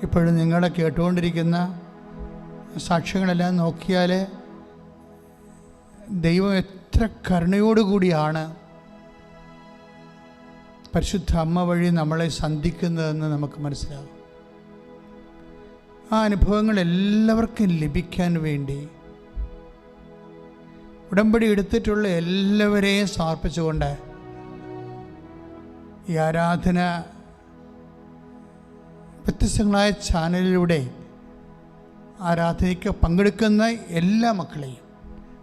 ഇപ്പോഴും നിങ്ങളെ കേട്ടുകൊണ്ടിരിക്കുന്ന സാക്ഷ്യങ്ങളെല്ലാം നോക്കിയാൽ ദൈവം എത്ര കരുണയോടുകൂടിയാണ് പരിശുദ്ധ അമ്മ വഴി നമ്മളെ സന്ധിക്കുന്നതെന്ന് നമുക്ക് മനസ്സിലാകും. ആ അനുഭവങ്ങൾ എല്ലാവർക്കും ലഭിക്കാൻ വേണ്ടി ഉടമ്പടി എടുത്തിട്ടുള്ള എല്ലാവരെയും സമർപ്പിച്ചുകൊണ്ട് ഈ ആരാധന വ്യത്യസ്തങ്ങളായ ചാനലിലൂടെ ആരാധനയ്ക്ക് പങ്കെടുക്കുന്ന എല്ലാ മക്കളെയും,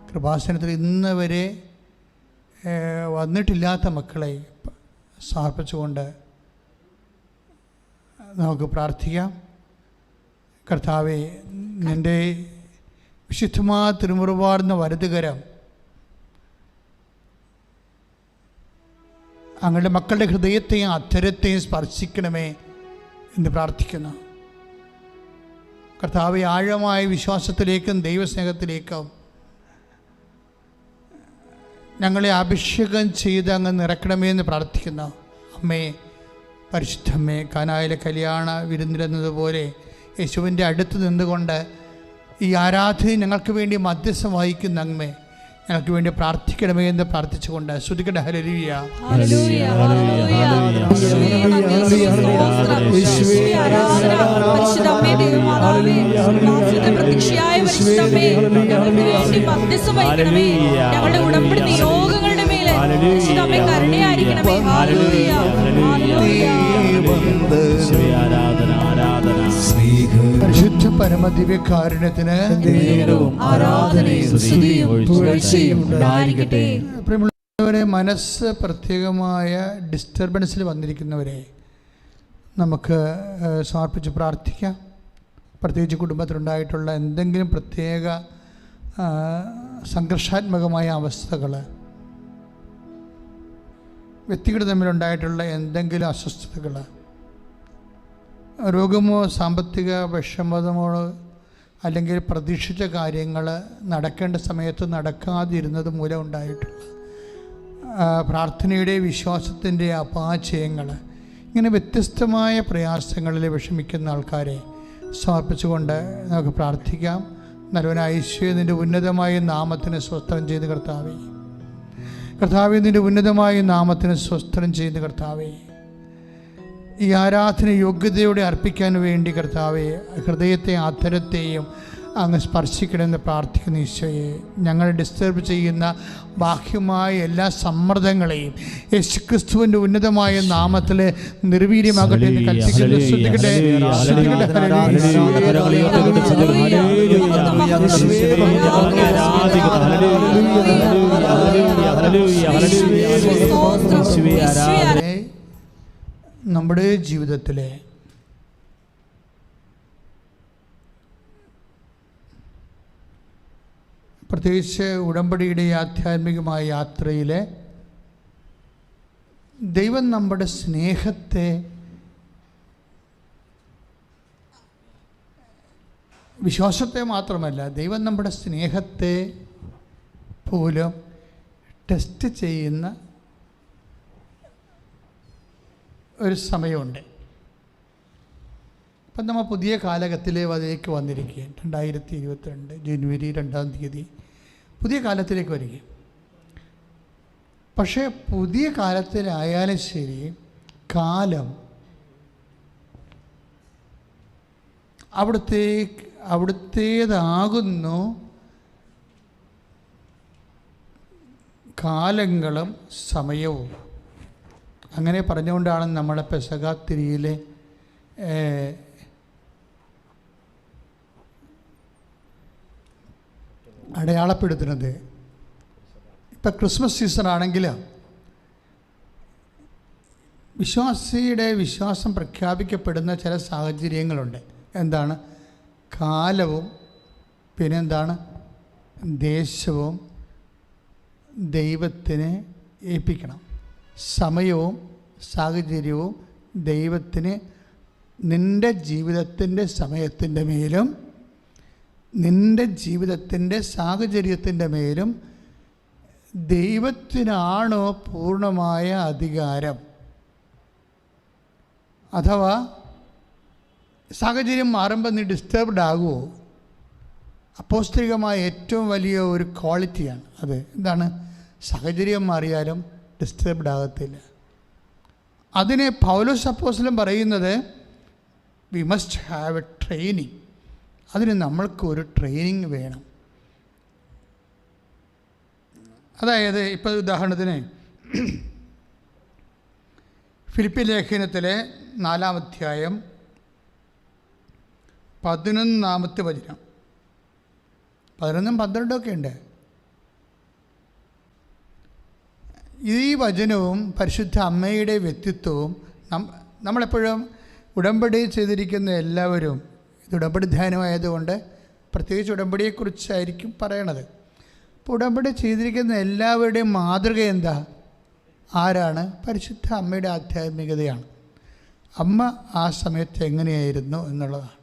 കൃപാസനത്തിൽ ഇന്ന് വരെ വന്നിട്ടില്ലാത്ത മക്കളെ സമർപ്പിച്ചുകൊണ്ട് നമുക്ക് പ്രാർത്ഥിക്കാം. കർത്താവേ, നിൻ്റെ വിശുദ്ധമായ തിരുമുറിവാർന്ന വലതുകരം അങ്ങയുടെ മക്കളുടെ ഹൃദയത്തെയും അധരത്തെയും സ്പർശിക്കണമേ എന്ന് പ്രാർത്ഥിക്കുന്നു. കർത്താവേ, ആഴമായ വിശ്വാസത്തിലേക്കും ദൈവസ്നേഹത്തിലേക്കും ഞങ്ങളെ അഭിഷേകം ചെയ്ത് അങ്ങ് നിറക്കണമേ എന്ന് പ്രാർത്ഥിക്കുന്നു. അമ്മേ, പരിശുദ്ധമ്മേ, കാനായിലെ കല്യാണ വിരുന്നിലെന്നതുപോലെ യേശുവിൻ്റെ അടുത്ത് നിന്നുകൊണ്ട് ഈ ആരാധന ഞങ്ങൾക്ക് വേണ്ടി മധ്യസ്ഥം വഹിക്കുന്ന അങ്ങേ ഞങ്ങൾക്ക് വേണ്ടി പ്രാർത്ഥിക്കണമേ എന്ന് പ്രാർത്ഥിച്ചുകൊണ്ട് ശ്രുതിക്കട്ടെ. ഹല്ലേലൂയ, ഹല്ലേലൂയ, ഹല്ലേലൂയ. പരിശുദ്ധമ്മേ, ദൈവമാതാവേ, പ്രത്യക്ഷയായ പരിശുദ്ധമ്മേ, ഞങ്ങൾക്ക് വേണ്ടി മധ്യസ്ഥം വഹിക്കണമേ. ഞങ്ങളുടെ ഉടമ്പടി നിയോഗങ്ങളുടെ മേലെ പരിശുദ്ധമ്മേ കരുണയായിരിക്കണമേ. Hallelujah, hallelujah. പരിശുദ്ധ പരമദിവ്യകാരുണ്യത്തിന് പ്രിയമുള്ളവരെ, മനസ്സ് പ്രത്യേകമായ ഡിസ്റ്റർബൻസിൽ വന്നിരിക്കുന്നവരെ നമുക്ക് സമർപ്പിച്ച് പ്രാർത്ഥിക്കാം. പ്രത്യേകിച്ച് കുടുംബത്തിലുണ്ടായിട്ടുള്ള എന്തെങ്കിലും പ്രത്യേക സംഘർഷാത്മകമായ അവസ്ഥകൾ, വ്യക്തികൾ തമ്മിലുണ്ടായിട്ടുള്ള എന്തെങ്കിലും അസ്വസ്ഥതകൾ, രോഗമോ സാമ്പത്തിക വിഷമതമോ അല്ലെങ്കിൽ പ്രതീക്ഷിച്ച കാര്യങ്ങൾ നടക്കേണ്ട സമയത്ത് നടക്കാതിരുന്നത് മൂലം ഉണ്ടായിട്ടുള്ള പ്രാർത്ഥനയുടെ വിശ്വാസത്തിൻ്റെ അപാചയങ്ങൾ, ഇങ്ങനെ വ്യത്യസ്തമായ പ്രയാസങ്ങളിൽ വിഷമിക്കുന്ന ആൾക്കാരെ സമർപ്പിച്ചുകൊണ്ട് നമുക്ക് പ്രാർത്ഥിക്കാം. നല്ലവനായ യേശുവേ, നിൻ്റെ ഉന്നതമായ നാമത്തിന് സ്വസ്ത്രം ചെയ്ത് കർത്താവേ, കർത്താവേ, നിൻ്റെ ഉന്നതമായ നാമത്തിന് സ്വസ്ത്രം ചെയ്ത് കർത്താവേ, ഈ ആരാധന യോഗ്യതയോടെ അർപ്പിക്കാൻ വേണ്ടി കർത്താവെ ഹൃദയത്തെയും അധരത്തെയും അങ്ങ് സ്പർശിക്കണമെന്ന് പ്രാർത്ഥിക്കുന്ന ഈശോയെ, ഞങ്ങളെ ഡിസ്റ്റർബ് ചെയ്യുന്ന ബാഹ്യമായ എല്ലാ സമ്മർദ്ദങ്ങളെയും യേശുക്രിസ്തുവിൻ്റെ ഉന്നതമായ നാമത്തിൽ നിർവീര്യമാകട്ടെ എന്ന് കൽപ്പിക്കുന്നു. ശ്രദ്ധിക്കട്ടെ, നമ്മുടെ ജീവിതത്തിലെ പ്രത്യേകിച്ച് ഉടമ്പടിയുടെ ആധ്യാത്മികമായ യാത്രയിൽ ദൈവം നമ്മുടെ സ്നേഹത്തെ വിശ്വാസത്തെ മാത്രമല്ല, ദൈവം നമ്മുടെ സ്നേഹത്തെ പോലും ടെസ്റ്റ് ചെയ്യുന്ന ഒരു സമയമുണ്ട്. അപ്പം നമ്മൾ പുതിയ കാലഘട്ടത്തിലേക്ക് വന്നിരിക്കുക, 2022 ജനുവരി 2-ാം തീയതി പുതിയ കാലത്തിലേക്ക് വരിക. പക്ഷേ പുതിയ കാലത്തിലായാലും ശരി, കാലം അവിടുത്തേതാകുന്നു. കാലങ്ങളും സമയവും അങ്ങനെ പറഞ്ഞുകൊണ്ടാണ് നമ്മളെ പെസഹ തിരിയിലെ അടയാളപ്പെടുത്തുന്നത്. ഇപ്പം ക്രിസ്മസ് സീസൺ ആണെങ്കിൽ വിശ്വാസിയുടെ വിശ്വാസം പ്രഖ്യാപിക്കപ്പെടുന്ന ചില സാഹചര്യങ്ങളുണ്ട്. എന്താണ്? കാലവും പിന്നെന്താണ്? ദേശവും ദൈവത്തിന് ഏൽപ്പിക്കണം. സമയവും സാഹചര്യവും ദൈവത്തിന്, നിൻ്റെ ജീവിതത്തിൻ്റെ സമയത്തിൻ്റെ മേലും നിൻ്റെ ജീവിതത്തിൻ്റെ സാഹചര്യത്തിൻ്റെ മേലും ദൈവത്തിനാണോ പൂർണ്ണമായ അധികാരം? അഥവാ സാഹചര്യം മാറുമ്പോൾ നീ ഡിസ്റ്റർബ്ഡ് ആകുമോ? അപ്പോസ്തലികമായ ഏറ്റവും വലിയ ഒരു ക്വാളിറ്റിയാണ് അത്. എന്താണ്? സാഹചര്യം മാറിയാലും ഡിസ്റ്റർബ്ഡ് ആകത്തില്ല. അതിനെ പൗലോസ് അപ്പോസ്തലൻ പറയുന്നത് we must have A training. അതിന് നമ്മൾക്കൊരു ട്രെയിനിങ് വേണം. അതായത് ഇപ്പോൾ ഉദാഹരണത്തിന് ഫിലിപ്പി ലേഖനത്തിലെ 4-ാം അധ്യായം 11-ാമത്തെ വചനം, 11ഉം 12ഉം ഒക്കെ ഉണ്ട്. ഈ വചനവും പരിശുദ്ധ അമ്മയുടെ വ്യക്തിത്വവും നമ്മളെപ്പോഴും ഉടമ്പടി ചെയ്തിരിക്കുന്ന എല്ലാവരും, ഇത് ഉടമ്പടി ധ്യാനമായതുകൊണ്ട് പ്രത്യേകിച്ച് ഉടമ്പടിയെക്കുറിച്ചായിരിക്കും പറയണത്. അപ്പോൾ ഉടമ്പടി ചെയ്തിരിക്കുന്ന എല്ലാവരുടെയും മാതൃക എന്താ? ആരാണ്? പരിശുദ്ധ അമ്മയുടെ ആധ്യാത്മികതയാണ്. അമ്മ ആ സമയത്ത് എങ്ങനെയായിരുന്നു എന്നുള്ളതാണ്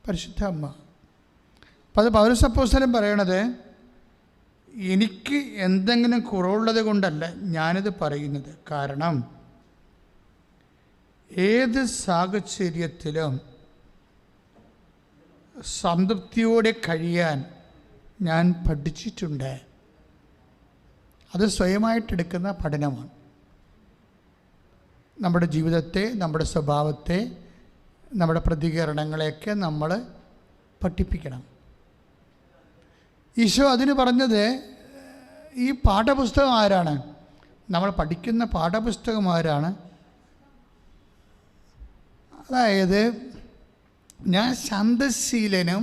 പരിശുദ്ധ അമ്മ. അപ്പോൾ അത് പൗലോസ് അപ്പോസ്തലൻ പറയണത് എനിക്ക് എന്തെങ്കിലും കുറവുള്ളത് കൊണ്ടല്ല ഞാനിത് പറയുന്നത്. കാരണം ഏത് സാഹചര്യത്തിലും സംതൃപ്തിയോടെ കഴിയാൻ ഞാൻ പഠിച്ചിട്ടുണ്ട്. അത് സ്വയമായിട്ടെടുക്കുന്ന പഠനമാണ്. നമ്മുടെ ജീവിതത്തെ, നമ്മുടെ സ്വഭാവത്തെ, നമ്മുടെ പ്രതികരണങ്ങളെയൊക്കെ നമ്മൾ പഠിപ്പിക്കണം. ഈശോ അതിന് പറഞ്ഞത് ഈ പാഠപുസ്തകം ആരാണ്? നമ്മൾ പഠിക്കുന്ന പാഠപുസ്തകം ആരാണ്? അതായത് ഞാൻ ശാന്തശീലനും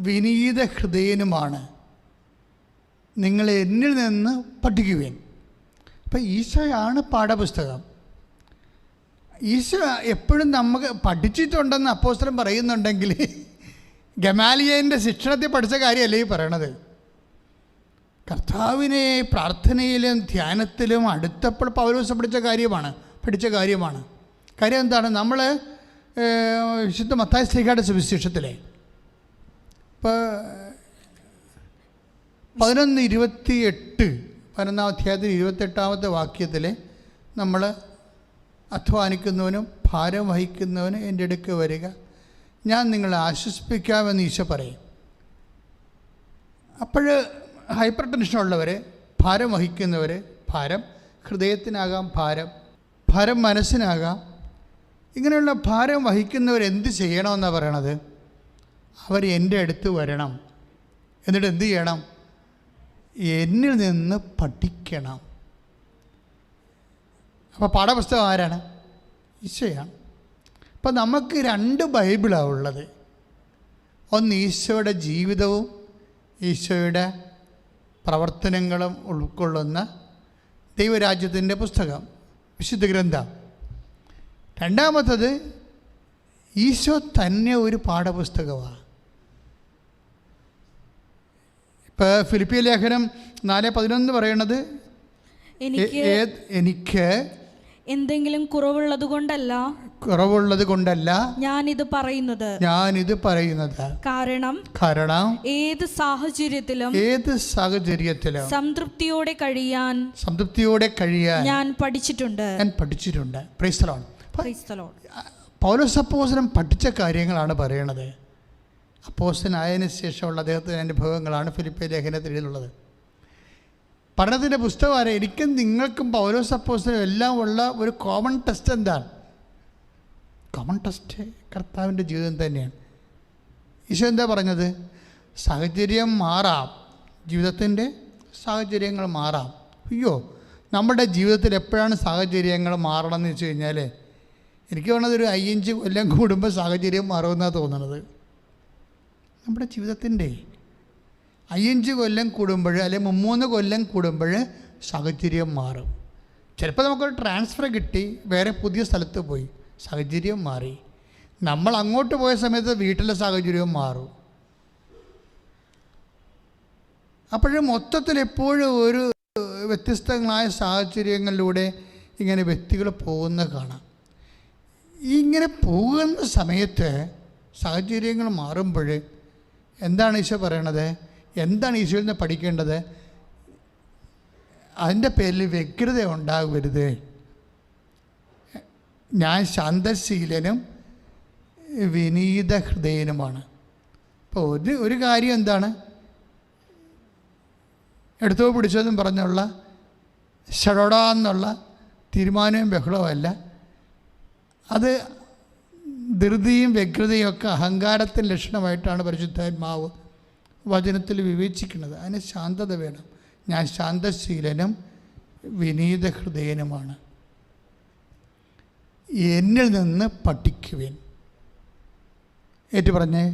വിനീത ഹൃദയനുമാണ്, നിങ്ങൾ എന്നിൽ നിന്ന് പഠിക്കുവേൻ. അപ്പം ഈശോയാണ് പാഠപുസ്തകം. ഈശോ എപ്പോഴും നമുക്ക് പഠിച്ചിട്ടുണ്ടെന്ന് അപ്പോസ്തലൻ പറയുന്നുണ്ടെങ്കിൽ ഗമാലിയേലിൻ്റെ ശിക്ഷണത്തെ പഠിച്ച കാര്യമല്ലേ ഈ പറയണത്. കർത്താവിനെ പ്രാർത്ഥനയിലും ധ്യാനത്തിലും അടുത്തപ്പോൾ പൗലോസ് പഠിച്ച കാര്യമാണ്. കാര്യം എന്താണ്? നമ്മൾ വിശുദ്ധ മത്തായി ശ്ലീഹായുടെ സുവിശേഷത്തിലെ ഇപ്പോൾ 11:28 അധ്യായത്തിൽ 28-ാമത്തെ വാക്യത്തിൽ നമ്മൾ അധ്വാനിക്കുന്നവനും ഭാരം വഹിക്കുന്നവനും എൻ്റെ അടുക്ക് വരിക, ഞാൻ നിങ്ങളെ ആശ്വസിപ്പിക്കാമെന്ന് ഈശോ പറയും. അപ്പോൾ ഹൈപ്പർ ടെൻഷനുള്ളവർ, ഭാരം വഹിക്കുന്നവർ, ഭാരം ഹൃദയത്തിനാകാം, ഭാരം മനസ്സിനാകാം, ഇങ്ങനെയുള്ള ഭാരം വഹിക്കുന്നവർ എന്ത് ചെയ്യണമെന്നാണ് പറയണത്? അവർ എൻ്റെ അടുത്ത് വരണം. എന്നിട്ട് എന്ത് ചെയ്യണം? എന്നിൽ നിന്ന് പഠിക്കണം. അപ്പോൾ പാഠപുസ്തകം ആരാണ്? ഈശോയാണ്. അപ്പോൾ നമുക്ക് 2 ബൈബിളാണ് ഉള്ളത്. ഒന്ന് ഈശോയുടെ ജീവിതവും ഈശോയുടെ പ്രവർത്തനങ്ങളും ഉൾക്കൊള്ളുന്ന ദൈവരാജ്യത്തിൻ്റെ പുസ്തകം, വിശുദ്ധ ഗ്രന്ഥം. രണ്ടാമത്തത് ഈശോ തന്നെ ഒരു പാഠപുസ്തകമാണ്. ഇപ്പോൾ ഫിലിപ്പി ലേഖനം 4:11 പറയണത് എനിക്ക് എന്തെങ്കിലും കുറവുള്ളത് കൊണ്ടല്ല ഞാനിത് പറയുന്നത്. കാരണം ഏത് സാഹചര്യത്തിലും സംതൃപ്തിയോടെ കഴിയാൻ ഞാൻ പഠിച്ചിട്ടുണ്ട്. Praise the Lord. പൗലോസ് അപ്പോസ്തലൻ പഠിച്ച കാര്യങ്ങളാണ് പറയണത്. അപ്പോസ്തലനായതിനു ശേഷമുള്ള അദ്ദേഹത്തിൻ്റെ അനുഭവങ്ങളാണ് ഫിലിപ്പി ലേഖനത്തിൽ എഴുതിയിട്ടുള്ളത്. പഠനത്തിൻ്റെ പുസ്തകമാണ്. എനിക്കും നിങ്ങൾക്കും പൗലോസ് അപ്പോസ്തലനും എല്ലാം ഉള്ള ഒരു കോമൺ ടെസ്റ്റ് എന്താണ്? കോമൺ ടെസ്റ്റ് കർത്താവിൻ്റെ ജീവിതം തന്നെയാണ്. ഈശോ എന്താ പറഞ്ഞത്? സാഹചര്യം മാറാം, ജീവിതത്തിൻ്റെ സാഹചര്യങ്ങൾ മാറാം. അയ്യോ, നമ്മുടെ ജീവിതത്തിൽ എപ്പോഴാണ് സാഹചര്യങ്ങൾ മാറണമെന്ന് വെച്ച് കഴിഞ്ഞാൽ എനിക്ക് തോന്നുന്നത് ഒരു 5 കൊല്ലം കൂടുമ്പോൾ സാഹചര്യം മാറുമെന്നാണ് തോന്നുന്നത്. നമ്മുടെ ജീവിതത്തിൻ്റെ 5 കൊല്ലം കൂടുമ്പോൾ അല്ലെങ്കിൽ 3 കൊല്ലം കൂടുമ്പോൾ സാഹചര്യം മാറും. ചിലപ്പോൾ നമുക്കൊരു ട്രാൻസ്ഫർ കിട്ടി, വേറെ പുതിയ സ്ഥലത്ത് പോയി, സാഹചര്യം മാറി. നമ്മൾ അങ്ങോട്ട് പോയ സമയത്ത് വീട്ടിലെ സാഹചര്യവും മാറും. അപ്പോഴും മൊത്തത്തിൽ എപ്പോഴും ഒരു വ്യത്യസ്തങ്ങളായ സാഹചര്യങ്ങളിലൂടെ ഇങ്ങനെ വ്യക്തികൾ പോകുന്ന കാണാം. ഇങ്ങനെ പോകുന്ന സമയത്ത് സാഹചര്യങ്ങൾ മാറുമ്പോൾ എന്താണ് ഈശോ പറയണത്? എന്താണ് ഈശോയിൽ നിന്ന് പഠിക്കേണ്ടത്? അതിൻ്റെ പേരിൽ വ്യഗ്രത ഉണ്ടാകരുത്. ഞാൻ ശാന്തശീലനും വിനീത ഹൃദയനുമാണ്. അപ്പോൾ ഒരു കാര്യം എന്താണ്, എടുത്തോ പിടിച്ചതും പറഞ്ഞുള്ള ഷടോടാന്നുള്ള തീരുമാനവും ബഹളവുമല്ല. അത് ധൃതിയും വ്യഗ്രതയും ഒക്കെ അഹങ്കാരത്തിൻ്റെ ലക്ഷണമായിട്ടാണ് പരിശുദ്ധാത്മാവ് വചനത്തിൽ വിവേചിക്കുന്നത്. അതിന് ശാന്തത വേണം. ഞാൻ ശാന്തശീലനും വിനീത ഹൃദയനുമാണ്. എന്നിൽ നിന്ന് പഠിക്കുവിൻ. ഏറ്റു പറഞ്ഞേ,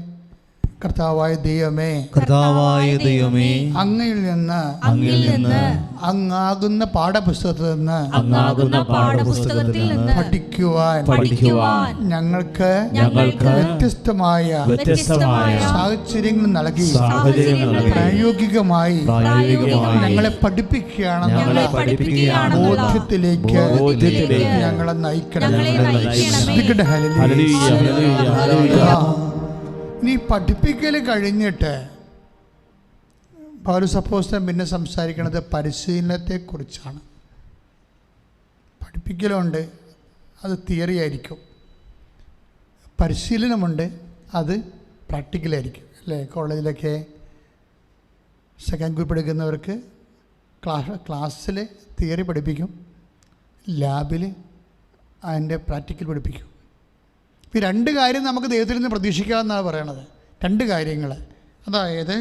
കർത്താവായ ദൈവമേ, കർത്താവായ ദൈവമേ, അങ്ങയിൽ നിന്ന് അങ്ങാകുന്ന പാഠപുസ്തകത്തിൽ നിന്ന് പഠിക്കുവാൻ ഞങ്ങൾക്ക് വ്യത്യസ്തമായ സാഹചര്യങ്ങൾ നൽകി പ്രായോഗികമായി ഞങ്ങളെ പഠിപ്പിക്കുകയാണെന്നുള്ള ബോധ്യത്തിലേക്ക് ഞങ്ങളെ നയിക്കണം. ഇനി പഠിപ്പിക്കൽ കഴിഞ്ഞിട്ട് പൗലോസ് അപ്പോസ്തലൻ പിന്നെ സംസാരിക്കുന്നത് പരിശീലനത്തെക്കുറിച്ചാണ്. പഠിപ്പിക്കലുണ്ട്, അത് തിയറി ആയിരിക്കും. പരിശീലനമുണ്ട്, അത് പ്രാക്ടിക്കലായിരിക്കും. അല്ലേ? കോളേജിലൊക്കെ സെക്കൻഡ് ഗ്രൂപ്പ് എടുക്കുന്നവർക്ക് ക്ലാസ്സിൽ തിയറി പഠിപ്പിക്കും, ലാബിൽ അതിൻ്റെ പ്രാക്ടിക്കൽ പഠിപ്പിക്കും. ഈ രണ്ട് കാര്യം നമുക്ക് ദൈവത്തിൽ നിന്ന് പ്രതീക്ഷിക്കാമെന്നാണ് പറയണത്. രണ്ട് കാര്യങ്ങൾ, അതായത്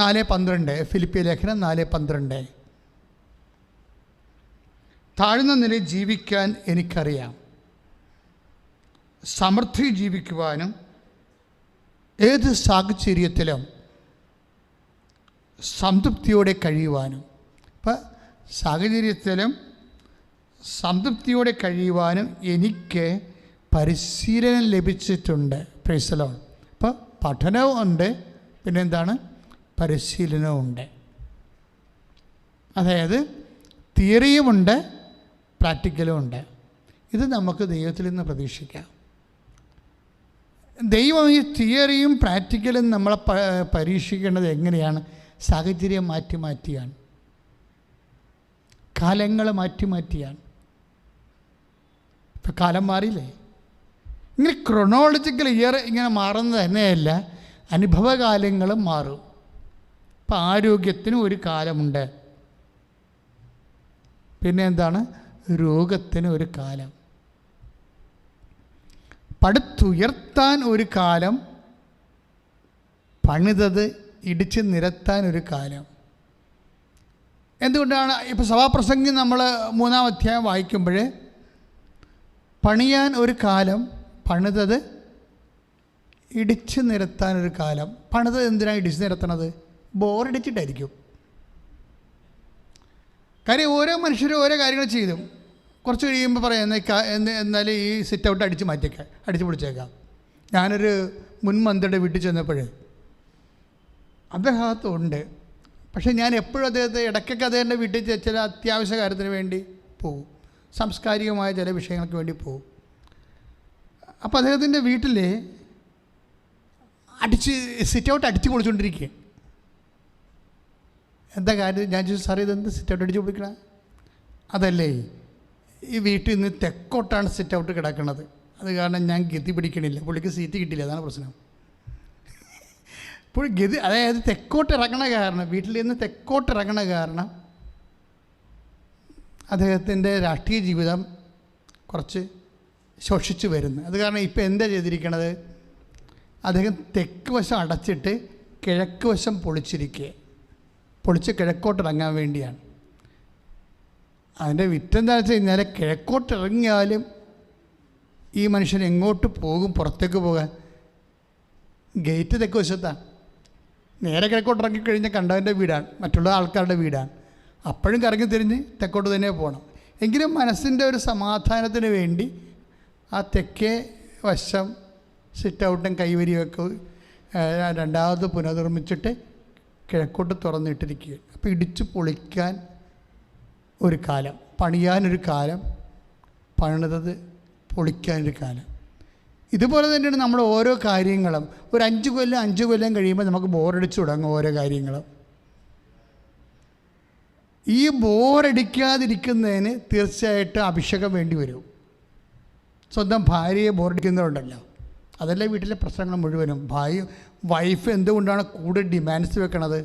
4:12 ഫിലിപ്പിയ ലേഖനം 4:12, താഴ്ന്ന നിലയിൽ ജീവിക്കാൻ എനിക്കറിയാം, സമൃദ്ധി ജീവിക്കുവാനും ഏത് സാഹചര്യത്തിലും സംതൃപ്തിയോടെ കഴിയുവാനും. ഇപ്പം സാഹചര്യത്തിലും സംതൃപ്തിയോടെ കഴിയുവാനും എനിക്ക് പരിശീലനം ലഭിച്ചിട്ടുണ്ട്. Praise the Lord. അപ്പോൾ പഠനവും ഉണ്ട്, പിന്നെന്താണ്, പരിശീലനവും ഉണ്ട്. അതായത് തിയറിയുമുണ്ട്, പ്രാക്ടിക്കലും ഉണ്ട്. ഇത് നമുക്ക് ദൈവത്തിൽ നിന്ന് പ്രതീക്ഷിക്കാം. ദൈവം ഈ തിയറിയും പ്രാക്ടിക്കലും നമ്മളെ പരീക്ഷിക്കേണ്ടത് എങ്ങനെയാണ്? സാഹചര്യം മാറ്റിയാണ്, കാലങ്ങൾ മാറ്റിയാണ്. ഇപ്പം കാലം മാറിയില്ലേ? ഇങ്ങനെ ക്രൊണോളജിക്കൽ ഇയർ ഇങ്ങനെ മാറുന്നത് തന്നെയല്ല, അനുഭവകാലങ്ങളും മാറും. ഇപ്പം ആരോഗ്യത്തിന് ഒരു കാലമുണ്ട്, പിന്നെ എന്താണ്, രോഗത്തിന് ഒരു കാലം, പടുത്തുയർത്താൻ ഒരു കാലം, പണിതത് ഇടിച്ച് നിരത്താൻ ഒരു കാലം. എന്തുകൊണ്ടാണ് ഇപ്പോൾ സഭാപ്രസംഗം നമ്മൾ 3-ാം അധ്യായം വായിക്കുമ്പോൾ പണിയാൻ ഒരു കാലം, പണിതത് ഇടിച്ച് നിരത്താനൊരു കാലം. പണിതത് എന്തിനാണ് ഇടിച്ച് നിരത്തണത്? ബോറടിച്ചിട്ടായിരിക്കും. കാര്യം ഓരോ മനുഷ്യരും ഓരോ കാര്യങ്ങൾ ചെയ്തും കുറച്ച് കഴിയുമ്പോൾ പറയാം, എന്നാലും ഈ സിറ്റ് ഔട്ട് അടിച്ച് പൊളിച്ചേക്കാം. ഞാനൊരു മുൻ മന്ത്രിയുടെ വീട്ടിൽ ചെന്നപ്പോൾ അദ്ദേഹത്തുണ്ട്, പക്ഷേ ഞാൻ എപ്പോഴും അദ്ദേഹത്തെ ഇടയ്ക്കൊക്കെ അദ്ദേഹത്തിൻ്റെ വീട്ടിൽ ചില അത്യാവശ്യ കാര്യത്തിന് വേണ്ടി പോകും, സാംസ്കാരികമായ ചില വിഷയങ്ങൾക്ക് വേണ്ടി പോകും. അപ്പോൾ അദ്ദേഹത്തിൻ്റെ വീട്ടിൽ സിറ്റ് ഔട്ട് അടിച്ച് പൊളിച്ചുകൊണ്ടിരിക്കുക. എന്താ കാര്യം? ഞാൻ ചോദിച്ചു, സാറേ ഇതെന്ത് സിറ്റ് ഔട്ട് അടിച്ച് പൊളിക്കണം? അതല്ലേ, ഈ വീട്ടിൽ നിന്ന് തെക്കോട്ടാണ് സിറ്റ് ഔട്ട് കിടക്കുന്നത്, അത് കാരണം ഞാൻ ഗതി പിടിക്കണില്ല, പുള്ളിക്ക് സീറ്റ് കിട്ടില്ല, അതാണ് പ്രശ്നം. ഇപ്പോൾ ഗതി, അതായത് തെക്കോട്ട് ഇറങ്ങണ കാരണം, വീട്ടിൽ നിന്ന് തെക്കോട്ട് ഇറങ്ങണ കാരണം അദ്ദേഹത്തിൻ്റെ രാഷ്ട്രീയ ജീവിതം കുറച്ച് ശോഷിച്ചു വരുന്നു. അത് കാരണം ഇപ്പോൾ എന്താ ചെയ്തിരിക്കണത്, അദ്ദേഹം തെക്ക് വശം അടച്ചിട്ട് കിഴക്ക് വശം പൊളിച്ച് കിഴക്കോട്ടിറങ്ങാൻ വേണ്ടിയാണ്. അതിൻ്റെ വിറ്റെന്താണെന്ന് വെച്ച് കഴിഞ്ഞാൽ, കിഴക്കോട്ടിറങ്ങിയാലും ഈ മനുഷ്യൻ എങ്ങോട്ട് പോകും? പുറത്തേക്ക് പോകാൻ ഗേറ്റ് തെക്ക് വശത്താണ്. നേരെ കിഴക്കോട്ട് ഇറങ്ങിക്കഴിഞ്ഞാൽ കണ്ടവൻ്റെ വീടാണ്, മറ്റുള്ള ആൾക്കാരുടെ വീടാണ്. അപ്പോഴും കറങ്ങി തിരിഞ്ഞ് തെക്കോട്ട് തന്നെ പോകണം. എങ്കിലും മനസ്സിൻ്റെ ഒരു സമാധാനത്തിന് വേണ്ടി ആ തെക്കേ വശം സിറ്റ് ഔട്ടും കൈവരിയൊക്കെ രണ്ടാമത് പുനർനിർമ്മിച്ചിട്ട് കിഴക്കോട്ട് തുറന്നിട്ടിരിക്കുക. അപ്പോൾ ഇടിച്ച് പൊളിക്കാൻ ഒരു കാലം, പണിയാനൊരു കാലം, പണിതത് പൊളിക്കാനൊരു കാലം. ഇതുപോലെ തന്നെയാണ് നമ്മുടെ ഓരോ കാര്യങ്ങളും. ഒരു 5 കൊല്ലം കഴിയുമ്പോൾ നമുക്ക് ബോറടിച്ച് തുടങ്ങും ഓരോ കാര്യങ്ങളും. ഈ ബോറടിക്കാതിരിക്കുന്നതിന് തീർച്ചയായിട്ടും അഭിഷേകം വേണ്ടി വരും. സ്വന്തം ഭാര്യയെ ബോറടിക്കുന്നവരുണ്ടല്ലോ. അതല്ല വീട്ടിലെ പ്രശ്നങ്ങൾ മുഴുവനും. വൈഫ് എന്തുകൊണ്ടാണ് കൂടുതൽ ഡിമാൻഡ്സ് വെക്കണത്?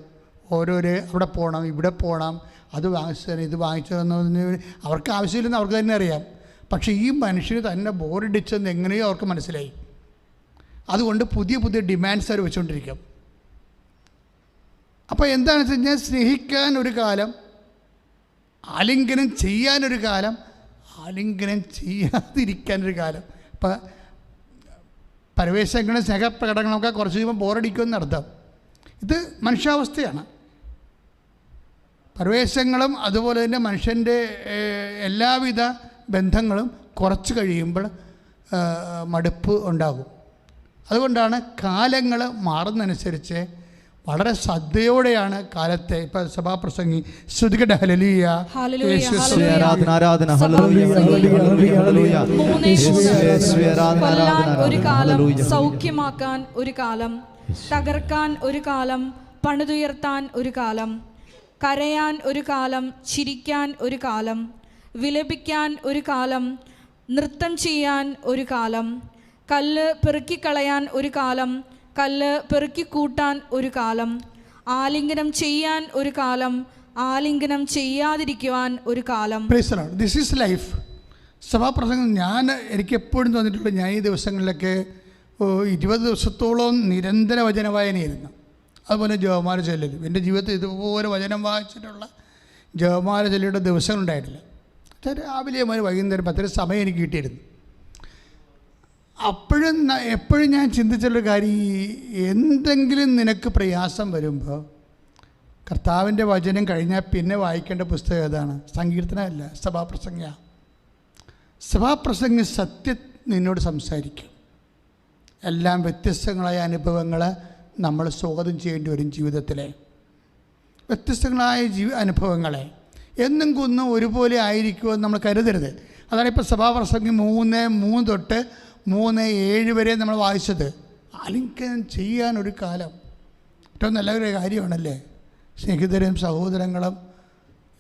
ഓരോരോ അവിടെ പോകണം, ഇവിടെ പോകണം, അത് വാങ്ങിച്ചു തരണം, ഇത് വാങ്ങിച്ചു തരണമെന്ന് അവർക്ക് ആവശ്യമില്ലെന്ന് അവർക്ക് തന്നെ അറിയാം. പക്ഷേ ഈ മനുഷ്യന് തന്നെ ബോറടിച്ചെന്ന് എങ്ങനെയോ അവർക്ക് മനസ്സിലായി. അതുകൊണ്ട് പുതിയ പുതിയ ഡിമാൻഡ്സ് അവർ വെച്ചുകൊണ്ടിരിക്കും. അപ്പോൾ എന്താണെന്ന് വെച്ച് കഴിഞ്ഞാൽ, സ്നേഹിക്കാൻ ഒരു കാലം, ആലിംഗനം ചെയ്യാനൊരു കാലം, ആലിംഗനം ചെയ്യാതിരിക്കാനൊരു കാലം. ഇപ്പം പരവേശങ്ങളും സ്നേഹപ്രകടനങ്ങളൊക്കെ കുറച്ച് കഴിയുമ്പോൾ ബോറടിക്കുമെന്നർത്ഥം. ഇത് മനുഷ്യാവസ്ഥയാണ്. പരവേശങ്ങളും അതുപോലെ തന്നെ മനുഷ്യൻ്റെ എല്ലാവിധ ബന്ധങ്ങളും കുറച്ച് കഴിയുമ്പോൾ മടുപ്പ് ഉണ്ടാകും. അതുകൊണ്ടാണ് കാലങ്ങൾ മാറുന്നതനുസരിച്ച് വളരെ ശ്രദ്ധയോടെയാണ് കാലത്തെ. ഇപ്പം സഭാപ്രസംഗി ശ്രുതികട ഹല്ലേലൂയ, ഒരു കാലം, സൗഖ്യമാക്കാൻ ഒരു കാലം, തകർക്കാൻ ഒരു കാലം, പണിതുയർത്താൻ ഒരു കാലം, കരയാൻ ഒരു കാലം, ചിരിക്കാൻ ഒരു കാലം, വിലപിക്കാൻ ഒരു കാലം, നൃത്തം ചെയ്യാൻ ഒരു കാലം, കല്ല് പെറുക്കിക്കളയാൻ ഒരു കാലം, കല്ല് പെറുക്കിക്കൂട്ടാൻ ഒരു കാലം, ആലിംഗനം ചെയ്യാൻ ഒരു കാലം, ആലിംഗനം ചെയ്യാതിരിക്കുവാൻ ഒരു കാലം. This is life. സഭാപ്രസംഗം എനിക്ക് എപ്പോഴും തോന്നിയിട്ടുള്ളത്, ഞാൻ ഈ ദിവസങ്ങളിലൊക്കെ 20 ദിവസത്തോളം നിരന്തര വചന വായനയായിരുന്നു. അതുപോലെ ജപമാല ചൊല്ലലും. എൻ്റെ ജീവിതത്തിൽ ഇതുപോലെ വചനം വായിച്ചിട്ടുള്ള ജപമാല ചൊല്ലിയുടെ ദിവസങ്ങളുണ്ടായിട്ടില്ല. രാവിലെ മുതൽ വൈകുന്നേരം 10 സമയം എനിക്ക് കിട്ടിയിരുന്നു. എപ്പോഴും ഞാൻ ചിന്തിച്ചുള്ളൊരു കാര്യം, എന്തെങ്കിലും നിനക്ക് പ്രയാസം വരുമ്പോൾ കർത്താവിൻ്റെ വചനം കഴിഞ്ഞാൽ പിന്നെ വായിക്കേണ്ട പുസ്തകം ഏതാണ്? സങ്കീർത്തനമല്ല, സഭാപ്രസംഗ. സഭാപ്രസംഗം സത്യം നിന്നോട് സംസാരിക്കും. എല്ലാം വ്യത്യസ്തങ്ങളായ അനുഭവങ്ങൾ നമ്മൾ സ്വാഗതം ചെയ്യേണ്ടി വരും. ജീവിതത്തിലെ വ്യത്യസ്തങ്ങളായ അനുഭവങ്ങളെ എന്നും കുന്നും ഒരുപോലെ ആയിരിക്കുമെന്ന് നമ്മൾ കരുതരുത്. അതാണ് ഇപ്പോൾ സഭാപ്രസംഗം 3:3 തൊട്ട് 3:7 വരെ നമ്മൾ വായിച്ചത്. ആലിംഗനം ചെയ്യാനൊരു കാലം ഏറ്റവും നല്ലൊരു കാര്യമാണല്ലേ. സ്നേഹിതരും സഹോദരങ്ങളും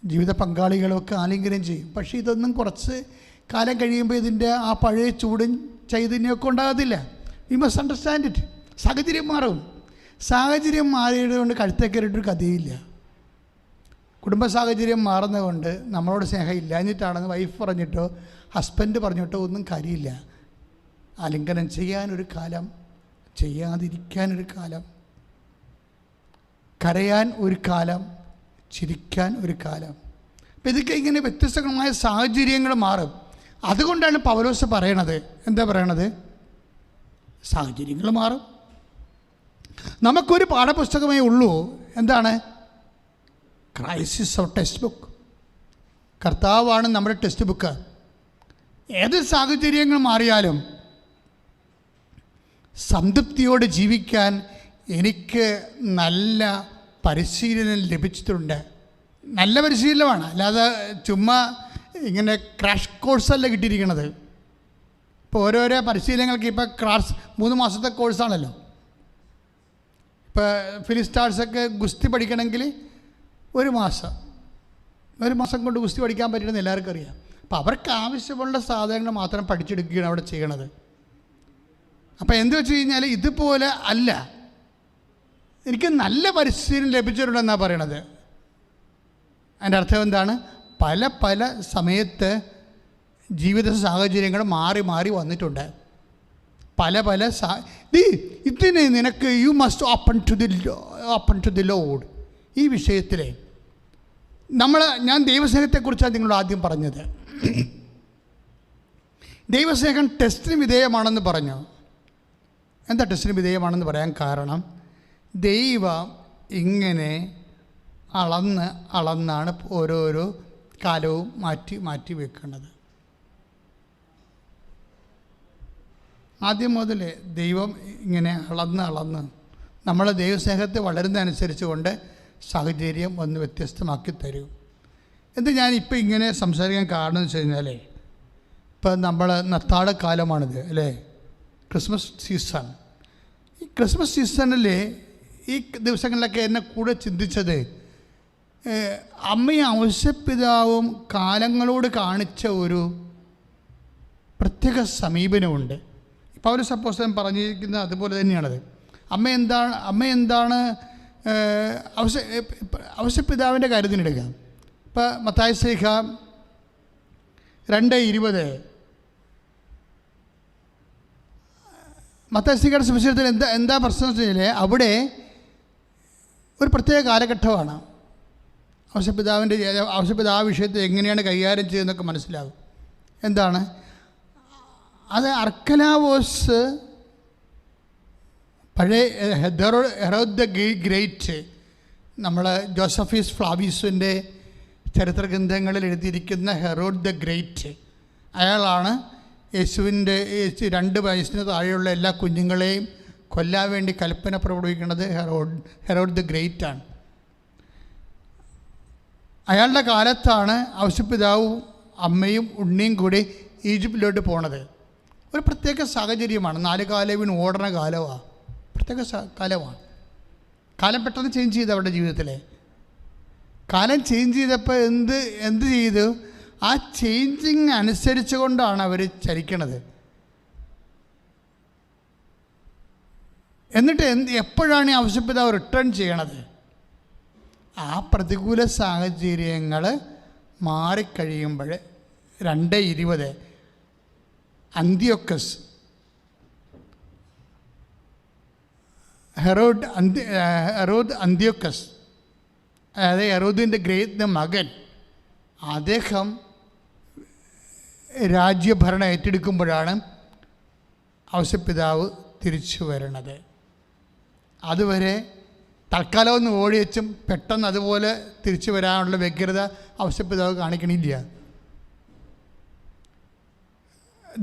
ജീവിത പങ്കാളികളും ഒക്കെ ആലിംഗനം ചെയ്യും. പക്ഷേ ഇതൊന്നും കുറച്ച് കാലം കഴിയുമ്പോൾ ഇതിൻ്റെ ആ പഴയ ചൂടും ചൈതന്യമൊക്കെ ഉണ്ടാകത്തില്ല. We must understand it. സാഹചര്യം മാറും. സാഹചര്യം മാറിയത് കൊണ്ട് കഴുത്തേക്കറിയിട്ടൊരു കഥയില്ല. കുടുംബ സാഹചര്യം മാറുന്നതുകൊണ്ട് നമ്മളോട് സ്നേഹം ഇല്ലാഞ്ഞിട്ടാണെന്ന് വൈഫ് പറഞ്ഞിട്ടോ ഹസ്ബൻഡ് പറഞ്ഞിട്ടോ ഒന്നും കാര്യമില്ല. ആലിംഗനം ചെയ്യാനൊരു കാലം, ചെയ്യാതിരിക്കാനൊരു കാലം, കരയാൻ ഒരു കാലം, ചിരിക്കാൻ ഒരു കാലം. അപ്പം ഇതൊക്കെ ഇങ്ങനെ വ്യത്യസ്തമായ സാഹചര്യങ്ങൾ മാറും. അതുകൊണ്ടാണ് പൗലോസ് പറയണത്, എന്താ പറയണത്? സാഹചര്യങ്ങൾ മാറും. നമുക്കൊരു പാഠപുസ്തകമേ ഉള്ളൂ. എന്താണ്? Crisis of text book. കർത്താവാണ് നമ്മുടെ ടെക്സ്റ്റ് ബുക്ക്. ഏത് സാഹചര്യങ്ങൾ മാറിയാലും സംതൃപ്തിയോടെ ജീവിക്കാൻ എനിക്ക് നല്ല പരിശീലനം ലഭിച്ചിട്ടുണ്ട്. നല്ല പരിശീലനമാണ്, അല്ലാതെ ചുമ്മാ ഇങ്ങനെ ക്രാഷ് കോഴ്സല്ല കിട്ടിയിരിക്കണത്. ഇപ്പോൾ ഓരോരോ പരിശീലനങ്ങൾക്ക് ഇപ്പോൾ 3 മാസത്തെ കോഴ്സാണല്ലോ. ഇപ്പോൾ ഫിലിസ്റ്റാർസൊക്കെ ഗുസ്തി പഠിക്കണമെങ്കിൽ 1 മാസം കൊണ്ട് ഗുസ്തി പഠിക്കാൻ പറ്റുമെന്ന് എല്ലാവർക്കും അറിയാം. അപ്പോൾ അവർക്ക് ആവശ്യമുള്ള സാധനങ്ങൾ മാത്രം പഠിച്ചെടുക്കുകയാണ് അവിടെ ചെയ്യണത്. അപ്പോൾ എന്ത് വെച്ച് കഴിഞ്ഞാൽ ഇതുപോലെ അല്ല, എനിക്ക് നല്ല പരിശീലനം ലഭിച്ചിട്ടുണ്ടെന്നാണ് പറയണത്. അതിൻ്റെ അർത്ഥം എന്താണ്? പല സമയത്ത് ജീവിത സാഹചര്യങ്ങൾ മാറി മാറി വന്നിട്ടുണ്ട്. ഇതിന് നിനക്ക് you must open to the Lord. ഈ വിഷയത്തിൽ ഞാൻ ദൈവസ്നേഹത്തെക്കുറിച്ചാണ് നിങ്ങളോട് ആദ്യം പറഞ്ഞത്. ദൈവസ്നേഹം ടെസ്റ്റിന് വിധേയമാണെന്ന് പറഞ്ഞു. എന്താ ടെസ്റ്റിന് വിധേയമാണെന്ന് പറയാൻ കാരണം, ദൈവം ഇങ്ങനെ അളന്നാണ് ഓരോരോ കാലവും മാറ്റി വെക്കുന്നത്. ആദ്യം മുതൽ ദൈവം ഇങ്ങനെ അളന്ന് നമ്മൾ ദൈവസ്നേഹത്തെ വളരുന്നതനുസരിച്ച് കൊണ്ട് സാഹചര്യം ഒന്ന് വ്യത്യസ്തമാക്കി തരും. എന്ത് ഞാനിപ്പോൾ ഇങ്ങനെ സംസാരിക്കാൻ കാരണം എന്ന് വെച്ച് കഴിഞ്ഞാൽ, ഇപ്പം നമ്മൾ നത്താഴ കാലമാണിത് അല്ലേ, ക്രിസ്മസ് സീസൺ. ഈ ക്രിസ്മസ് സീസണിൽ ഈ ദിവസങ്ങളിലൊക്കെ എന്നെ കൂടെ ചിന്തിച്ചത്, അമ്മയും ഔസേപ്പിതാവും കാലങ്ങളോട് കാണിച്ച പ്രത്യേക സമീപനമുണ്ട്. പൗലോസ് അപ്പോസ്തലൻ പറഞ്ഞിരിക്കുന്നത് അതുപോലെ തന്നെയാണത്. അമ്മ എന്താണ് ഔസേപ്പിതാവിൻ്റെ കാര്യത്തിനെടുക്കുക. ഇപ്പോൾ മത്തായി ശ്ലീഹ 2:20 മത്തായി ശ്ലീഹയുടെ സുവിശേഷത്തിൽ എന്താ പ്രശ്നം എന്ന് വെച്ചാൽ അവിടെ ഒരു പ്രത്യേക കാലഘട്ടമാണ്. ഔസേപ്പിതാവ് വിഷയത്തെ എങ്ങനെയാണ് കൈകാര്യം ചെയ്തതെന്നൊക്കെ മനസ്സിലാകും. എന്താണ് അത്? അർക്കലാവോസ് പഴയ ഹെറോദ് ദ ഗ്രേറ്റ്, നമ്മൾ ജോസഫീസ് ഫ്ലാവീസിൻ്റെ ചരിത്ര ഗ്രന്ഥങ്ങളിൽ എഴുതിയിരിക്കുന്ന ഹെറോദ് ദ ഗ്രേറ്റ്, അയാളാണ് യേശുവിൻ്റെ 2 വയസ്സിന് താഴെയുള്ള എല്ലാ കുഞ്ഞുങ്ങളെയും കൊല്ലാൻ വേണ്ടി കൽപ്പന പുറപ്പെടുവിക്കുന്നത് ഹെറോദ് ദ ഗ്രേറ്റാണ്. അയാളുടെ കാലത്താണ് ഔസേപ്പിതാവും അമ്മയും ഉണ്ണിയും കൂടി ഈജിപ്തിലോട്ട് പോണത്. ഒരു പ്രത്യേക സാഹചര്യമാണ്. 4 കാലം വീണ് ഓടണ കാലമാണ്. പ്രത്യേക കാലമാണ്. കാലം പെട്ടെന്ന് ചേഞ്ച് ചെയ്തു. അവരുടെ ജീവിതത്തിൽ കാലം ചേഞ്ച് ചെയ്തപ്പോൾ എന്ത് ചെയ്തു? ആ ചേഞ്ചിങ് അനുസരിച്ച് കൊണ്ടാണ് അവർ ചലിക്കണത്. എന്നിട്ട് എപ്പോഴാണ് ഈ ഔസേപ്പിതാവ് റിട്ടേൺ ചെയ്യണത്? ആ പ്രതികൂല സാഹചര്യങ്ങൾ മാറിക്കഴിയുമ്പോൾ 2:20 അന്ത്യോക്കസ് ഹെറോദ് അന്ത്യോക്കസ്, അതായത് ഹെറോദിൻ്റെ ഗ്രേറ്റിൻ്റെ മകൻ, അദ്ദേഹം രാജ്യഭരണം ഏറ്റെടുക്കുമ്പോഴാണ് ഔസേപ്പിതാവ് തിരിച്ചു വരണത്. അതുവരെ തൽക്കാലം ഒന്ന് ഓടി വെച്ചും പെട്ടെന്ന് അതുപോലെ തിരിച്ചു വരാനുള്ള വ്യഗ്രത ഔസേപ്പിതാവ് കാണിക്കണില്ല,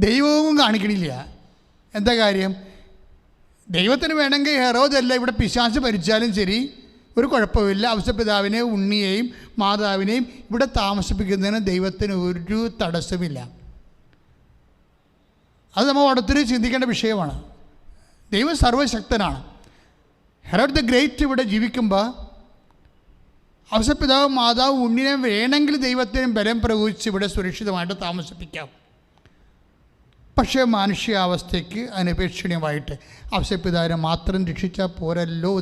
ദൈവവും കാണിക്കണില്ല. എന്താ കാര്യം? ദൈവത്തിന് വേണമെങ്കിൽ ഹെറോദല്ല ഇവിടെ പിശാച് ഭരിച്ചാലും ശരി ഒരു കുഴപ്പമില്ല. ഔസേപ്പിതാവിനെയും ഉണ്ണിയെയും മാതാവിനെയും ഇവിടെ താമസിപ്പിക്കുന്നതിന് ദൈവത്തിന് ഒരു തടസ്സമില്ല. അത് നമ്മൾ അടുത്തൊരു ചിന്തിക്കേണ്ട വിഷയമാണ്. ദൈവം സർവശക്തനാണ്. ഹെറോദ് ദ ഗ്രേറ്റ് ഇവിടെ ജീവിക്കുമ്പോൾ ഔസേപ്പിതാവും മാതാവും ഉണ്ണിനെ വേണമെങ്കിൽ ദൈവത്തിന് ബലം പ്രയോഗിച്ച് ഇവിടെ സുരക്ഷിതമായിട്ട് താമസിപ്പിക്കാം. പക്ഷേ മാനുഷികാവസ്ഥയ്ക്ക് അനപേക്ഷണീയമായിട്ട് ഔസേപ്പിതാവിനെ മാത്രം രക്ഷിച്ചാൽ പോരല്ലോ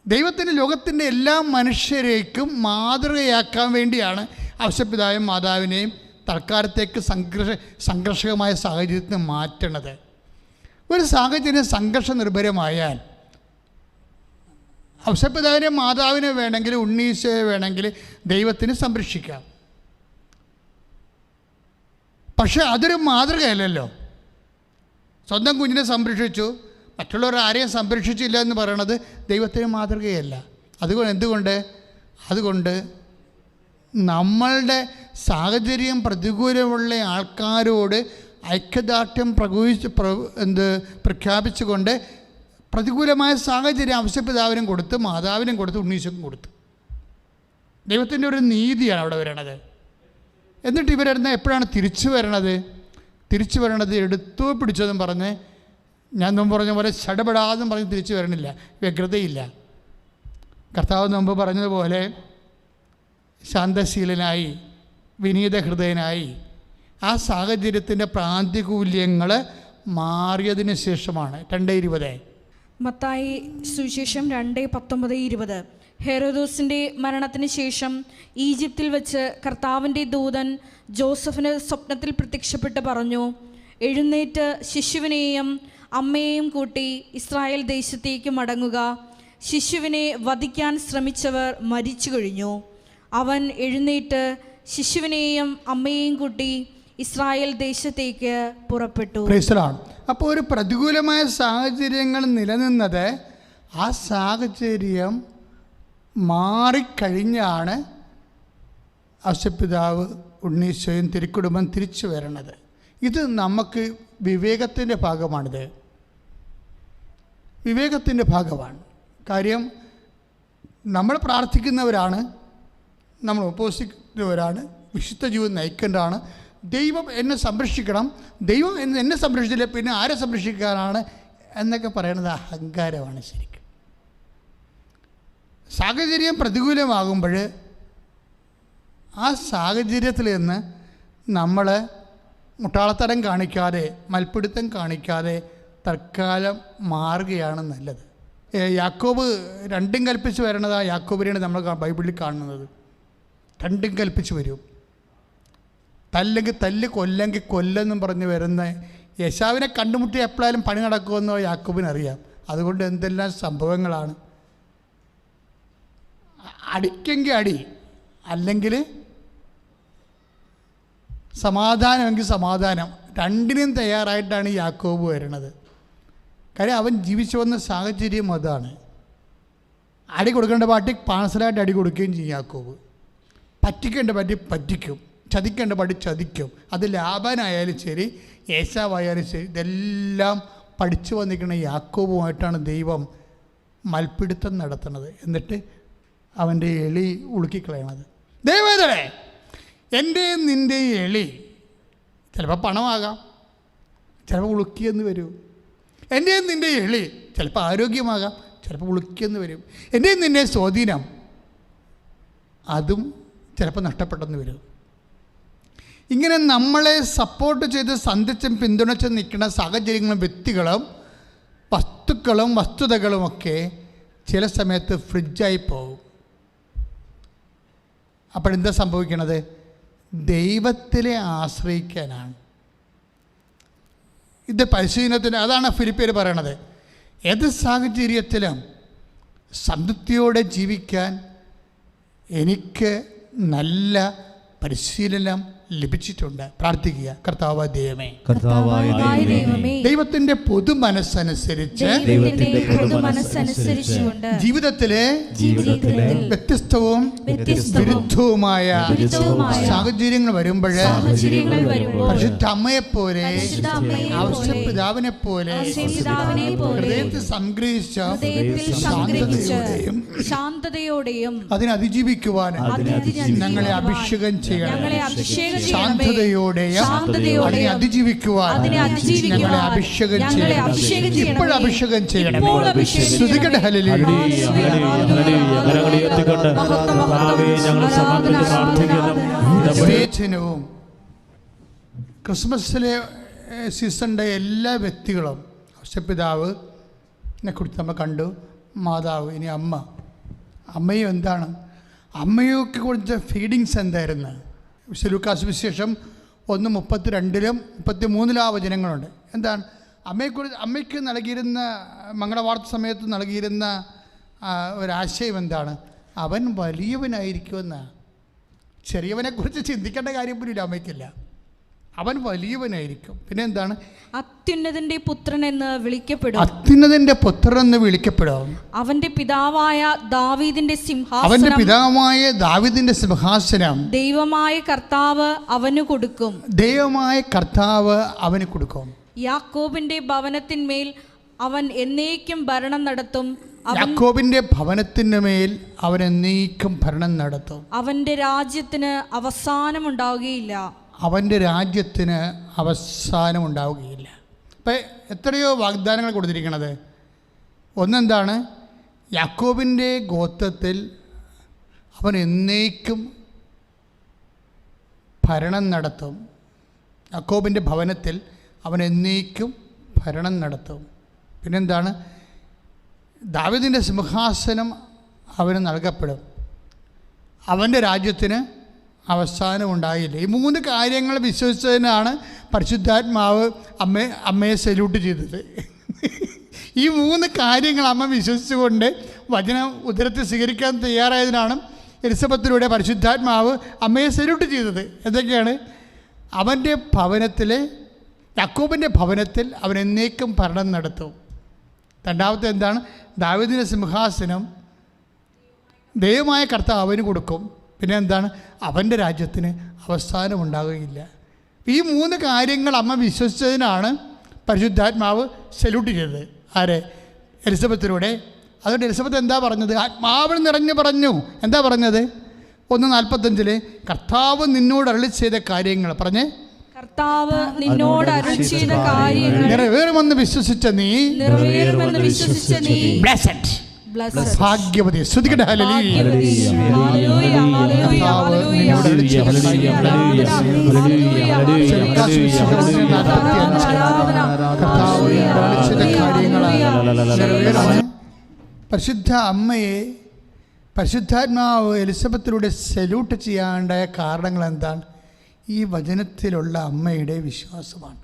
ദൈവത്തിന് ലോകത്തിൻ്റെ എല്ലാ മനുഷ്യരേക്കും മാതൃകയാക്കാൻ വേണ്ടിയാണ് ഔസേപ്പിതാവും മാതാവിനെയും തൽക്കാലത്തേക്ക് സംഘർഷകമായ സാഹചര്യത്തിന് മാറ്റണത്. ഒരു സാഹചര്യം സംഘർഷ നിർഭരമായാൽ ഔസേപ്പിതാവിനെ മാതാവിനെ വേണമെങ്കിൽ ഉണ്ണീശോയെ വേണമെങ്കിൽ ദൈവത്തിന് സംരക്ഷിക്കാം. പക്ഷെ അതൊരു മാതൃകയല്ലല്ലോ. സ്വന്തം കുഞ്ഞിനെ സംരക്ഷിച്ചു, മറ്റുള്ളവർ ആരെയും സംരക്ഷിച്ചില്ല എന്ന് പറയണത് ദൈവത്തിന് മാതൃകയല്ല. അതുകൊണ്ട് നമ്മളുടെ സാഹചര്യം പ്രതികൂലമുള്ള ആൾക്കാരോട് ഐക്യദാർഢ്യം പ്രഖ്യാപിച്ചുകൊണ്ട് പ്രതികൂലമായ സാഹചര്യം ഔസേപ്പിതാവിനും കൊടുത്ത് മാതാവിനും കൊടുത്ത് ഉണ്ണീശോക്കും കൊടുത്തു. ദൈവത്തിൻ്റെ ഒരു നീതിയാണ് അവിടെ വരണത്. എന്നിട്ട് ഇവരെന്നാൽ എപ്പോഴാണ് തിരിച്ചു വരണത്? എടുത്തോ പിടിച്ചതെന്ന് പറഞ്ഞ്, ഞാൻ മുമ്പ് പറഞ്ഞ പോലെ ചടപെടാതെന്ന് പറഞ്ഞ് തിരിച്ചു വരണില്ല, വ്യഗ്രതയില്ല. കർത്താവ് മുമ്പ് പറഞ്ഞതുപോലെ ശാന്തശീലനായി വിനീത ഹൃദയനായി ആ സാഹചര്യത്തിൻ്റെ പ്രാതികൂല്യങ്ങൾ മാറിയതിന് ശേഷമാണ്. 2:20 മത്തായി സുവിശേഷം 2:19-20. ഹെരോദോസിൻ്റെ മരണത്തിന് ശേഷം ഈജിപ്തിൽ വെച്ച് കർത്താവിൻ്റെ ദൂതൻ ജോസഫിന് സ്വപ്നത്തിൽ പ്രത്യക്ഷപ്പെട്ട് പറഞ്ഞു, എഴുന്നേറ്റ് ശിശുവിനെയും അമ്മയെയും കൂട്ടി ഇസ്രായേൽ ദേശത്തേക്ക് മടങ്ങുക. ശിശുവിനെ വധിക്കാൻ ശ്രമിച്ചവർ മരിച്ചു കഴിഞ്ഞു. അവൻ എഴുന്നേറ്റ് ശിശുവിനെയും അമ്മയെയും കൂട്ടി ഇസ്രായേൽ ദേശത്തേക്ക് പുറപ്പെട്ടു. അപ്പോൾ ഒരു പ്രതികൂലമായ സാഹചര്യങ്ങൾ നിലനിന്നത് ആ സാഹചര്യം മാറിക്കഴിഞ്ഞാണ് ഔസേപ്പിതാവ് ഉണ്ണീശോയും തിരുക്കുടുംബം തിരിച്ചു വരണത്. ഇത് നമുക്ക് വിവേകത്തിൻ്റെ ഭാഗമാണ്. കാര്യം നമ്മൾ പ്രാർത്ഥിക്കുന്നവരാണ്, നമ്മൾ ഉപവസിക്കുന്നവരാണ്, വിശുദ്ധ ജീവിതം നയിക്കേണ്ടതാണ്. ദൈവം എന്നെ സംരക്ഷിക്കണം, ദൈവം എന്നെ സംരക്ഷിച്ചില്ല പിന്നെ ആരെ സംരക്ഷിക്കാനാണ് എന്നൊക്കെ പറയുന്നത് അഹങ്കാരമാണ്. ശരിക്കും സാഹചര്യം പ്രതികൂലമാകുമ്പോൾ ആ സാഹചര്യത്തിൽ നിന്ന് നമ്മൾ മുട്ടാളത്തരം കാണിക്കാതെ, മൽപ്പിടുത്തം കാണിക്കാതെ തൽക്കാലം മാറുകയാണ് നല്ലത്. യാക്കോബ് രണ്ടും കൽപ്പിച്ച് വരണത്, ആ യാക്കോബിനെയാണ് നമ്മൾ ബൈബിളിൽ കാണുന്നത്. രണ്ടും കൽപ്പിച്ച് വരും. തല്ലെങ്കിൽ തല്ല്, കൊല്ലെങ്കിൽ കൊല്ലെന്നും പറഞ്ഞ് വരുന്ന യേശാവിനെ കണ്ടുമുട്ടി എപ്പോഴായാലും പണി നടക്കുമെന്നോ യാക്കോബിനറിയാം. അതുകൊണ്ട് എന്തെല്ലാം സംഭവങ്ങളാണ്. അടിക്കെങ്കിൽ അടി, അല്ലെങ്കിൽ സമാധാനമെങ്കിൽ സമാധാനം, രണ്ടിനും തയ്യാറായിട്ടാണ് യാക്കോബ് വരുന്നത്. കാര്യം അവൻ ജീവിച്ചു വന്ന സാഹചര്യം അതാണ്. അടി കൊടുക്കേണ്ട പാട്ടി പാഴ്സലായിട്ട് അടി കൊടുക്കുകയും ചെയ്യും യാക്കോബ്. പറ്റിക്കേണ്ട പാട്ടി പറ്റിക്കും, ചതിക്കേണ്ട പാട്ടി ചതിക്കും. അത് ലാബാനായാലും ശരി, ഏശാവായാലും ശരി, ഇതെല്ലാം പഠിച്ചു വന്നിരിക്കുന്ന യാക്കോബുമായിട്ടാണ് ദൈവം മൽപ്പിടുത്തം നടത്തുന്നത്. എന്നിട്ട് അവൻ്റെ എളി ഉളുക്കിക്കളയണത്. ദൈവമേ, എൻ്റെ നിൻ്റെ എളി ചിലപ്പോൾ പണമാകാം, ചിലപ്പോൾ ഉളുക്കിയെന്ന് വരും. എൻ്റെ നിൻ്റെ എളി ചിലപ്പോൾ ആരോഗ്യമാകാം, ചിലപ്പോൾ ഉളുക്കിയെന്ന് വരും. എൻ്റെ നിൻ്റെ സ്വാധീനം അതും ചിലപ്പോൾ നഷ്ടപ്പെട്ടെന്ന് വരും. ഇങ്ങനെ നമ്മളെ സപ്പോർട്ട് ചെയ്ത് സന്ധിച്ചും പിന്തുണച്ചും നിൽക്കുന്ന സാഹചര്യങ്ങളും വ്യക്തികളും വസ്തുക്കളും വസ്തുതകളുമൊക്കെ ചില സമയത്ത് ഫ്രിഡ്ജായി പോകും. അപ്പോഴെന്താ സംഭവിക്കണത്? ദൈവത്തിലെ ആശ്രയിക്കാനാണ് ഇത് പരിശീലനത്തിന്. അതാണ് ഫിലിപ്പിയർ പറയണത്, ഏത് സാഹചര്യത്തിലും സംതൃപ്തിയോടെ ജീവിക്കാൻ എനിക്ക് നല്ല പരിശീലനം ലഭിച്ചിട്ടുണ്ട്. പ്രാർത്ഥിക്കുക, കർത്താവായ ദൈവമേ, ദൈവത്തിന്റെ പൊതു മനസ്സനുസരിച്ച് ജീവിതത്തിലെ വ്യത്യസ്തവും വിരുദ്ധവുമായ സാഹചര്യങ്ങൾ വരുമ്പോൾ പരിശുദ്ധ അമ്മയെപ്പോലെ, ഔഷധപിതാവിനെ പോലെ ഹൃദയത്തിൽ സംഗ്രഹിച്ച ശാന്തതയോടെയും അതിനെ അതിജീവിക്കുവാൻ ഞങ്ങളെ അഭിഷേകം ചെയ്യണം. ശാന്തതയോടെയും അതിനെ അതിജീവിക്കുവാൻ ഞങ്ങളെ അഭിഷേകം ചെയ്യണം. ഇപ്പോഴഭിഷേകം ചെയ്യണം. ശ്രുതികട ഹല്ലേലൂയ. വിവേചനവും ക്രിസ്മസിലെ സീസണിൻ്റെ എല്ലാ വ്യക്തികളും, ഔഷധപിതാവിനെ കുറിച്ച് നമ്മൾ കണ്ടു, മാതാവ്, ഇനി അമ്മയും എന്താണ്, അമ്മയൊക്കെ കുറിച്ച ഫീഡിങ്സ് എന്തായിരുന്നു? ലൂക്കാസ് വിശേഷം 1:32 33 ആ വചനങ്ങളുണ്ട്. എന്താണ് അമ്മയ്ക്ക് നൽകിയിരുന്ന മംഗളവാർത്ത സമയത്ത് നൽകിയിരുന്ന ഒരാശയം എന്താണ്? അവൻ വലിയവനായിരിക്കുമെന്നാണ്. ചെറിയവനെക്കുറിച്ച് ചിന്തിക്കേണ്ട കാര്യം പോലും അമ്മയ്ക്കില്ല. അവൻ വലിയവനായിരിക്കും. പിന്നെ എന്താണ്? അത്യുന്നതന്റെ പുത്രൻ എന്ന് വിളിക്കപ്പെടും. അത്യുന്നതന്റെ പുത്രൻ എന്ന് വിളിക്കപ്പെടും. അവന്റെ പിതാവായ ദാവീദിന്റെ സിംഹാസനം ദൈവമായ കർത്താവ് അവന് കൊടുക്കും. യാക്കോബിന്റെ ഭവനത്തിന്മേൽ അവൻ എന്നേക്കും ഭരണം നടത്തും. യാക്കോബിന്റെ ഭവനത്തിന്മേൽ അവൻ എന്നേക്കും ഭരണം നടത്തും. അവന്റെ രാജ്യത്തിന് അവസാനമുണ്ടാവുകയില്ല. അപ്പം എത്രയോ വാഗ്ദാനങ്ങൾ കൊടുത്തിരിക്കണത്. ഒന്നെന്താണ്? യാക്കോബിൻ്റെ ഗോത്രത്തിൽ അവൻ എന്നേക്കും ഭരണം നടത്തും. യാക്കോബിൻ്റെ ഭവനത്തിൽ അവൻ എന്നേക്കും ഭരണം നടത്തും. പിന്നെന്താണ്? ദാവീദിൻ്റെ സിംഹാസനം അവന് നൽകപ്പെടും. അവൻ്റെ രാജ്യത്തിന് അവസാനം ഉണ്ടായില്ല. ഈ 3 കാര്യങ്ങൾ വിശ്വസിച്ചതിനാണ് പരിശുദ്ധാത്മാവ് അമ്മയെ സല്യൂട്ട് ചെയ്തത്. ഈ 3 കാര്യങ്ങൾ അമ്മ വിശ്വസിച്ചുകൊണ്ട് വചനം ഉദരത്തിൽ സ്വീകരിക്കാൻ തയ്യാറായതിനാണ് എലിസബത്തിലൂടെ പരിശുദ്ധാത്മാവ് അമ്മയെ സല്യൂട്ട് ചെയ്തത്. എന്തൊക്കെയാണ്? അവൻ്റെ ഭവനത്തിലെ, യാക്കോബിൻ്റെ ഭവനത്തിൽ അവൻ എന്നേക്കും ഭരണം നടത്തും. രണ്ടാമത്തെ എന്താണ്? ദാവീദിന്റെ സിംഹാസനം ദൈവമായ കർത്താവ് അവന് കൊടുക്കും. പിന്നെ എന്താണ്? അവൻ്റെ രാജ്യത്തിന് അവസാനം ഉണ്ടാകുകയില്ല. ഈ 3 കാര്യങ്ങൾ അമ്മ വിശ്വസിച്ചതിനാണ് പരിശുദ്ധാത്മാവ് സല്യൂട്ട് ചെയ്തത്. ആരെ? എലിസബത്തിലൂടെ. അതുകൊണ്ട് എലിസബത്ത് എന്താ പറഞ്ഞത്? ആത്മാവിൽ നിറഞ്ഞു പറഞ്ഞു. എന്താ പറഞ്ഞത്? 1:45 കർത്താവ് നിന്നോട് അരുളി ചെയ്ത കാര്യങ്ങൾ പറഞ്ഞേ. കർത്താവ് നിന്നോട് അരുളി ചെയ്ത കാര്യങ്ങൾ നിറവേറുമെന്ന് വിശ്വസിച്ച നീ Blessed. ഭാഗ്യവതി. ശ്രുതികട ഹല്ലേലൂയ. ഭാഗ്യവതി. ഹല്ലേലൂയ, ഹല്ലേലൂയ, ഹല്ലേലൂയ. പരിശുദ്ധ അമ്മയെ പരിശുദ്ധാത്മാവ് എലിസബത്തിലൂടെ സല്യൂട്ട് ചെയ്യാണ്ടായ കാരണങ്ങൾ എന്താണ്? ഈ വചനത്തിലുള്ള അമ്മയുടെ വിശ്വാസമാണ്.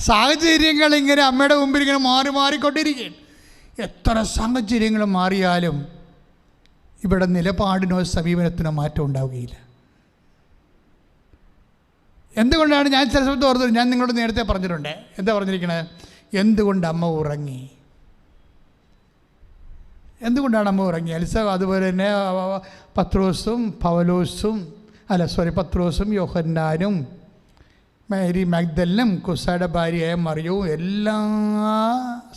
സാഹചര്യങ്ങൾ ഇങ്ങനെ അമ്മയുടെ മുമ്പിൽ ഇങ്ങനെ മാറിക്കൊണ്ടിരിക്കുകയാണ്. എത്ര സാഹചര്യങ്ങൾ മാറിയാലും ഇവിടെ നിലപാടിനോ സമീപനത്തിനോ മാറ്റം ഉണ്ടാവുകയില്ല. എന്തുകൊണ്ടാണ് ഞാൻ ചില സമയത്ത് ഓർത്തത്? ഞാൻ നിങ്ങളോട് നേരത്തെ പറഞ്ഞിട്ടുണ്ട്. എന്താ പറഞ്ഞിരിക്കണത്? എന്തുകൊണ്ട് അമ്മ ഉറങ്ങി? എന്തുകൊണ്ടാണ് അമ്മ ഉറങ്ങി? അതുപോലെ തന്നെ പത്രോസും യോഹന്നാനും മേരി മഗ്ദലിനും കുസായുടെ ഭാര്യയായ മറിയവും എല്ലാ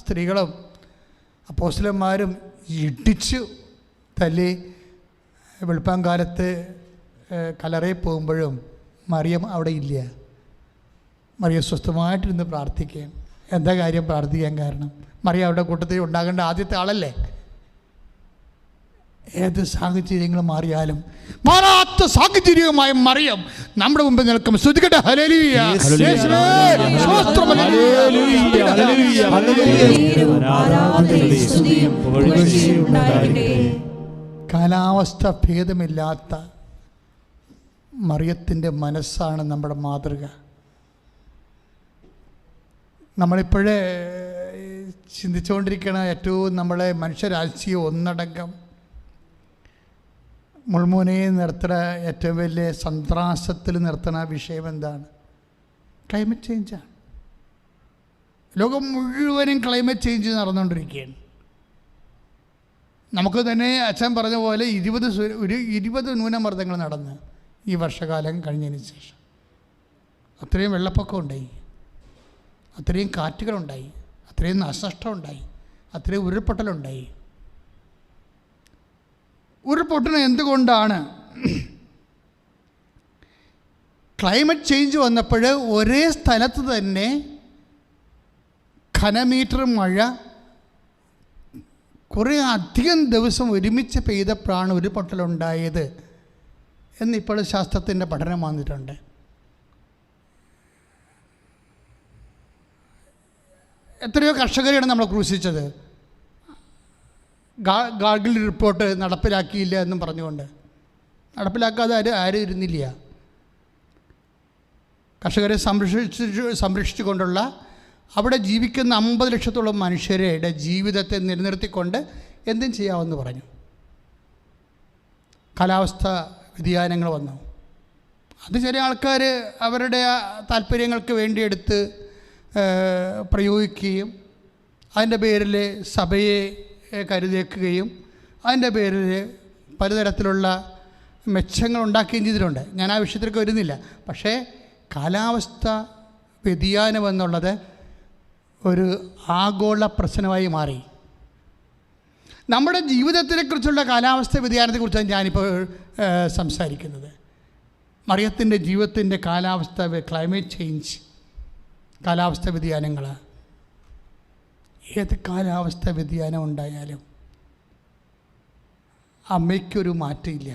സ്ത്രീകളും അപ്പോസ്തലന്മാരും ഇടിച്ചു തല്ലി വെളുപ്പാങ്കാലത്ത് കല്ലറയിൽ പോകുമ്പോഴും മറിയം അവിടെ ഇല്ല. മറിയം സ്വസ്ഥമായിട്ടിരുന്ന് പ്രാർത്ഥിക്കുകയും. എന്താ കാര്യം പ്രാർത്ഥിക്കാൻ കാരണം? മറിയം അവിടെ കൂട്ടത്തിൽ ഉണ്ടാകേണ്ട ആദ്യത്തെ ആളല്ലേ. ഏത് സാഹചര്യങ്ങൾ മാറിയാലും മാറാത്ത സാഹചര്യവുമായി മറിയം നമ്മുടെ മുമ്പിൽ നിൽക്കും. ശ്രുതികട്ടെ ഹല്ലേലൂയ. കാലാവസ്ഥ ഭേദമില്ലാത്ത മറിയത്തിൻ്റെ മനസ്സാണ് നമ്മുടെ മാതൃക. നമ്മളിപ്പോഴേ ചിന്തിച്ചുകൊണ്ടിരിക്കുന്ന ഏറ്റവും നമ്മളെ മനുഷ്യരാശിയെ ഒന്നടങ്കം മുൾമുനയെ നിർത്തുന്ന ഏറ്റവും വലിയ സന്ത്രാസത്തിൽ നിർത്തുന്ന വിഷയം എന്താണ്? ക്ലൈമറ്റ് ചേഞ്ചാണ്. ലോകം മുഴുവനും ക്ലൈമറ്റ് ചേഞ്ച് നടന്നുകൊണ്ടിരിക്കുകയാണ്. നമുക്ക് തന്നെ അച്ഛൻ പറഞ്ഞ പോലെ 20 ന്യൂനമർദ്ദങ്ങൾ നടന്ന് ഈ വർഷകാലം കഴിഞ്ഞതിന് ശേഷം അത്രയും വെള്ളപ്പൊക്കം ഉണ്ടായി, അത്രയും കാറ്റുകളുണ്ടായി, അത്രയും നാശനഷ്ടം ഉണ്ടായി, അത്രയും ഉരുൾപൊട്ടലുണ്ടായി. ഉരുൾപൊട്ടുന്നത് എന്തുകൊണ്ടാണ്? ക്ലൈമറ്റ് ചേഞ്ച് വന്നപ്പോൾ ഒരേ സ്ഥലത്ത് തന്നെ ഘനമീറ്റർ മഴ കുറേ അധികം ദിവസം ഒരുമിച്ച് പെയ്തപ്പോഴാണ് ഉരുൾപൊട്ടലുണ്ടായത് എന്നിപ്പോൾ ശാസ്ത്രത്തിൻ്റെ പഠനം വന്നിട്ടുണ്ട്. എത്രയോ കർഷകരെയാണ് നമ്മൾ ക്രൂശിച്ചത്. ഗാർഗിൾ റിപ്പോർട്ട് നടപ്പിലാക്കിയില്ല എന്നും പറഞ്ഞുകൊണ്ട്. നടപ്പിലാക്കാതെ ആരും ഇരുന്നില്ല. കർഷകരെ സംരക്ഷിച്ചുകൊണ്ടുള്ള അവിടെ ജീവിക്കുന്ന 50 ലക്ഷത്തോളം മനുഷ്യരുടെ ജീവിതത്തെ നിലനിർത്തിക്കൊണ്ട് എന്തും ചെയ്യാമെന്ന് പറഞ്ഞു. കാലാവസ്ഥ വ്യതിയാനങ്ങൾ വന്നു. അത് ചില ആൾക്കാർ അവരുടെ താല്പര്യങ്ങൾക്ക് വേണ്ടി എടുത്ത് പ്രയോഗിക്കുകയും അതിൻ്റെ പേരിൽ സഭയെ കരുതേക്കുകയും അതിൻ്റെ പേരിൽ പലതരത്തിലുള്ള മെച്ചങ്ങൾ ഉണ്ടാക്കുകയും ചെയ്തിട്ടുണ്ട്. ഞാൻ ആ വിഷയത്തിലേക്ക് വരുന്നില്ല. പക്ഷേ കാലാവസ്ഥ വ്യതിയാനം എന്നുള്ളത് ഒരു ആഗോള പ്രശ്നമായി മാറി. നമ്മുടെ ജീവിതത്തെക്കുറിച്ചുള്ള കാലാവസ്ഥ വ്യതിയാനത്തെക്കുറിച്ചാണ് ഞാനിപ്പോൾ സംസാരിക്കുന്നത്. മറിയത്തിൻ്റെ ജീവിതത്തിൻ്റെ കാലാവസ്ഥ, ക്ലൈമറ്റ് ചേഞ്ച്, കാലാവസ്ഥ വ്യതിയാനങ്ങൾ. ഏത് കാലാവസ്ഥ വ്യതിയാനം ഉണ്ടായാലും അമ്മയ്ക്കൊരു മാറ്റമില്ല.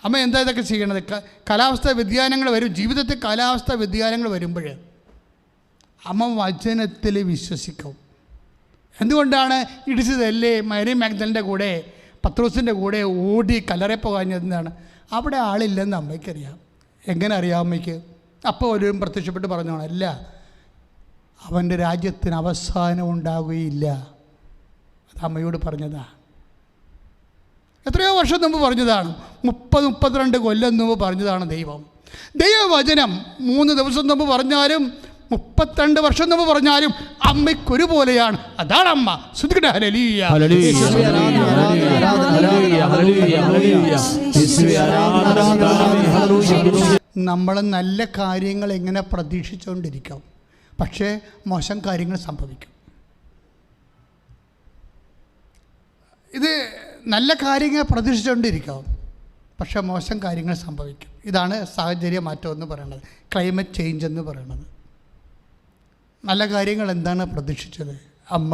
അമ്മ എന്താ ഇതൊക്കെ ചെയ്യണത്? കാലാവസ്ഥ വ്യതിയാനങ്ങൾ വരും, ജീവിതത്തിൽ കാലാവസ്ഥ വ്യതിയാനങ്ങൾ വരുമ്പോൾ അമ്മ വചനത്തിൽ വിശ്വസിക്കും. എന്തുകൊണ്ടാണ് ഇടിച്ചതല്ലേ മേരി മാഗ്ദലിൻ്റെ കൂടെ പത്രോസിൻ്റെ കൂടെ ഓടി കല്ലറയിൽ പോകാഞ്ഞതെന്നാണ്? അവിടെ ആളില്ലെന്ന് അമ്മയ്ക്കറിയാം. എങ്ങനെ അറിയാം അമ്മയ്ക്ക്? അപ്പോൾ ഒരു പ്രത്യക്ഷപ്പെട്ട് പറഞ്ഞോണം, അല്ല, അവൻ്റെ രാജ്യത്തിന് അവസാനം ഉണ്ടാവുകയില്ല. അത് അമ്മയോട് പറഞ്ഞതാണ്. എത്രയോ വർഷം മുമ്പ് പറഞ്ഞതാണ്. 30-32 കൊല്ലം മുമ്പ് പറഞ്ഞതാണ് ദൈവവചനം. 3 ദിവസം മുമ്പ് പറഞ്ഞാലും 32 വർഷം മുമ്പ് പറഞ്ഞാലും അമ്മയ്ക്കൊരുപോലെയാണ്. അതാണ് അമ്മ. ശ്രുതികട്ടെ ഹല്ലേലൂയ. നമ്മൾ നല്ല കാര്യങ്ങൾ എങ്ങനെ പ്രതീക്ഷിച്ചുകൊണ്ടിരിക്കും, പക്ഷേ മോശം കാര്യങ്ങൾ സംഭവിക്കും. ഇത് നല്ല കാര്യങ്ങൾ പ്രതീക്ഷിച്ചുകൊണ്ടിരിക്കും, പക്ഷേ മോശം കാര്യങ്ങൾ സംഭവിക്കും. ഇതാണ് സാഹചര്യ മാറ്റം എന്ന് പറയുന്നത്, ക്ലൈമറ്റ് ചേഞ്ച് എന്ന് പറയുന്നത്. നല്ല കാര്യങ്ങൾ എന്താണ് പ്രതീക്ഷിച്ചത്, അമ്മ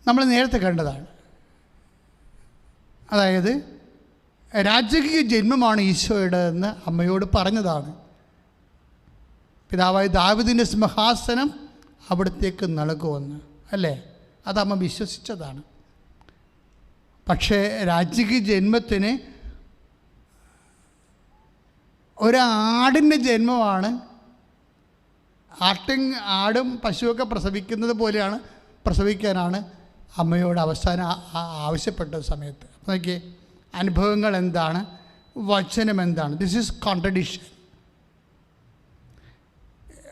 നമ്മൾ നേരത്തെ കണ്ടതാണ്. അതായത് രാജകീയ ജന്മമാണ് ഈശോയുടെ എന്ന് അമ്മയോട് പറഞ്ഞതാണ്. പിതാവായ ദാവീദിൻ്റെ സിംഹാസനം അവിടത്തേക്ക് നൽകുമെന്ന്, അല്ലേ? അത് അമ്മ വിശ്വസിച്ചതാണ്. പക്ഷേ രാജകീയ ജന്മത്തിന് ഒരാടിൻ്റെ ജന്മമാണ്. ആടും പശുവൊക്കെ പ്രസവിക്കുന്നത് പോലെയാണ് പ്രസവിക്കാനാണ് അമ്മയോട് അവസാനം ആവശ്യപ്പെട്ട സമയത്ത്. അപ്പോൾ നോക്കിയേ, അനുഭവങ്ങൾ എന്താണ്, വചനം എന്താണ്? This is contradiction.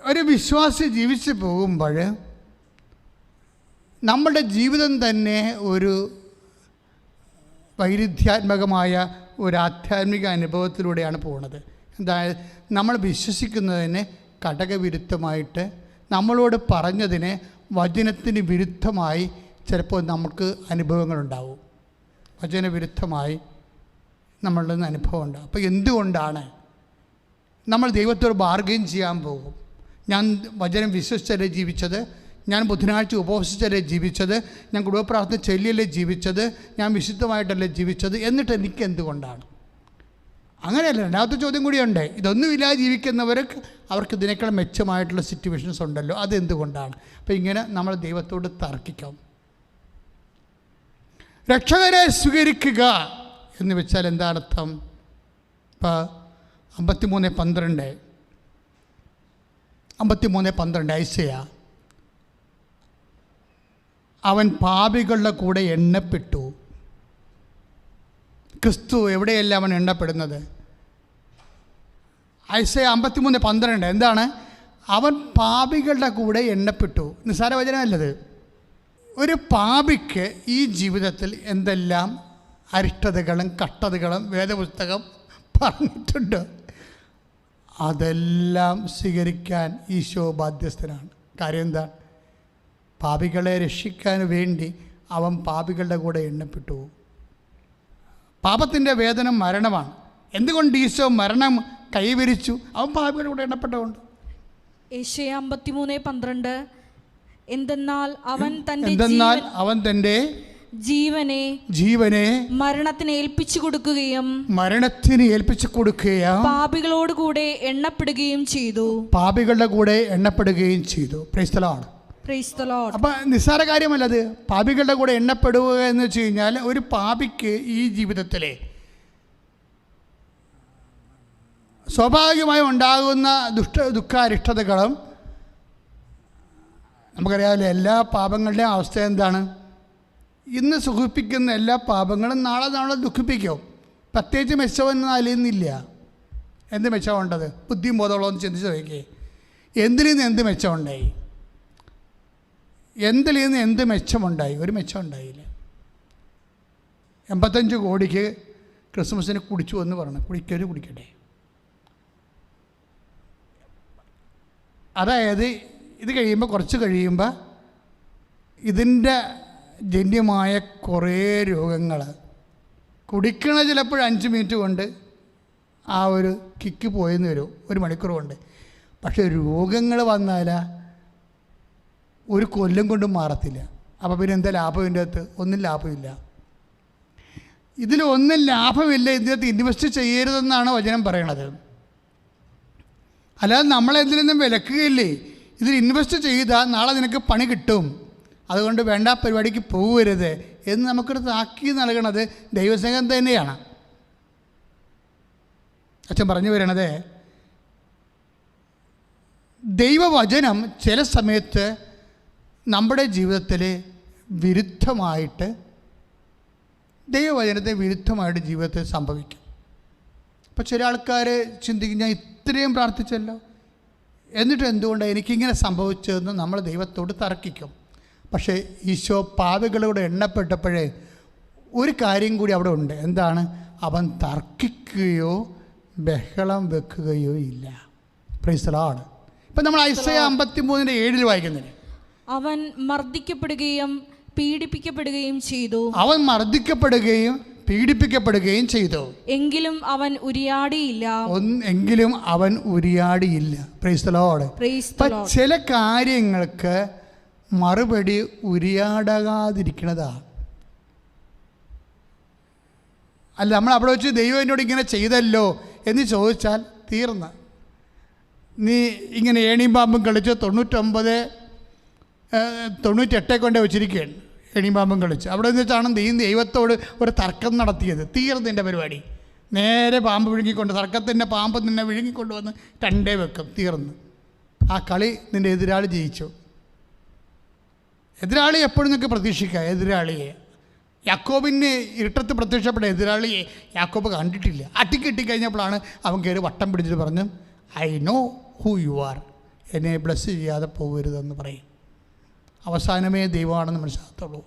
ഒരു വിശ്വാസി ജീവിച്ചു പോകുമ്പോൾ നമ്മുടെ ജീവിതം തന്നെ ഒരു വൈരുദ്ധ്യാത്മകമായ ഒരു ആധ്യാത്മിക അനുഭവത്തിലൂടെയാണ് പോകുന്നത്. അതായത് നമ്മൾ വിശ്വസിക്കുന്നതിന് ഘടകവിരുദ്ധമായിട്ട്, നമ്മളോട് പറഞ്ഞതിന് വചനത്തിന് വിരുദ്ധമായി ചിലപ്പോൾ നമുക്ക് അനുഭവങ്ങളുണ്ടാവും. വചനവിരുദ്ധമായി നമ്മളുടെ അനുഭവം ഉണ്ടാകും. അപ്പോൾ എന്തുകൊണ്ടാണ് നമ്മൾ ദൈവത്തോട് ബാർഗെയിൻ ചെയ്യാൻ പോകും? ഞാൻ വചനം വിശ്വസിച്ചല്ലേ ജീവിച്ചത്, ഞാൻ ബുധനാഴ്ച ഉപവസിച്ചല്ലേ ജീവിച്ചത്, ഞാൻ കുടുംബപ്രാർത്ഥന ചൊല്ലിയല്ലേ ജീവിച്ചത്, ഞാൻ വിശുദ്ധമായിട്ടല്ലേ ജീവിച്ചത്, എന്നിട്ട് എനിക്ക് എന്തുകൊണ്ടാണ്? അങ്ങനെയല്ല. രണ്ടാമത്തെ ചോദ്യം കൂടിയുണ്ട്. ഇതൊന്നുമില്ലാതെ ജീവിക്കുന്നവർക്ക് അവർക്ക് ഇതിനേക്കാൾ മെച്ചമായിട്ടുള്ള സിറ്റുവേഷൻസ് ഉണ്ടല്ലോ, അതെന്തുകൊണ്ടാണ്? അപ്പോൾ ഇങ്ങനെ നമ്മൾ ദൈവത്തോട് തർക്കിക്കാം. രക്ഷകരെ സ്വീകരിക്കുക എന്ന് വെച്ചാൽ എന്താണ് അർത്ഥം? ഇപ്പോൾ 53:12 ഐസയ, അവൻ പാപികളുടെ കൂടെ എണ്ണപ്പെട്ടു. ക്രിസ്തു എവിടെയല്ല അവൻ എണ്ണപ്പെടുന്നത്? ഐസയ 53:12 എന്താണ്? അവൻ പാപികളുടെ കൂടെ എണ്ണപ്പെട്ടു. നിസ്സാര വചനമല്ലത്. ഒരു പാപിക്ക് ഈ ജീവിതത്തിൽ എന്തെല്ലാം അരിഷ്ടതകളും കഷ്ടതകളും വേദപുസ്തകം പറഞ്ഞിട്ടുണ്ട്, അതെല്ലാം സ്വീകരിക്കാൻ ഈശോ ബാധ്യസ്ഥനാണ്. കാര്യം എന്താണ്? പാപികളെ രക്ഷിക്കാൻ വേണ്ടി അവൻ പാപികളുടെ കൂടെ എണ്ണപ്പെട്ടു. പാപത്തിൻ്റെ വേദനം മരണമാണ്. എന്തുകൊണ്ട് ഈശോ മരണം കൈവരിച്ചു? അവൻ പാപികളുടെ കൂടെ എണ്ണപ്പെട്ടതുകൊണ്ട്. യേശയ്യ 53:12 എന്തെന്നാൽ അവൻ തൻ്റെ ജീവനെ മരണത്തിന് ഏൽപ്പിച്ചു കൊടുക്കുകയും പാപികളോട് കൂടെ എണ്ണപ്പെടുകയും ചെയ്തു. Praise the Lord. അപ്പം നിസ്സാര കാര്യമല്ലത്. പാപികളുടെ കൂടെ എണ്ണപ്പെടുക എന്ന് വെച്ച് കഴിഞ്ഞാൽ ഒരു പാപിക്ക് ഈ ജീവിതത്തിലെ സ്വാഭാവികമായി ഉണ്ടാകുന്ന ദുഃഖാരിഷ്ടതകളും, നമുക്കറിയാമല്ലോ, എല്ലാ പാപങ്ങളുടെയും അവസ്ഥ എന്താണ്? ഇന്ന് സുഖിപ്പിക്കുന്ന എല്ലാ പാപങ്ങളും നാളെ ദുഃഖിപ്പിക്കും. പ്രത്യേകിച്ച് മെച്ചമൊന്നും അലിയുന്നില്ല. എന്ത് മെച്ചമുണ്ടത്? ബുദ്ധിയും ബോധമുള്ളതെന്ന് ചിന്തിച്ച് നോക്കിയേ. എന്തിൽ നിന്ന് എന്ത് മെച്ചമുണ്ടായി? എന്തിൽ നിന്ന് എന്ത് മെച്ചമുണ്ടായി? ഒരു മെച്ചം ഉണ്ടായില്ല. 85 കോടിക്ക് ക്രിസ്മസിന് കുടിച്ചു എന്ന് പറഞ്ഞു. കുടിക്കട്ടെ. അതായത് ഇത് കഴിയുമ്പോൾ, കുറച്ച് കഴിയുമ്പോൾ ഇതിൻ്റെ ജന്യമായ കുറേ രോഗങ്ങൾ കുടിക്കണ ചിലപ്പോൾ 5 മിനിറ്റ് കൊണ്ട് ആ ഒരു കിക്ക് പോയെന്ന് വരും, 1 മണിക്കൂർ കൊണ്ട്. പക്ഷേ രോഗങ്ങൾ വന്നാൽ ഒരു കൊല്ലം കൊണ്ടും മാറത്തില്ല. അപ്പോൾ പിന്നെ എന്താ ലാഭം? ഇതിൻ്റെ അകത്ത് ഒന്നും ലാഭമില്ല. ഇതിലൊന്നും ലാഭമില്ല. ഇതിനകത്ത് ഇൻവെസ്റ്റ് ചെയ്യരുതെന്നാണ് വചനം പറയണത്. അല്ലാതെ നമ്മളെന്തിൽ നിന്നും വിലക്കുകയില്ലേ. ഇതിൽ ഇൻവെസ്റ്റ് ചെയ്താൽ നാളെ നിനക്ക് പണി കിട്ടും, അതുകൊണ്ട് വേണ്ട പരിപാടിക്ക് പോകരുത് എന്ന് നമുക്കൊരു താക്കി നൽകണത് ദൈവസ്നേഹം തന്നെയാണ്. അച്ഛൻ പറഞ്ഞു വരണത്, ദൈവവചനം ചില സമയത്ത് നമ്മുടെ ജീവിതത്തിൽ വിരുദ്ധമായിട്ട്, ദൈവവചനത്തെ വിരുദ്ധമായിട്ട് ജീവിതത്തിൽ സംഭവിക്കും. അപ്പോൾ ചില ആൾക്കാർ ചിന്തിക്കും, ഞാൻ ഇത്രയും പ്രാർത്ഥിച്ചല്ലോ, എന്നിട്ട് എന്തുകൊണ്ടാണ് എനിക്കിങ്ങനെ സംഭവിച്ചതെന്ന് നമ്മൾ ദൈവത്തോട് തർക്കിക്കും. പക്ഷേ ഈശോ പാപികളോട് എണ്ണപ്പെട്ടപ്പോഴേ ഒരു കാര്യം കൂടി അവിടെ ഉണ്ട്. എന്താണ്? അവൻ തർക്കിക്കുകയോ ബഹളം വെക്കുകയോ ഇല്ല. Praise the Lord. ഇപ്പം നമ്മൾ ഐസയ 53:7 വായിക്കുന്നത്, അവൻ മർദ്ദിക്കപ്പെടുകയും പീഡിപ്പിക്കപ്പെടുകയും ചെയ്തു. അവൻ മർദ്ദിക്കപ്പെടുകയും പീഡിപ്പിക്കപ്പെടുകയും ചെയ്തു. എങ്കിലും അവൻ ഉരിയാടിയില്ല. എങ്കിലും അവൻ ഉരിയാടിയില്ല. Praise the Lord. ചില കാര്യങ്ങൾക്ക് മറുപടി ഉരിയാടാതിരിക്കുന്നതാണ്. അല്ല, നമ്മൾ അവിടെ വെച്ച് ദൈവം എന്നോട് ഇങ്ങനെ ചെയ്തല്ലോ എന്ന് ചോദിച്ചാൽ തീർന്ന്. നീ ഇങ്ങനെ ഏണിയും പാമ്പും കളിച്ച് 98 കൊണ്ട് വെച്ചിരിക്കുകയാണ്. ഏണിയും പാമ്പും കളിച്ച് അവിടെ വെച്ചാണ് നീ ദൈവത്തോട് ഒരു തർക്കം നടത്തിയത്. തീർന്ന് നിൻ്റെ പരിപാടി. നേരെ പാമ്പ് വിഴുങ്ങിക്കൊണ്ട്, തർക്കത്തിൻ്റെ പാമ്പ് നിന്നെ വിഴുങ്ങിക്കൊണ്ട് വന്ന് 2 വെക്കും. തീർന്ന്. ആ കളി നിൻ്റെ എതിരാളി ജയിച്ചു. എതിരാളി എപ്പോഴും നിങ്ങൾക്ക് പ്രതീക്ഷിക്കുക. എതിരാളിയെ യാക്കോബിന് ഇരുട്ടത്ത് പ്രത്യക്ഷപ്പെട്ട എതിരാളിയെ യാക്കോബ് കണ്ടിട്ടില്ല. അട്ടിക്കിട്ടിക്കഴിഞ്ഞപ്പോഴാണ് അവൻ കയറി വട്ടം പിടിച്ചിട്ട് പറഞ്ഞു, I know who you are, എന്നെ ബ്ലസ് ചെയ്യാതെ പോകരുതെന്ന് പറയും. അവസാനമേ ദൈവമാണെന്ന് മനസ്സിലാകത്തുള്ളൂ.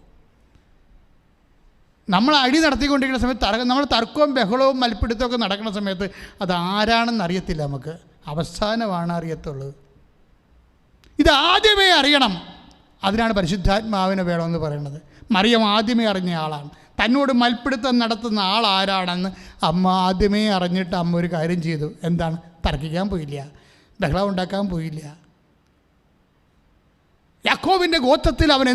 നമ്മൾ അടി നടത്തിക്കൊണ്ടിരിക്കുന്ന സമയത്ത് നമ്മൾ തർക്കവും ബഹളവും മൽപ്പിടുത്തമൊക്കെ നടക്കുന്ന സമയത്ത് അതാരാണെന്ന് അറിയത്തില്ല. നമുക്ക് അവസാനമാണ് അറിയത്തുള്ളത്. ഇതാദ്യമേ അറിയണം. അതിനാണ് പരിശുദ്ധാത്മാവിനെ വേണമെന്ന് പറയുന്നത്. മറിയം ആദ്യമേ അറിഞ്ഞ ആളാണ്. തന്നോട് മൽപ്പിടുത്തം നടത്തുന്ന ആൾ ആരാണെന്ന് അമ്മ ആദ്യമേ അറിഞ്ഞിട്ട് അമ്മ ഒരു കാര്യം ചെയ്തു. എന്താണ്? തർക്കിക്കാൻ പോയില്ല, ബഹളം ഉണ്ടാക്കാൻ പോയില്ല. യാക്കോബിൻ്റെ ഗോത്രത്തിൽ അവൻ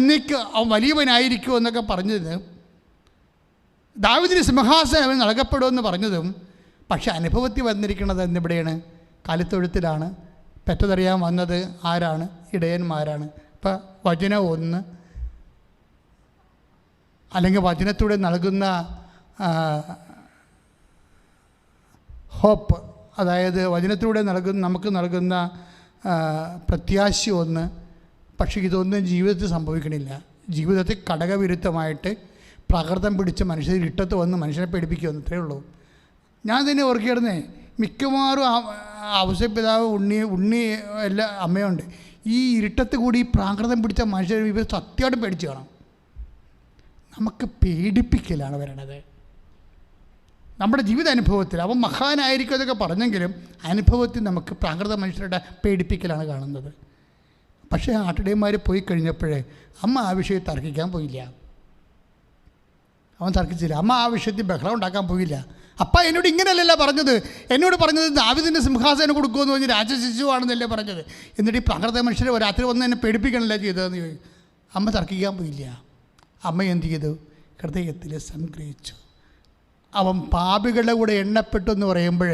അവൻ വലിയവനായിരിക്കും എന്നൊക്കെ പറഞ്ഞത്, ദാവീദിന് സിംഹാസനം അവൻ നൽകപ്പെടുമെന്ന് പറഞ്ഞതും, പക്ഷെ അനുഭവത്തിൽ വന്നിരിക്കുന്നത് എന്നിവിടെയാണ്, കാലിത്തൊഴുത്തിലാണ്. പെറ്റതറിയാൻ വന്നത് ആരാണ്? ഇടയന്മാരാണ്. ഇപ്പം വചനം 1 അല്ലെങ്കിൽ വചനത്തിലൂടെ നൽകുന്ന ഹോപ്പ്, അതായത് വചനത്തിലൂടെ നമുക്ക് നൽകുന്ന പ്രത്യാശ 1. പക്ഷേ ഇതൊന്നും ജീവിതത്തിൽ സംഭവിക്കണില്ല. ജീവിതത്തിൽ ഘടകവിരുദ്ധമായിട്ട് പ്രകൃതം പിടിച്ച് മനുഷ്യർ ഇട്ടത്ത് വന്ന് മനുഷ്യനെ പേടിപ്പിക്കുമെന്ന്. ഇത്രയേ ഉള്ളൂ. ഞാൻ തന്നെ ഓർക്കിയിരുന്നേ, മിക്കവാറും ഔസേപ്പിതാവ് ഉണ്ണി എല്ലാ അമ്മയുണ്ട്. ഈ ഇരുട്ടത്ത് കൂടി ഈ പ്രാകൃതം പിടിച്ച മനുഷ്യർ ഇവർ സത്യമായിട്ട് പേടിച്ച് കാണാം. നമുക്ക് പേടിപ്പിക്കലാണ് വരണത്. നമ്മുടെ ജീവിതാനുഭവത്തിൽ അവൻ മഹാനായിരിക്കും എന്നൊക്കെ പറഞ്ഞെങ്കിലും അനുഭവത്തിൽ നമുക്ക് പ്രാകൃത മനുഷ്യരുടെ പേടിപ്പിക്കലാണ് കാണുന്നത്. പക്ഷേ ആട്ടിടയന്മാർ പോയി കഴിഞ്ഞപ്പോഴേ അമ്മ ആ വിഷയത്തിൽ തർക്കിക്കാൻ പോയില്ല. അവൻ തർക്കിച്ചില്ല. അമ്മ ആ വിഷയത്തിൽ ബഹളം ഉണ്ടാക്കാൻ പോയില്ല. അപ്പ എന്നോട് ഇങ്ങനെയല്ലല്ലോ പറഞ്ഞത്. എന്നോട് പറഞ്ഞത് ദാവീദിൻ്റെ സിംഹാസനം കൊടുക്കുമെന്ന് പറഞ്ഞ് രാജശിശുവാണെന്നല്ലേ പറഞ്ഞത്. എന്നിട്ട് ഈ പ്രാകൃത മനുഷ്യരെ രാത്രി വന്ന് എന്നെ പേടിപ്പിക്കണമല്ലോ ചെയ്തതെന്ന് ചോദിക്കും. അമ്മ തർക്കിക്കാൻ പോയില്ല. അമ്മ എന്ത് ചെയ്തു? ഹൃദയത്തിൽ സംഗ്രഹിച്ചു. അവൻ പാപികളുടെ കൂടെ എണ്ണപ്പെട്ടു എന്ന് പറയുമ്പോൾ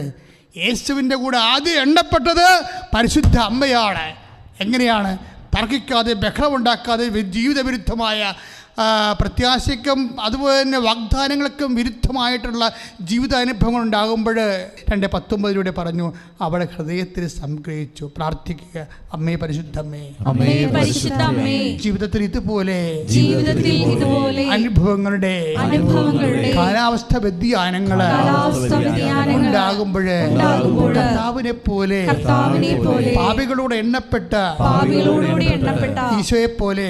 യേശുവിൻ്റെ കൂടെ ആദ്യം എണ്ണപ്പെട്ടത് പരിശുദ്ധ അമ്മയാണ്. എങ്ങനെയാണ്? തർക്കിക്കാതെ, ബഹളമുണ്ടാക്കാതെ, ജീവിതവിരുദ്ധമായ പ്രത്യാശയ്ക്കും അതുപോലെ തന്നെ വാഗ്ദാനങ്ങൾക്കും വിരുദ്ധമായിട്ടുള്ള ജീവിതാനുഭവങ്ങൾ ഉണ്ടാകുമ്പോൾ 2:19 പറഞ്ഞു, അവളെ ഹൃദയത്തിൽ സംഗ്രഹിച്ചു. പ്രാർത്ഥിക്കുക, അമ്മേ പരിശുദ്ധമ്മേ, ജീവിതത്തിൽ ഇതുപോലെ അനുഭവങ്ങളുടെ കാലാവസ്ഥ വ്യതിയാനങ്ങൾ ഉണ്ടാകുമ്പോൾ കർത്താവിനെ പോലെ പാപികളോട് എണ്ണപ്പെട്ട ഈശോയെ പോലെ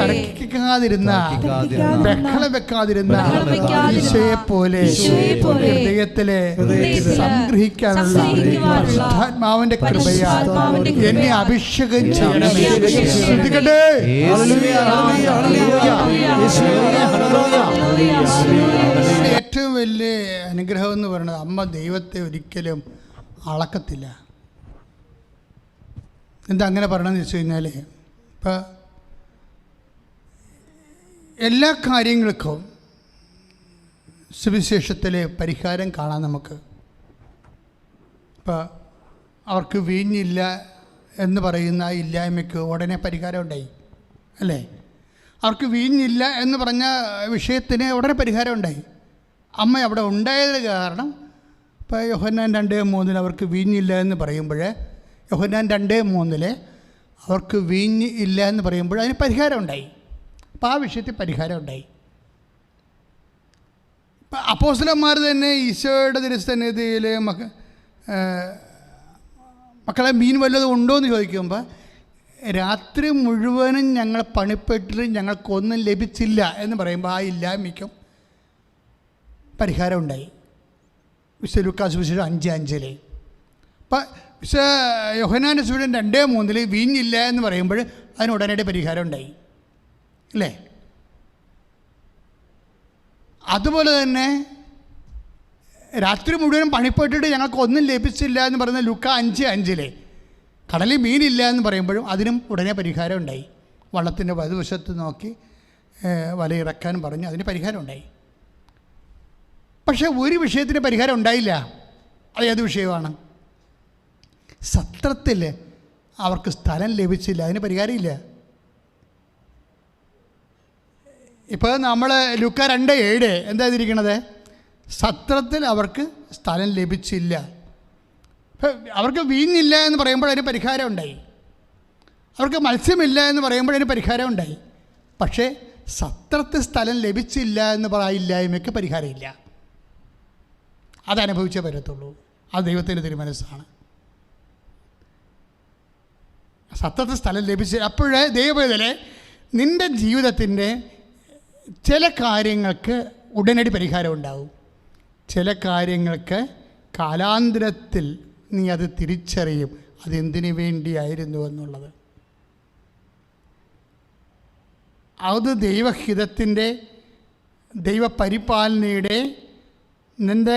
തർക്കിക്കാതെ ബഹളം വെക്കാതിരുന്ന ഈശോയെ പോലെ ഹൃദയത്തിലെ സംഗ്രഹിക്കാനുള്ള പരിശുദ്ധാത്മാവിന്റെ കൃപയാൽ എന്നെ അഭിഷേകം ചെയ്യണമേ. ഏറ്റവും വലിയ അനുഗ്രഹം എന്ന് പറയുന്നത് അമ്മ ദൈവത്തെ ഒരിക്കലും അളക്കത്തില്ല. എന്താ അങ്ങനെ പറയണമെന്ന് വെച്ച് കഴിഞ്ഞാൽ, ഇപ്പം എല്ലാ കാര്യങ്ങൾക്കും സുവിശേഷത്തിലെ പരിഹാരം കാണാൻ നമുക്ക്. ഇപ്പോൾ അവർക്ക് വീഞ്ഞില്ല എന്ന് പറയുന്ന ഇല്ലായ്മയ്ക്ക് ഉടനെ പരിഹാരം ഉണ്ടായി അല്ലേ? അവർക്ക് വീഞ്ഞില്ല എന്ന് പറഞ്ഞ വിഷയത്തിന് ഉടനെ പരിഹാരം ഉണ്ടായി. അമ്മ അവിടെ ഉണ്ടായത് കാരണം ഇപ്പോൾ യോഹന്നാൻ 2:3 അവർക്ക് വീഞ്ഞില്ല എന്ന് പറയുമ്പോൾ, യോഹന്നാൻ 2:3 അവർക്ക് വീഞ്ഞ് ഇല്ല എന്ന് പറയുമ്പോൾ അതിന് പരിഹാരം ഉണ്ടായി. അപ്പോൾ ആ വിഷയത്തിൽ പരിഹാരം ഉണ്ടായി. ഇപ്പം അപ്പോസ്തലന്മാർ തന്നെ ഈശോയുടെ തിരുസന്നിധിയിൽ മക്കളെ മീൻ വല്ലതും ഉണ്ടോ എന്ന് ചോദിക്കുമ്പോൾ, രാത്രി മുഴുവനും ഞങ്ങൾ പണിപ്പെട്ടിട്ട് ഞങ്ങൾക്കൊന്നും ലഭിച്ചില്ല എന്ന് പറയുമ്പോൾ ആ ഇല്ലായ്മയ്ക്കും പരിഹാരം ഉണ്ടായി. വിശുദ്ധ ലൂക്കാസ് സുവിശേഷം 5:5. അപ്പം വിശുദ്ധ യോഹന്നാന്റെ സുവിശേഷം 2:3 വീഞ്ഞില്ല എന്ന് പറയുമ്പോൾ അതിന് ഉടനടി പരിഹാരം ഉണ്ടായി അല്ലേ? അതുപോലെ തന്നെ രാത്രി മുഴുവൻ പണിപ്പെട്ടിട്ട് ഞങ്ങൾക്ക് ഒന്നും ലഭിച്ചില്ല എന്ന് പറയുന്ന ലൂക്ക 5:5 കടലിൽ മീനില്ല എന്ന് പറയുമ്പോഴും അതിനും ഉടനെ പരിഹാരം ഉണ്ടായി. വള്ളത്തിൻ്റെ വലതുവശത്ത് നോക്കി വലയിറക്കാൻ പറഞ്ഞു, അതിന് പരിഹാരം ഉണ്ടായി. പക്ഷേ ഒരു വിഷയത്തിന് പരിഹാരം ഉണ്ടായില്ല. അത് ഏത് വിഷയമാണ്? സത്രത്തിൽ അവർക്ക് സ്ഥലം ലഭിച്ചില്ല, അതിന് പരിഹാരമില്ല. ഇപ്പോൾ നമ്മൾ ലൂക്ക 2:7 എന്താ ഇതിരിക്കണത്? സത്രത്തിൽ അവർക്ക് സ്ഥലം ലഭിച്ചില്ല. അവർക്ക് വീഞ്ഞില്ല എന്ന് പറയുമ്പോൾ അതിന് പരിഹാരം ഉണ്ടായി. അവർക്ക് മത്സ്യമില്ല എന്ന് പറയുമ്പോൾ അതിന് പരിഹാരം ഉണ്ടായി. പക്ഷേ സത്രത്തിൽ സ്ഥലം ലഭിച്ചില്ല എന്ന് പറയില്ലായ്മയ്ക്ക് പരിഹാരമില്ല. അതനുഭവിച്ചേ പറ്റത്തുള്ളൂ. അത് ദൈവത്തിൻ്റെ തിരുമനസ്സാണ്. സത്രത്തിൽ സ്ഥലം ലഭിച്ചില്ല. അപ്പോഴേ ദൈവവേദനെ നിൻ്റെ ജീവിതത്തിൻ്റെ ചില കാര്യങ്ങൾക്ക് ഉടനടി പരിഹാരം ഉണ്ടാവും. ചില കാര്യങ്ങൾക്ക് കാലാന്തരത്തിൽ നീ അത് തിരിച്ചറിയും, അതെന്തിനു വേണ്ടിയായിരുന്നു എന്നുള്ളത്. അത് ദൈവഹിതത്തിൻ്റെ, ദൈവപരിപാലനയുടെ, നിൻ്റെ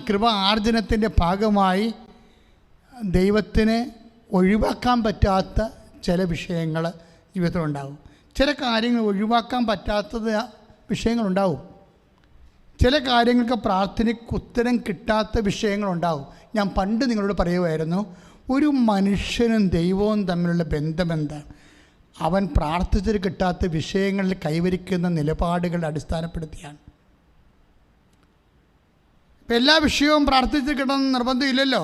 കൃപ ആർജനത്തിൻ്റെ ഭാഗമായി ദൈവത്തിന് ഒഴിവാക്കാൻ പറ്റാത്ത ചില വിഷയങ്ങൾ ജീവിതത്തിലുണ്ടാകും. ചില കാര്യങ്ങൾ ഒഴിവാക്കാൻ പറ്റാത്തത് വിഷയങ്ങളുണ്ടാവും. ചില കാര്യങ്ങൾക്ക് പ്രാർത്ഥനയ്ക്ക് ഉത്തരം കിട്ടാത്ത വിഷയങ്ങളുണ്ടാവും. ഞാൻ പണ്ട് നിങ്ങളോട് പറയുമായിരുന്നു, ഒരു മനുഷ്യനും ദൈവവും തമ്മിലുള്ള ബന്ധമെന്താണ്? അവൻ പ്രാർത്ഥിച്ചിട്ട് കിട്ടാത്ത വിഷയങ്ങളിൽ കൈവരിക്കുന്ന നിലപാടുകളെ അടിസ്ഥാനപ്പെടുത്തിയാണ്. ഇപ്പം എല്ലാ വിഷയവും പ്രാർത്ഥിച്ച് കിട്ടണമെന്ന് നിർബന്ധമില്ലല്ലോ.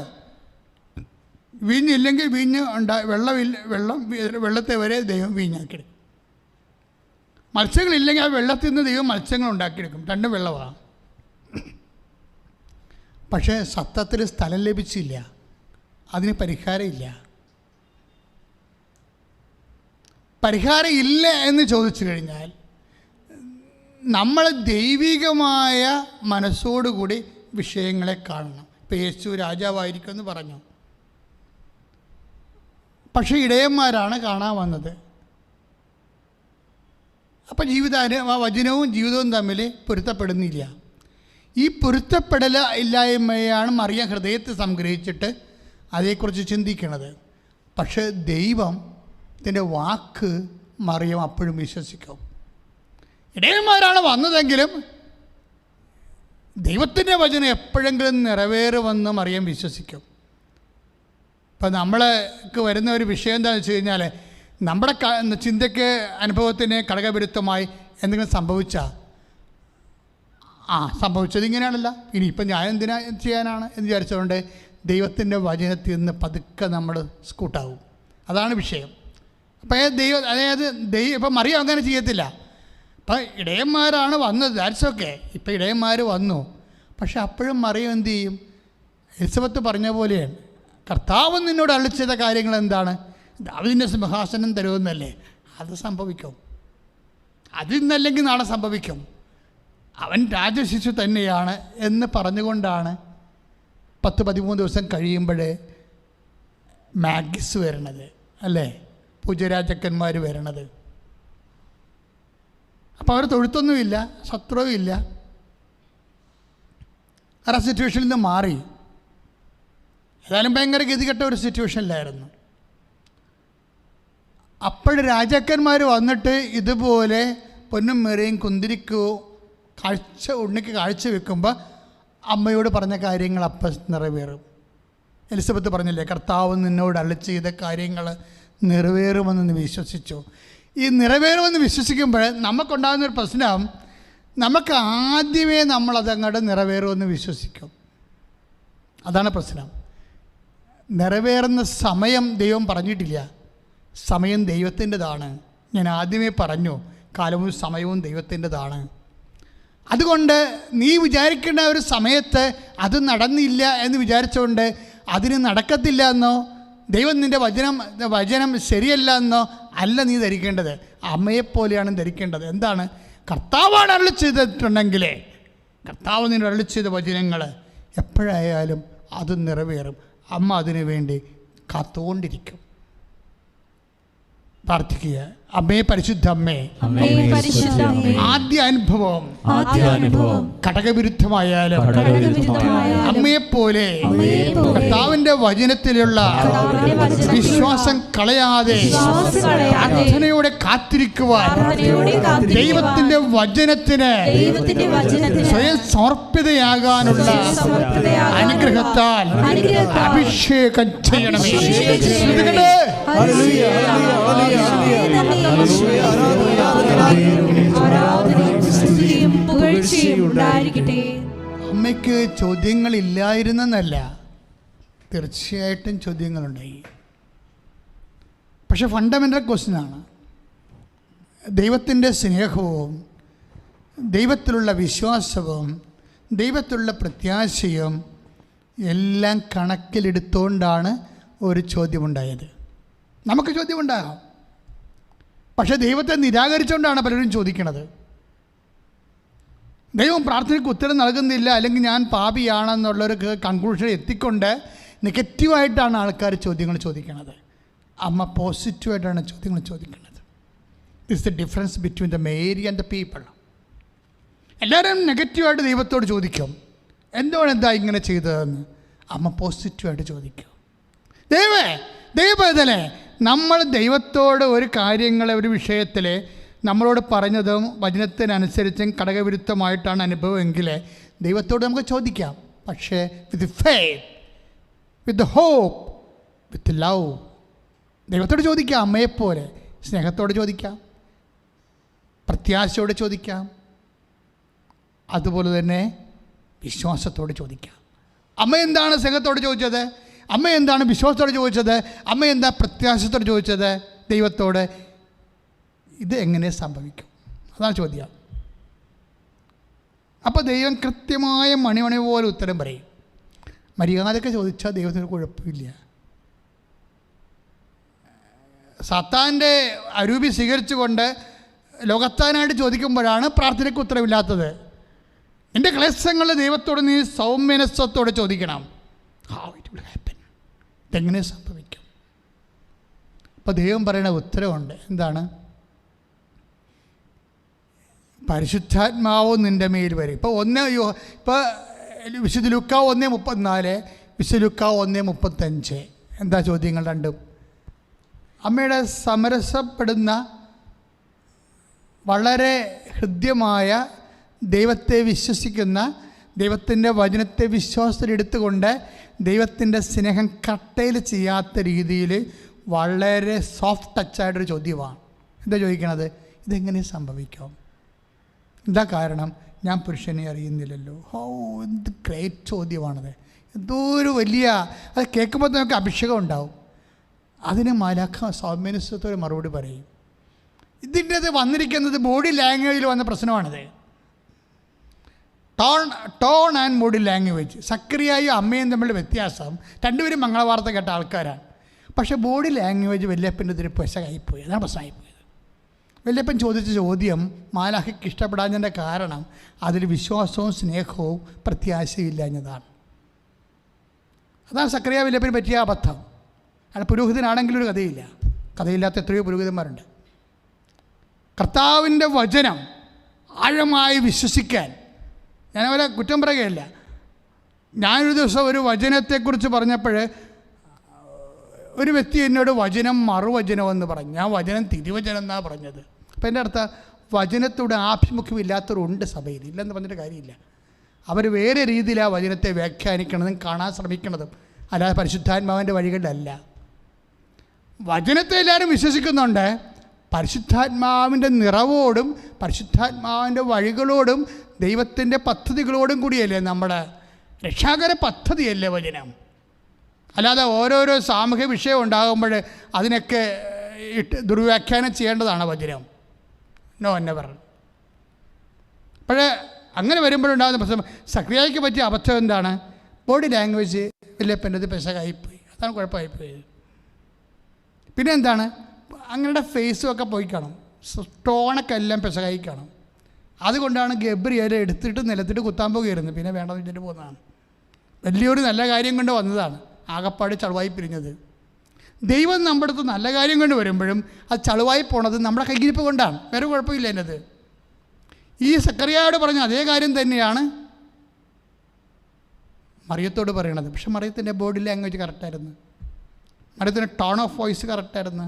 വീഞ്ഞില്ലെങ്കിൽ വീഞ്ഞ് വെള്ളത്തെ വരെ ദൈവം വീഞ്ഞാക്കിയെടുക്കും. മത്സ്യങ്ങളില്ലെങ്കിൽ ആ വെള്ളത്തിൽ നിന്ന് ദൈവം മത്സ്യങ്ങൾ ഉണ്ടാക്കിയെടുക്കും. രണ്ടും വെള്ളമാണ്. പക്ഷേ സത്യത്തിൽ സ്ഥലം ലഭിച്ചില്ല, അതിന് പരിഹാരമില്ല. പരിഹാരം ഇല്ല എന്ന് ചോദിച്ചു കഴിഞ്ഞാൽ നമ്മൾ ദൈവികമായ മനസ്സോടുകൂടി വിഷയങ്ങളെ കാണണം. ഇപ്പം യേശു രാജാവായിരിക്കുമെന്ന് പറഞ്ഞു, പക്ഷേ ഇടയന്മാരാണ് കാണാൻ വന്നത്. അപ്പം വചനവും ജീവിതവും തമ്മിൽ പൊരുത്തപ്പെടുന്നില്ല. ഈ പൊരുത്തപ്പെടൽ ഇല്ലായ്മയാണ് മറിയം ഹൃദയത്തെ സംഗ്രഹിച്ചിട്ട് അതേക്കുറിച്ച് ചിന്തിക്കുന്നത്. പക്ഷേ ദൈവത്തിൻ്റെ വാക്ക് മറിയം അപ്പോഴും വിശ്വസിക്കും. ഇടയന്മാരാണ് വന്നതെങ്കിലും ദൈവത്തിൻ്റെ വചനം എപ്പോഴെങ്കിലും നിറവേറുമെന്ന് മറിയം വിശ്വസിക്കും. ഇപ്പം നമ്മൾക്ക് വരുന്ന ഒരു വിഷയം എന്താണെന്ന് വെച്ച് കഴിഞ്ഞാൽ, നമ്മുടെ ചിന്തയ്ക്ക് അനുഭവത്തിന് ഘടകവിരുദ്ധമായി എന്തെങ്കിലും സംഭവിച്ചാൽ, സംഭവിച്ചത് ഇങ്ങനെയാണല്ല, ഇനിയിപ്പം ഞാൻ എന്തിനാ ചെയ്യാനാണ് എന്ന് വിചാരിച്ചുകൊണ്ട് ദൈവത്തിൻ്റെ വചനത്തിൽ നിന്ന് പതുക്കെ നമ്മൾ സ്കൂട്ടാവും. അതാണ് വിഷയം. അപ്പം ഇപ്പം മറിയം അങ്ങനെ ചെയ്യത്തില്ല. അപ്പം ഇടയന്മാരാണ് വന്നത്, ദാറ്റ്സ് ഓക്കെ. ഇപ്പം ഇടയന്മാർ വന്നു. പക്ഷെ അപ്പോഴും മറിയം എന്ത് ചെയ്യും? എലിസബത്ത് പറഞ്ഞ പോലെയാണ്, കർത്താവ് നിന്നോട് അരുളിച്ചെയ്ത കാര്യങ്ങൾ എന്താണ്? ദാവീദിൻ്റെ സിംഹാസനം തരുമെന്നല്ലേ? അത് സംഭവിക്കും. അതിന്നല്ലെങ്കിൽ നാളെ സംഭവിക്കും. അവൻ രാജശിശു തന്നെയാണ് എന്ന് പറഞ്ഞുകൊണ്ടാണ് 10-13 ദിവസം കഴിയുമ്പോൾ മാഗിസ് വരണത്, അല്ലേ? പൂജരാജക്കന്മാർ വരണത്. അപ്പോൾ അവർ തൊഴുത്തൊന്നുമില്ല, ശത്രുവുമില്ല. ആ സിറ്റുവേഷനിൽ നിന്ന് മാറി. ഏതായാലും ഭയങ്കര ഗതികെട്ട ഒരു സിറ്റുവേഷനിലായിരുന്നു. അപ്പോൾ രാജാക്കന്മാർ വന്നിട്ട് ഇതുപോലെ പൊന്നും മേറയും കുന്തിരിക്കോ ഉണ്ണിക്ക് കാഴ്ച വെക്കുമ്പോൾ അമ്മയോട് പറഞ്ഞ കാര്യങ്ങൾ അപ്പം നിറവേറും. എലിസബത്ത് പറഞ്ഞില്ലേ, കർത്താവ് നിന്നോട് അരുളിച്ചെയ്ത കാര്യങ്ങൾ നിറവേറുമെന്ന് വിശ്വസിച്ചു. ഈ നിറവേറുമെന്ന് വിശ്വസിക്കുമ്പോൾ നമുക്കുണ്ടാകുന്നൊരു പ്രശ്നം, നമുക്ക് ആദ്യമേ നമ്മളതങ്ങോട്ട് നിറവേറുമെന്ന് വിശ്വസിക്കും. അതാണ് പ്രശ്നം. നിറവേറുന്ന സമയം ദൈവം പറഞ്ഞിട്ടില്ല. സമയം ദൈവത്തിൻ്റെതാണ്. ഞാൻ ആദ്യമേ പറഞ്ഞു, കാലവും സമയവും ദൈവത്തിൻ്റെതാണ്. അതുകൊണ്ട് നീ വിചാരിക്കേണ്ട ഒരു സമയത്ത് അത് നടന്നില്ല എന്ന് വിചാരിച്ചുകൊണ്ട് അതിന് നടക്കത്തില്ല എന്നോ ദൈവം നിൻ്റെ വചനം ശരിയല്ല എന്നോ അല്ല നീ ധരിക്കേണ്ടത്. അമ്മയെപ്പോലെയാണ് ധരിക്കേണ്ടത്. എന്താണ്? കർത്താവാണ് അരുളി ചെയ്തിട്ടുണ്ടെങ്കിലേ, കർത്താവ് നിന്നോട് അരുളി ചെയ്ത വചനങ്ങൾ എപ്പോഴായാലും അത് നിറവേറും. അമ്മ അതിനു വേണ്ടി കാത്തുകൊണ്ടിരിക്കും. പ്രാർത്ഥിക്കുക. അമ്മേ പരിശുദ്ധ അമ്മേ, അമ്മേ പരിശുദ്ധ അമ്മേ, ആദ്യ അനുഭവം ഘടകവിരുദ്ധമായാലും അമ്മയെപ്പോലെ കർത്താവിന്റെ വചനത്തിലുള്ള വിശ്വാസം കളയാതെ പ്രാർത്ഥനയോടെ കാത്തിരിക്കുവാൻ, ദൈവത്തിന്റെ വചനത്തിന് സ്വയം സമർപ്പിതയാകാനുള്ള അനുഗ്രഹത്താൽ അഭിഷേകം ചെയ്യണമേ. അമ്മയ്ക്ക് ചോദ്യങ്ങളില്ലായിരുന്നെന്നല്ല, തീർച്ചയായിട്ടും ചോദ്യങ്ങളുണ്ടായി. പക്ഷെ ഫണ്ടമെൻ്റൽ ക്വസ്റ്റ്യനാണ്. ദൈവത്തിൻ്റെ സ്നേഹവും ദൈവത്തിലുള്ള വിശ്വാസവും ദൈവത്തിലുള്ള പ്രത്യാശയും എല്ലാം കണക്കിലെടുത്തുകൊണ്ടാണ് ഒരു ചോദ്യമുണ്ടായത്. നമുക്ക് ചോദ്യമുണ്ടാകാം, പക്ഷെ ദൈവത്തെ നിരാകരിച്ചുകൊണ്ടാണ് പലരും ചോദിക്കുന്നത്. ദൈവം പ്രാർത്ഥനയ്ക്ക് ഉത്തരം നൽകുന്നില്ല, അല്ലെങ്കിൽ ഞാൻ പാപിയാണെന്നുള്ളൊരു കൺക്ലൂഷൻ എത്തിക്കൊണ്ട് നെഗറ്റീവായിട്ടാണ് ആൾക്കാർ ചോദ്യങ്ങൾ ചോദിക്കുന്നത്. അമ്മ പോസിറ്റീവായിട്ടാണ് ചോദ്യങ്ങൾ ചോദിക്കുന്നത്. This the difference between the Mary and the people. എല്ലാവരും നെഗറ്റീവായിട്ട് ദൈവത്തോട് ചോദിക്കും, എന്താ ഇങ്ങനെ ചെയ്തതെന്ന്. അമ്മ പോസിറ്റീവായിട്ട് ചോദിക്കും, ദൈവത്തിലെ നമ്മൾ ദൈവത്തോട് ഒരു കാര്യങ്ങളെ, ഒരു വിഷയത്തിൽ നമ്മളോട് പറഞ്ഞതും വചനത്തിനനുസരിച്ചും ഘടകവിരുദ്ധമായിട്ടാണ് അനുഭവമെങ്കിൽ ദൈവത്തോട് നമുക്ക് ചോദിക്കാം. പക്ഷേ with faith, with hope, with love ദൈവത്തോട് ചോദിക്കാം. അമ്മയെപ്പോലെ സ്നേഹത്തോടെ ചോദിക്കാം, പ്രത്യാശയോടെ ചോദിക്കാം, അതുപോലെ തന്നെ വിശ്വാസത്തോടെ ചോദിക്കാം. അമ്മ എന്താണ് സ്നേഹത്തോടെ ചോദിച്ചത്? അമ്മ എന്താണ് വിശ്വാസത്തോടെ ചോദിച്ചത്? അമ്മ എന്താ പ്രത്യാശത്തോടെ ചോദിച്ചത് ദൈവത്തോട്? ഇത് എങ്ങനെ സംഭവിക്കും? അതാണ് ചോദ്യം. അപ്പോൾ ദൈവം കൃത്യമായ മണിമണി പോലെ ഉത്തരം പറയും. മര്യാദയൊക്കെ ചോദിച്ചാൽ ദൈവത്തിന് കുഴപ്പമില്ല. സാത്താൻ്റെ അരൂപി സ്വീകരിച്ചുകൊണ്ട് ലോകത്താനായിട്ട് ചോദിക്കുമ്പോഴാണ് പ്രാർത്ഥനയ്ക്ക് ഉത്തരവില്ലാത്തത്. എൻ്റെ ക്ലേശങ്ങൾ ദൈവത്തോട് നീ സൗമ്യനസ്വത്തോടെ ചോദിക്കണം. ഹൗ ഇറ്റ് വിൽ ഹാപ്പൻ, ഇതെങ്ങനെ സംഭവിക്കും? അപ്പോൾ ദൈവം പറയുന്ന ഉത്തരവുണ്ട്. എന്താണ്? പരിശുദ്ധാത്മാവും നിൻ്റെ മേൽ വരും. ഇപ്പോൾ വിശുദ്ധ ലൂക്കാ 1:34, വിശുദ്ധ ലൂക്കാ 1:35. എന്താ ചോദ്യങ്ങൾ രണ്ടും? അമ്മയുടെ സമരസപ്പെടുന്ന വളരെ ഹൃദ്യമായ ദൈവത്തെ വിശ്വസിക്കുന്ന, ദൈവത്തിൻ്റെ വചനത്തെ വിശ്വാസത്തിലെടുത്തുകൊണ്ട് ദൈവത്തിൻ്റെ സ്നേഹം കട്ടയിൽ ചെയ്യാത്ത രീതിയിൽ വളരെ സോഫ്റ്റ് ടച്ചായിട്ടൊരു ചോദ്യമാണ്. എന്താ ചോദിക്കണത്? ഇതെങ്ങനെ സംഭവിക്കും? എന്താ കാരണം? ഞാൻ പുരുഷനെ അറിയുന്നില്ലല്ലോ. എന്ത് ഗ്രേറ്റ് ചോദ്യമാണത്. എന്തോ ഒരു വലിയ, അത് കേൾക്കുമ്പോൾ നമുക്ക് അഭിഷേകം ഉണ്ടാവും. അതിന് മാലാഖ സൗമ്യനസ്വത്തോടെ മറുപടി പറയും. ഇതിൻ്റെ അത് വന്നിരിക്കുന്നത് ബോഡി ലാംഗ്വേജിൽ വന്ന പ്രശ്നമാണിത്. Tone and body language. സക്രിയയും അമ്മയും തമ്മിലുള്ള വ്യത്യാസം, രണ്ടുപേരും മംഗളവാർത്ത കേട്ട ആൾക്കാരാണ്. പക്ഷേ ബോഡി ലാംഗ്വേജ് വല്യപ്പൻ്റെ ഇതിൽ പെശകായിപ്പോയി. അതാണ് പ്രശ്നമായിപ്പോയത്. വല്യപ്പൻ ചോദിച്ച ചോദ്യം മാലാഖയ്ക്ക് ഇഷ്ടപ്പെടാഞ്ഞതിൻ്റെ കാരണം അതിൽ വിശ്വാസവും സ്നേഹവും പ്രത്യാശയും ഇല്ലാഞ്ഞതാണ്. അതാണ് സക്രിയ വല്യപ്പന് പറ്റിയ അബദ്ധം. അയാൾ പുരോഹിതനാണെങ്കിലും ഒരു കഥയില്ല. കഥയില്ലാത്ത എത്രയോ പുരോഹിതന്മാരുണ്ട്. കർത്താവിൻ്റെ വചനം ആഴമായി വിശ്വസിക്കാൻ ഞാനവരെ കുറ്റം പറയുകയല്ല. ഞാനൊരു ദിവസം ഒരു വചനത്തെക്കുറിച്ച് പറഞ്ഞപ്പോൾ ഒരു വ്യക്തി എന്നോട് വചനം മറുവചനമെന്ന് പറഞ്ഞു. ഞാൻ വചനം തിരുവചനം എന്നാണ് പറഞ്ഞത്. അപ്പോൾ എൻ്റെ അടുത്ത വചനത്തോട് ആഭിമുഖ്യമില്ലാത്തവരുണ്ട് സഭയിൽ, ഇല്ലെന്ന് പറഞ്ഞിട്ട് കാര്യമില്ല. അവർ വേറെ രീതിയിലാണ് വചനത്തെ വ്യാഖ്യാനിക്കണതും കാണാൻ ശ്രമിക്കുന്നതും, അല്ലാതെ പരിശുദ്ധാത്മാവിൻ്റെ വഴികളിലല്ല. വചനത്തെ എല്ലാവരും വിശ്വസിക്കുന്നുണ്ട്. പരിശുദ്ധാത്മാവിൻ്റെ നിറവോടും പരിശുദ്ധാത്മാവിൻ്റെ വഴികളോടും ദൈവത്തിൻ്റെ പദ്ധതികളോടും കൂടിയല്ലേ നമ്മുടെ രക്ഷാകര പദ്ധതിയല്ലേ വചനം. അല്ലാതെ ഓരോരോ സാമൂഹ്യ വിഷയം ഉണ്ടാകുമ്പോൾ അതിനൊക്കെ ദുർവ്യാഖ്യാനം ചെയ്യേണ്ടതാണ് വചനം. No, never. അപ്പോഴേ അങ്ങനെ വരുമ്പോഴുണ്ടാകുന്ന പ്രശ്നം, സക്രിയയ്ക്ക് പറ്റിയ അബദ്ധം എന്താണ്? ബോഡി ലാംഗ്വേജ് വല്യപ്പൻ്റെത് പെശകായിപ്പോയി. അതാണ് കുഴപ്പമായിപ്പോയത്. പിന്നെ എന്താണ്? അങ്ങയുടെ ഫേസും ഒക്കെ പോയി കാണും, സ്റ്റോണൊക്കെ എല്ലാം പെശകായി കാണും. അതുകൊണ്ടാണ് ഗബ്രിയേൽ എടുത്തിട്ട് നിലത്തിട്ട് കുത്താൻ പോകുകയായിരുന്നു. പിന്നെ വേണ്ടെന്ന് വെച്ചിട്ട് പോകുന്നതാണ്. വലിയൊരു നല്ല കാര്യം കൊണ്ട് വന്നതാണ്, ആകപ്പാട് ചളവായി പിരിഞ്ഞത്. ദൈവം നമ്മുടെ അടുത്ത് നല്ല കാര്യം കൊണ്ട് വരുമ്പോഴും അത് ചളുവായി പോണത് നമ്മുടെ കയ്യിരിപ്പ് കൊണ്ടാണ്, വേറെ കുഴപ്പമില്ല എന്നത്. ഈ സക്കറിയായോട് പറഞ്ഞ അതേ കാര്യം തന്നെയാണ് മറിയത്തോട് പറയണത്. പക്ഷെ മറിയത്തിൻ്റെ ബോഡി ലാംഗ്വേജ് കറക്റ്റായിരുന്നു, മറിയത്തിൻ്റെ ടോൺ ഓഫ് വോയിസ് കറക്റ്റായിരുന്നു.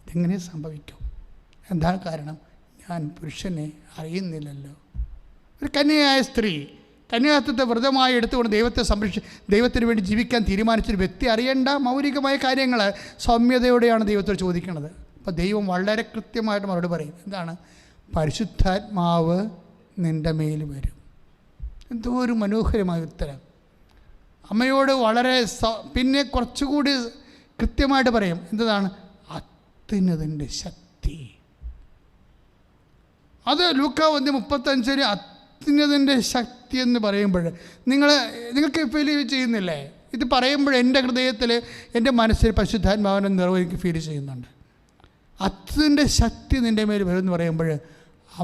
ഇതെങ്ങനെ സംഭവിക്കും? എന്താണ് കാരണം? ഞാൻ പുരുഷനെ അറിയുന്നില്ലല്ലോ. ഒരു കന്യയായ സ്ത്രീ കന്യാത്വത്തെ വ്രതമായി എടുത്തുകൊണ്ട് ദൈവത്തിന് വേണ്ടി ജീവിക്കാൻ തീരുമാനിച്ചൊരു വ്യക്തി അറിയേണ്ട മൗലികമായ കാര്യങ്ങൾ സൗമ്യതയോടെയാണ് ദൈവത്തോട് ചോദിക്കുന്നത്. അപ്പോൾ ദൈവം വളരെ കൃത്യമായിട്ട് മറുപടി പറയും. എന്താണ്? പരിശുദ്ധാത്മാവ് നിൻ്റെ മേൽ വരും. എന്തോ ഒരു മനോഹരമായ ഉത്തരം. അമ്മയോട് വളരെ പിന്നെ കുറച്ചുകൂടി കൃത്യമായിട്ട് പറയും. എന്താണ്? അത്യുന്നതൻ്റെ ശക്തി. അത് ലൂക്കാ 1:35 അത്യുന്നതൻ്റെ ശക്തി എന്ന് പറയുമ്പോൾ നിങ്ങൾക്ക് ഫീൽ ചെയ്യുന്നില്ലേ? ഇത് പറയുമ്പോൾ എൻ്റെ ഹൃദയത്തിൽ, എൻ്റെ മനസ്സിൽ പരിശുദ്ധാത്മാവിൻ്റെ നിറവ് എനിക്ക് ഫീൽ ചെയ്യുന്നുണ്ട്. അത്യുന്നതൻ്റെ ശക്തി നിൻ്റെ മേൽ വരും എന്ന് പറയുമ്പോൾ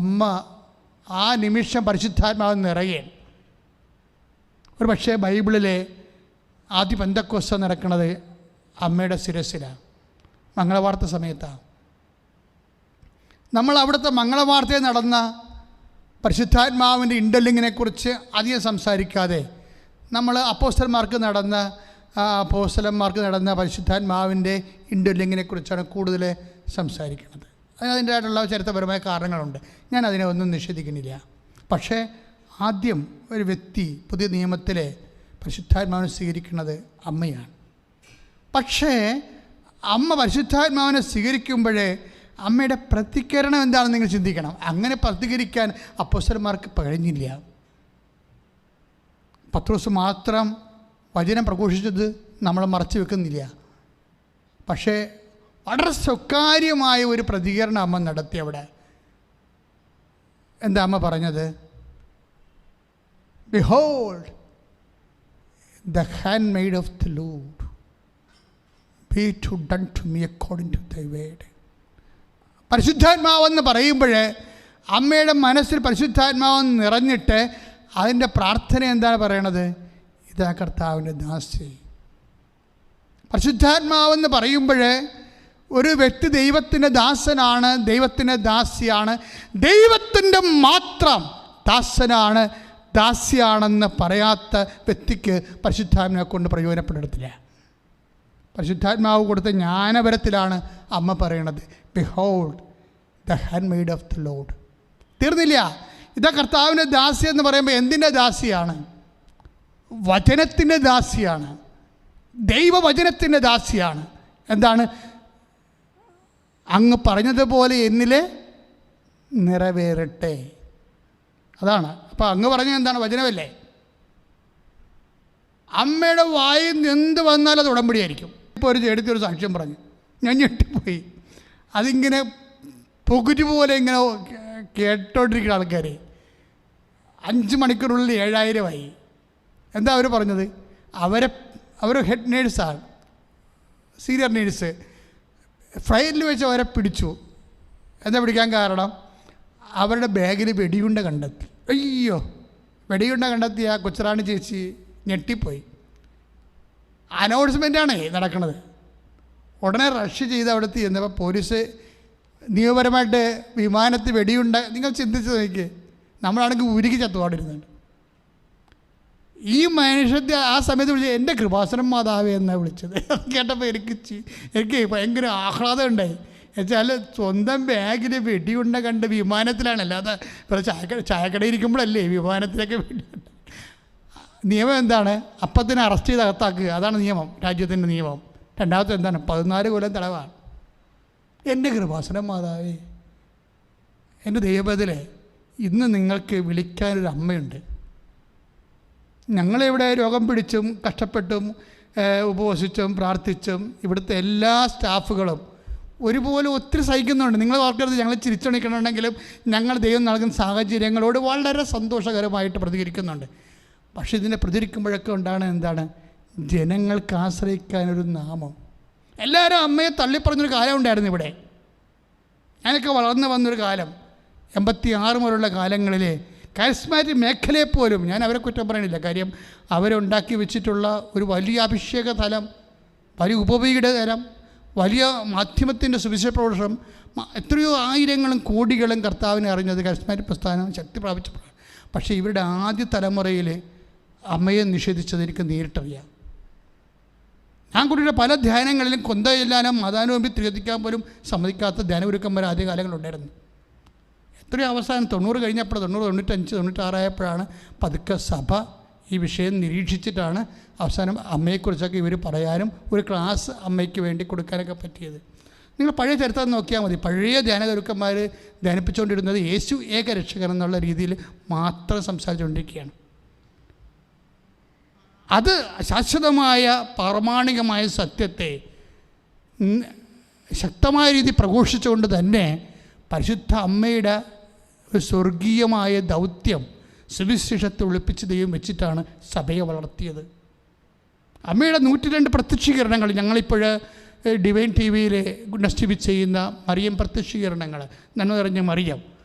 അമ്മ ആ നിമിഷം പരിശുദ്ധാത്മാവ് നിറയെ. ഒരു പക്ഷേ ബൈബിളിലെ ആദ്യ പെന്തക്കോസ്ത നടക്കുന്നത് അമ്മയുടെ ശിരസിലാണ്, മംഗളവാർത്ത സമയത്താണ്. നമ്മൾ അവിടുത്തെ മംഗളവാർത്തയിൽ നടന്ന പരിശുദ്ധാത്മാവിൻ്റെ ഇൻഡലിങ്ങിനെക്കുറിച്ച് അധികം സംസാരിക്കാതെ നമ്മൾ അപ്പോസ്തലന്മാർക്ക് നടന്ന പരിശുദ്ധാത്മാവിൻ്റെ ഇൻഡലിങ്ങിനെക്കുറിച്ചാണ് കൂടുതൽ സംസാരിക്കുന്നത്. അതിൻ്റെതായിട്ടുള്ള ചരിത്രപരമായ കാരണങ്ങളുണ്ട്, ഞാൻ അതിനെ ഒന്നും നിഷേധിക്കുന്നില്ല. പക്ഷേ ആദ്യം ഒരു വ്യക്തി പുതിയ നിയമത്തിലെ പരിശുദ്ധാത്മാവിനെ സ്വീകരിക്കുന്നത് അമ്മയാണ്. പക്ഷേ അമ്മ പരിശുദ്ധാത്മാവിനെ സ്വീകരിക്കുമ്പോഴേ അമ്മയുടെ പ്രതികരണം എന്താണെന്ന് നിങ്ങൾ ചിന്തിക്കണം. അങ്ങനെ പ്രതികരിക്കാൻ അപ്പോസ്തലന്മാർക്ക് കഴിഞ്ഞില്ല. പത്രോസ് മാത്രം വചനം പ്രഘോഷിച്ചത് നമ്മൾ മറച്ചു വെക്കുന്നില്ല. പക്ഷേ വളരെ സ്വകാര്യമായ ഒരു പ്രതികരണം അമ്മ നടത്തി. അവിടെ എന്താ അമ്മ പറഞ്ഞത്? Behold, the handmaid of the Lord, be it done to me according to thy word. പരിശുദ്ധാത്മാവെന്ന് പറയുമ്പോൾ അമ്മയുടെ മനസ്സിൽ പരിശുദ്ധാത്മാവ് നിറഞ്ഞിട്ട് അതിൻ്റെ പ്രാർത്ഥന എന്താണ് പറയണത്? ഇതാ കർത്താവിൻ്റെ ദാസി. പരിശുദ്ധാത്മാവെന്ന് പറയുമ്പോൾ ഒരു വ്യക്തി ദൈവത്തിൻ്റെ ദാസനാണ്, ദൈവത്തിൻ്റെ ദാസിയാണ്, ദൈവത്തിൻ്റെ മാത്രം ദാസനാണ്, ദാസിയാണെന്ന് പറയാത്ത വ്യക്തിക്ക് പരിശുദ്ധാത്മാവിനെ കൊണ്ട് പ്രയോജനപ്പെടത്തില്ല. പരിശുദ്ധാത്മാവ് കൊടുത്ത ജ്ഞാനപരത്തിലാണ് അമ്മ പറയണത്, behold the handmade of the Lord. തീർന്നില്ല. ഇതാ കർത്താവിൻ്റെ ദാസി എന്ന് പറയുമ്പോൾ എന്തിൻ്റെ ദാസിയാണ്? വചനത്തിൻ്റെ ദാസിയാണ്, ദൈവവചനത്തിൻ്റെ ദാസിയാണ്. എന്താണ്? അങ്ങ് പറഞ്ഞതുപോലെ എന്നിലെ നിറവേറട്ടെ. അതാണ്. അപ്പോൾ അങ്ങ് പറഞ്ഞത് എന്താണ്? വചനമല്ലേ. അമ്മയുടെ വായിൽ എന്ത് വന്നാലും അത് ഉടമ്പടിയായിരിക്കും. ഇപ്പോൾ ഒരു സാക്ഷ്യം പറഞ്ഞു, ഞാൻ ഞെട്ടിപ്പോയി. അതിങ്ങനെ പുകുരു പോലെ ഇങ്ങനെ കേട്ടോണ്ടിരിക്കുന്ന ആൾക്കാർ 5 മണിക്കൂറിനുള്ളിൽ 7000 എന്താ അവർ പറഞ്ഞത്? അവർ ഹെഡ് നേഴ്സാണ്, സീനിയർ നേഴ്സ്. ഫ്ലൈറ്റിൽ വെച്ച് അവരെ പിടിച്ചു. എന്താ പിടിക്കാൻ കാരണം? അവരുടെ ബാഗിൽ വെടിയുണ്ട കണ്ടെത്തി. അയ്യോ, വെടിയുണ്ട കണ്ടെത്തിയ കൊച്ചറാണി ചേച്ചി ഞെട്ടിപ്പോയി. അനൗൺസ്മെൻറ്റാണ് നടക്കുന്നത്. ഉടനെ റഷ് ചെയ്ത് അവിടുത്തെ ചെന്നപ്പോൾ പോലീസ് നിയമപരമായിട്ട് വിമാനത്തിൽ വെടിയുണ്ട, നിങ്ങൾ ചിന്തിച്ച് നോക്കി, നമ്മളാണെങ്കിൽ ഉരുകി ചത്തുപാടിരുന്നുണ്ട്. ഈ മനുഷ്യത്തെ ആ സമയത്ത് വിളിച്ചത് എൻ്റെ കൃപാസനം മാതാവേ എന്നാണ് വിളിച്ചത്. അത് കേട്ടപ്പോൾ എനിക്ക് ഭയങ്കര ആഹ്ലാദം ഉണ്ടായി. എന്നുവെച്ചാൽ സ്വന്തം ബാഗിൽ വെടിയുണ്ട കണ്ട് വിമാനത്തിലാണ്, അല്ലാതെ ചായക്കട ഇരിക്കുമ്പോഴല്ലേ വിമാനത്തിലൊക്കെ വെടിയുണ്ട. നിയമം എന്താണ്? അപ്പത്തിനെ അറസ്റ്റ് ചെയ്ത് അകത്താക്കുക, അതാണ് നിയമം, രാജ്യത്തിൻ്റെ നിയമം. രണ്ടാമത്തെ എന്താണ്? 14 കൊല്ലം തടവാണ്. എൻ്റെ കൃപാസനം മാതാവേ, എൻ്റെ ദൈവത്തിലെ ഇന്ന് നിങ്ങൾക്ക് വിളിക്കാനൊരു അമ്മയുണ്ട്. ഞങ്ങളിവിടെ രോഗം പിടിച്ചും കഷ്ടപ്പെട്ടും ഉപവസിച്ചും പ്രാർത്ഥിച്ചും ഇവിടുത്തെ എല്ലാ സ്റ്റാഫുകളും ഒരുപോലെ ഒത്തിരി സഹിക്കുന്നുണ്ട്. നിങ്ങൾ ഓർക്കരുത് ഞങ്ങൾ ചിരിച്ചണിക്കണമെങ്കിലും ഞങ്ങൾ ദൈവം നൽകുന്ന സാഹചര്യങ്ങളോട് വളരെ സന്തോഷകരമായിട്ട് പ്രതികരിക്കുന്നുണ്ട്. പക്ഷേ ഇതിനെ പ്രതികരിക്കുമ്പോഴൊക്കെ ഉണ്ടാണ് എന്താണ്? ജനങ്ങൾക്ക് ആശ്രയിക്കാനൊരു നാമം. എല്ലാവരും അമ്മയെ തള്ളിപ്പറഞ്ഞൊരു കാലം ഉണ്ടായിരുന്നു ഇവിടെ. ഞാനൊക്കെ വളർന്നു വന്നൊരു കാലം, 86 മുതലുള്ള കാലങ്ങളിൽ കാരിസ്മാറ്റിക് മേഖലയെപ്പോലും ഞാൻ അവരെ കുറ്റം പറയണില്ല. കാര്യം അവരുണ്ടാക്കി വെച്ചിട്ടുള്ള ഒരു വലിയ അഭിഷേക തലം, വലിയ ഉപവിയുടെ തലം, വലിയ മാധ്യമത്തിൻ്റെ സുവിശേഷ പ്രവർത്തനം എത്രയോ ആയിരങ്ങളും കോടികളും കർത്താവിനെ അറിഞ്ഞത് കരിസ്മാറ്റിക് പ്രസ്ഥാനം ശക്തി പ്രാപിച്ചപ്പോഴാണ്. പക്ഷേ ഇവരുടെ ആദ്യ തലമുറയിൽ അമ്മയെ നിഷേധിച്ചത് എനിക്ക് നേരിട്ടറിയാം. ഞാൻ കുട്ടിയുടെ പല ധ്യാനങ്ങളിലും കൊന്തയില്ലാനും മതാനുവേണ്ടി തിരഞ്ഞെടുക്കാൻ പോലും സമ്മതിക്കാത്ത ധ്യാനഗുരുക്കന്മാർ ആദ്യകാലങ്ങളുണ്ടായിരുന്നു. എത്രയോ അവസാനം 90 കഴിഞ്ഞപ്പോൾ 90, 95, 96 ആയപ്പോഴാണ് പതുക്കെ സഭ ഈ വിഷയം നിരീക്ഷിച്ചിട്ടാണ് അവസാനം അമ്മയെക്കുറിച്ചൊക്കെ ഇവർ പറയാനും ഒരു ക്ലാസ് അമ്മയ്ക്ക് വേണ്ടി കൊടുക്കാനൊക്കെ പറ്റിയത്. നിങ്ങൾ പഴയ ചരിത്രം നോക്കിയാൽ മതി. പഴയ ധ്യാനഗുരുക്കന്മാർ ധ്യാനിപ്പിച്ചുകൊണ്ടിരുന്നത് യേശു ഏകരക്ഷകൻ എന്നുള്ള രീതിയിൽ മാത്രം സംസാരിച്ചുകൊണ്ടിരിക്കുകയാണ്. അത് ശാശ്വതമായ പ്രാമാണികമായ സത്യത്തെ ശക്തമായ രീതിയിൽ പ്രഘോഷിച്ചുകൊണ്ട് തന്നെ പരിശുദ്ധ അമ്മയുടെ ഒരു സ്വർഗീയമായ ദൗത്യം സുവിശേഷത്തെ ഒളിപ്പിച്ച് ദൈവം വെച്ചിട്ടാണ് സഭയെ വളർത്തിയത്. അമ്മയുടെ 102 പ്രത്യക്ഷീകരണങ്ങൾ ഞങ്ങളിപ്പോൾ ഡിവൈൻ ടി വിയിൽ ഗുഡ്നസ് ടി വി ചെയ്യുന്ന മറിയം പ്രത്യക്ഷീകരണങ്ങൾ, നന്മ നിറഞ്ഞ മറിയം,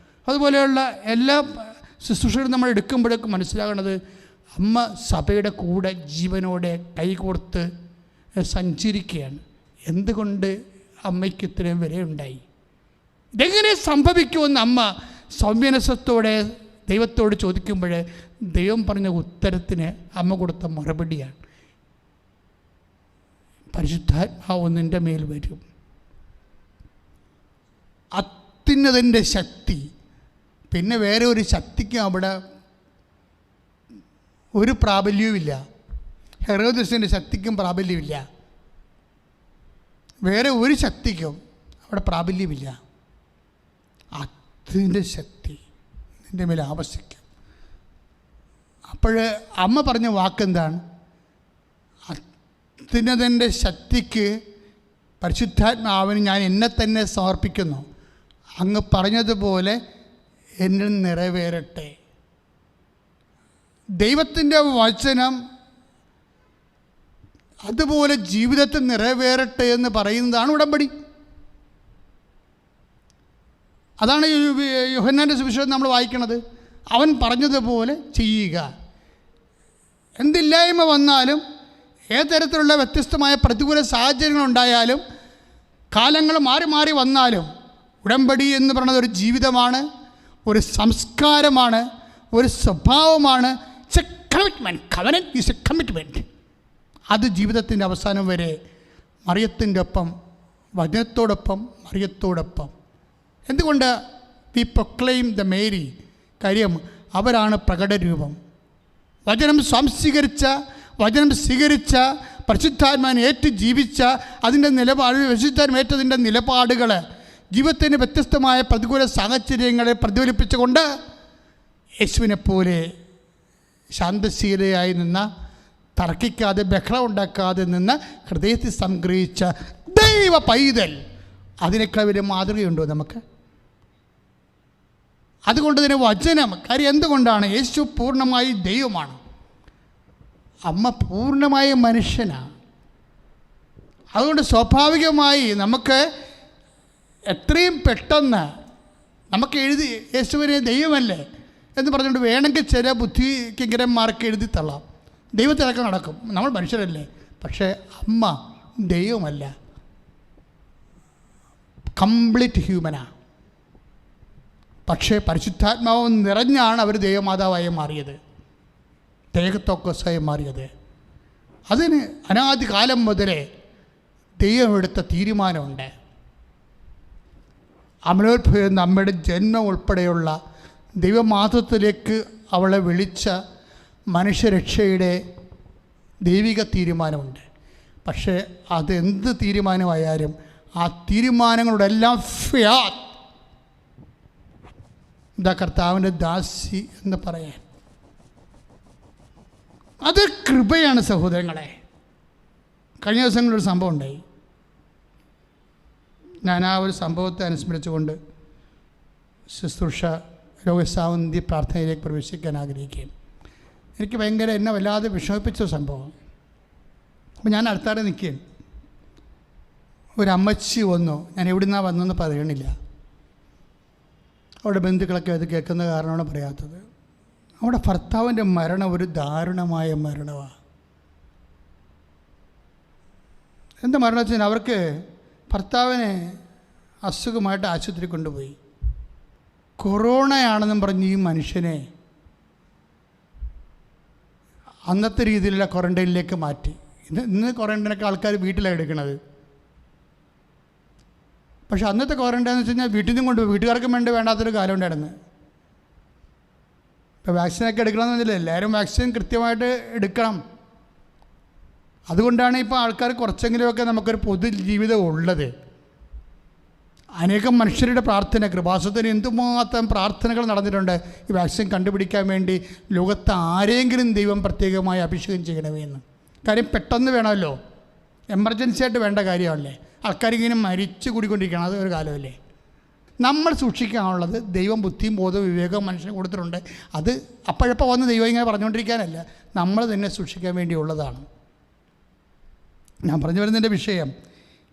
അതുപോലെയുള്ള എല്ലാ ശുശ്രൂഷകളും നമ്മൾ എടുക്കുമ്പോഴേക്കും മനസ്സിലാകുന്നത് അമ്മ സഭയുടെ കൂടെ ജീവനോടെ കൈകോർത്ത് സഞ്ചരിക്കുകയാണ്. എന്തുകൊണ്ട് അമ്മയ്ക്ക് ഇത്രയും വിലയുണ്ടായി? ഇതെങ്ങനെ സംഭവിക്കുമെന്ന് അമ്മ സൗമ്യനസത്തോടെ ദൈവത്തോട് ചോദിക്കുമ്പോൾ ദൈവം പറഞ്ഞ ഉത്തരത്തിന് അമ്മ കൊടുത്ത മറുപടിയാണ്, പരിശുദ്ധാത്മാവ് നിൻ്റെ മേൽ വരും. അത്യുന്നതൻ്റെ ശക്തി. പിന്നെ വേറെ ഒരു ശക്തിക്കും അവിടെ ഒരു പ്രാബല്യവുമില്ല. ഹെറോദസിൻ്റെ ശക്തിക്കും പ്രാബല്യമില്ല. വേറെ ഒരു ശക്തിക്കും അവിടെ പ്രാബല്യമില്ല. അതിൻ്റെ ശക്തി നിൻ്റെ മേൽ ആവശ്യിക്കും. അപ്പോൾ അമ്മ പറഞ്ഞ വാക്കെന്താണ്? അത്യുന്നതൻ്റെ ശക്തിക്ക് പരിശുദ്ധാത്മാവിന് ഞാൻ എന്നെ തന്നെ സമർപ്പിക്കുന്നു. അങ്ങ് പറഞ്ഞതുപോലെ എന്നിൽ നിറവേറട്ടെ. ദൈവത്തിൻ്റെ വചനം അതുപോലെ ജീവിതത്തിൽ നിറവേറട്ടെ എന്ന് പറയുന്നതാണ് ഉടമ്പടി. അതാണ് യോഹന്നാൻ്റെ സുവിശേഷം നമ്മൾ വായിക്കണത്. അവൻ പറഞ്ഞതുപോലെ ചെയ്യുക. എന്തില്ലായ്മ വന്നാലും, ഏത് തരത്തിലുള്ള വ്യത്യസ്തമായ പ്രതികൂല സാഹചര്യങ്ങളുണ്ടായാലും, കാലങ്ങൾ മാറി മാറി വന്നാലും, ഉടമ്പടി എന്ന് പറയുന്നത് ഒരു ജീവിതമാണ്, ഒരു സംസ്കാരമാണ്, ഒരു സ്വഭാവമാണ്. It's A commitment. Covenant is A commitment. അത് ജീവിതത്തിൻ്റെ അവസാനം വരെ മറിയത്തിൻ്റെ ഒപ്പം, വചനത്തോടൊപ്പം, മറിയത്തോടൊപ്പം. എന്തുകൊണ്ട് വി പ്രൊക്ലെയിം ദ മേരി? കാര്യം അവരാണ് പ്രകടരൂപം. വചനം സംസ്വീകരിച്ച, വചനം സ്വീകരിച്ച, പരിശുദ്ധാത്മാവിനെ ഏറ്റ് ജീവിച്ച, അതിൻ്റെ നിലപാട്, പരിശുദ്ധാത്മേറ്റതിൻ്റെ നിലപാടുകൾ ജീവിതത്തിന് വ്യത്യസ്തമായ പ്രതികൂല സാഹചര്യങ്ങളെ പ്രതിഫലിപ്പിച്ചുകൊണ്ട് യേശുവിനെപ്പോലെ ശാന്തശീലയായി നിന്ന, തർക്കിക്കാതെ ബഹളം ഉണ്ടാക്കാതെ നിന്ന് ഹൃദയത്തിൽ സംഗ്രഹിച്ച ദൈവ പൈതൽ. അതിനേക്കാൾ വലിയ മാതൃകയുണ്ടോ നമുക്ക്? അതുകൊണ്ട് തന്നെ വചനം, കാര്യം എന്തുകൊണ്ടാണ്? യേശു പൂർണ്ണമായി ദൈവമാണ്, അമ്മ പൂർണ്ണമായ മനുഷ്യനാണ്. അതുകൊണ്ട് സ്വാഭാവികമായി നമുക്ക് എത്രയും പെട്ടെന്ന് നമുക്ക് എഴുതി യേശുവിനെ ദൈവമല്ലേ എന്ന് പറഞ്ഞുകൊണ്ട് വേണമെങ്കിൽ ചില ബുദ്ധിക്കിങ്കരന്മാർക്ക് എഴുതി തള്ളാം. ദൈവത്തിലൊക്കെ നടക്കും, നമ്മൾ മനുഷ്യരല്ലേ. പക്ഷേ അമ്മ ദൈവമല്ല, കംപ്ലീറ്റ് ഹ്യൂമനാണ്. പക്ഷേ പരിശുദ്ധാത്മാവ് നിറഞ്ഞാണ് അവർ ദൈവമാതാവായി മാറിയത്, തേകത്തോക്കസായി മാറിയത്. അതിന് അനാദി കാലം മുതലേ ദൈവം എടുത്ത തീരുമാനമുണ്ട്. അമലോത്ഭവം എന്ന അമ്മയുടെ ജന്മം ഉൾപ്പെടെയുള്ള ദൈവമാതൃത്വത്തിലേക്ക് അവളെ വിളിച്ച മനുഷ്യരക്ഷയുടെ ദൈവിക തീരുമാനമുണ്ട്. പക്ഷേ അതെന്ത് തീരുമാനമായാലും ആ തീരുമാനങ്ങളുടെ എല്ലാം ഫിയാത്ത്, ഇതാ കർത്താവിൻ്റെ ദാസി എന്ന് പറയാൻ, അത് കൃപയാണ് സഹോദരങ്ങളെ. കഴിഞ്ഞ ദിവസങ്ങളൊരു സംഭവം ഉണ്ടായി. ഞാൻ ആ ഒരു സംഭവത്തെ അനുസ്മരിച്ചുകൊണ്ട് ശുശ്രൂഷ രോഗശാന്തി പ്രാർത്ഥനയിലേക്ക് പ്രവേശിക്കാൻ ആഗ്രഹിക്കുകയും എനിക്ക് ഭയങ്കര എന്നെ വല്ലാതെ വിഷമിപ്പിച്ച സംഭവം. അപ്പോൾ ഞാൻ അടുത്താടെ നിൽക്കുകയും ഒരമ്മച്ചി വന്നു. ഞാൻ എവിടെ നിന്നാണ് വന്നതെന്ന് പറയണില്ല, അവിടെ ബന്ധുക്കളൊക്കെ അത് കേൾക്കുന്ന കാരണമാണ് പറയാത്തത്. അവിടെ ഭർത്താവിൻ്റെ മരണം ഒരു ദാരുണമായ മരണമാണ്. എന്താ മരണം വെച്ചാൽ അവർക്ക് ഭർത്താവിനെ അസുഖമായിട്ട് ആശുപത്രി കൊണ്ടുപോയി. കൊറോണയാണെന്നും പറഞ്ഞ് ഈ മനുഷ്യനെ അന്നത്തെ രീതിയിലുള്ള ക്വാറൻറ്റൈനിലേക്ക് മാറ്റി. ഇന്ന് ക്വാറൻറ്റൈനൊക്കെ ആൾക്കാർ വീട്ടിലാണ് എടുക്കുന്നത്. പക്ഷെ അന്നത്തെ ക്വാറൻറ്റൈൻ എന്ന് വെച്ച് കഴിഞ്ഞാൽ വീട്ടിൽ നിന്നും കൊണ്ടുപോയി, വീട്ടുകാർക്കും വേണ്ടാത്തൊരു കാലം ഉണ്ടായിരുന്നു. ഇപ്പോൾ വാക്സിനൊക്കെ എടുക്കണമെന്നില്ല, എല്ലാവരും വാക്സിൻ കൃത്യമായിട്ട് എടുക്കണം. അതുകൊണ്ടാണ് ഇപ്പോൾ ആൾക്കാർ കുറച്ചെങ്കിലുമൊക്കെ നമുക്കൊരു പൊതുജീവിതം ഉള്ളത്. അനേകം മനുഷ്യരുടെ പ്രാർത്ഥന, കൃപാസനത്തിന് എന്തുമാത്രം പ്രാർത്ഥനകൾ നടന്നിട്ടുണ്ട് ഈ വാക്സിൻ കണ്ടുപിടിക്കാൻ വേണ്ടി. ലോകത്ത് ആരെങ്കിലും ദൈവം പ്രത്യേകമായി അഭിഷേകം ചെയ്യണമേ എന്ന്. കാര്യം പെട്ടെന്ന് വേണമല്ലോ, എമർജൻസി ആയിട്ട് വേണ്ട കാര്യമല്ലേ. ആൾക്കാരിങ്ങനെ മരിച്ചു കൂടിക്കൊണ്ടിരിക്കണം, അതൊരു കാലമല്ലേ. നമ്മൾ സൂക്ഷിക്കാനുള്ളത് ദൈവം ബുദ്ധിയും ബോധവും വിവേകവും മനുഷ്യന് കൊടുത്തിട്ടുണ്ട്. അത് അപ്പോഴപ്പോൾ വന്ന് ദൈവം ഇങ്ങനെ പറഞ്ഞുകൊണ്ടിരിക്കാനല്ല, നമ്മൾ തന്നെ സൂക്ഷിക്കാൻ വേണ്ടിയുള്ളതാണ്. ഞാൻ പറഞ്ഞു വരുന്നതിൻ്റെ വിഷയം,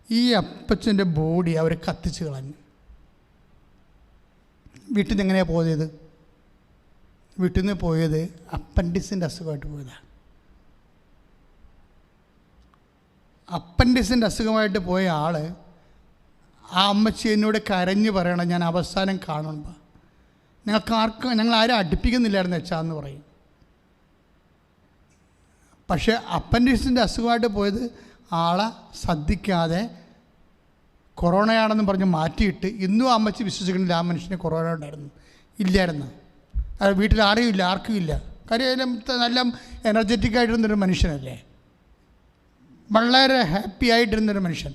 ഈ അപ്പച്ചൻ്റെ ബോഡി അവർ കത്തിച്ച് കളഞ്ഞു. വീട്ടിൽ നിന്ന് എങ്ങനെയാണ് പോയത്? വീട്ടിൽ നിന്ന് പോയത് അപ്പൻഡിക്സിൻ്റെ അസുഖമായിട്ട് പോയതാണ്. അപ്പൻഡിക്സിൻ്റെ അസുഖമായിട്ട് പോയ ആൾ, ആ അമ്മച്ചി എന്നോട് കരഞ്ഞ് പറയണം, ഞാൻ അവസാനം കാണുമ്പോൾ ഞങ്ങൾ ആരും അടുപ്പിക്കുന്നില്ലായിരുന്നു വെച്ചാന്ന് പറയും. പക്ഷേ അപ്പൻഡിക്സിൻ്റെ അസുഖമായിട്ട് പോയത് ആളെ ശ്രദ്ധിക്കാതെ കൊറോണയാണെന്ന് പറഞ്ഞ് മാറ്റിയിട്ട് ഇന്നും ആ അമ്മച്ചി വിശ്വസിക്കണില്ല ആ മനുഷ്യന് കൊറോണ ഇല്ലായിരുന്നു. അത് വീട്ടിൽ ആർക്കും ഇല്ല. കാര്യം നല്ല എനർജറ്റിക് ആയിട്ടിരുന്നൊരു മനുഷ്യനല്ലേ, വളരെ ഹാപ്പി ആയിട്ടിരുന്നൊരു മനുഷ്യൻ.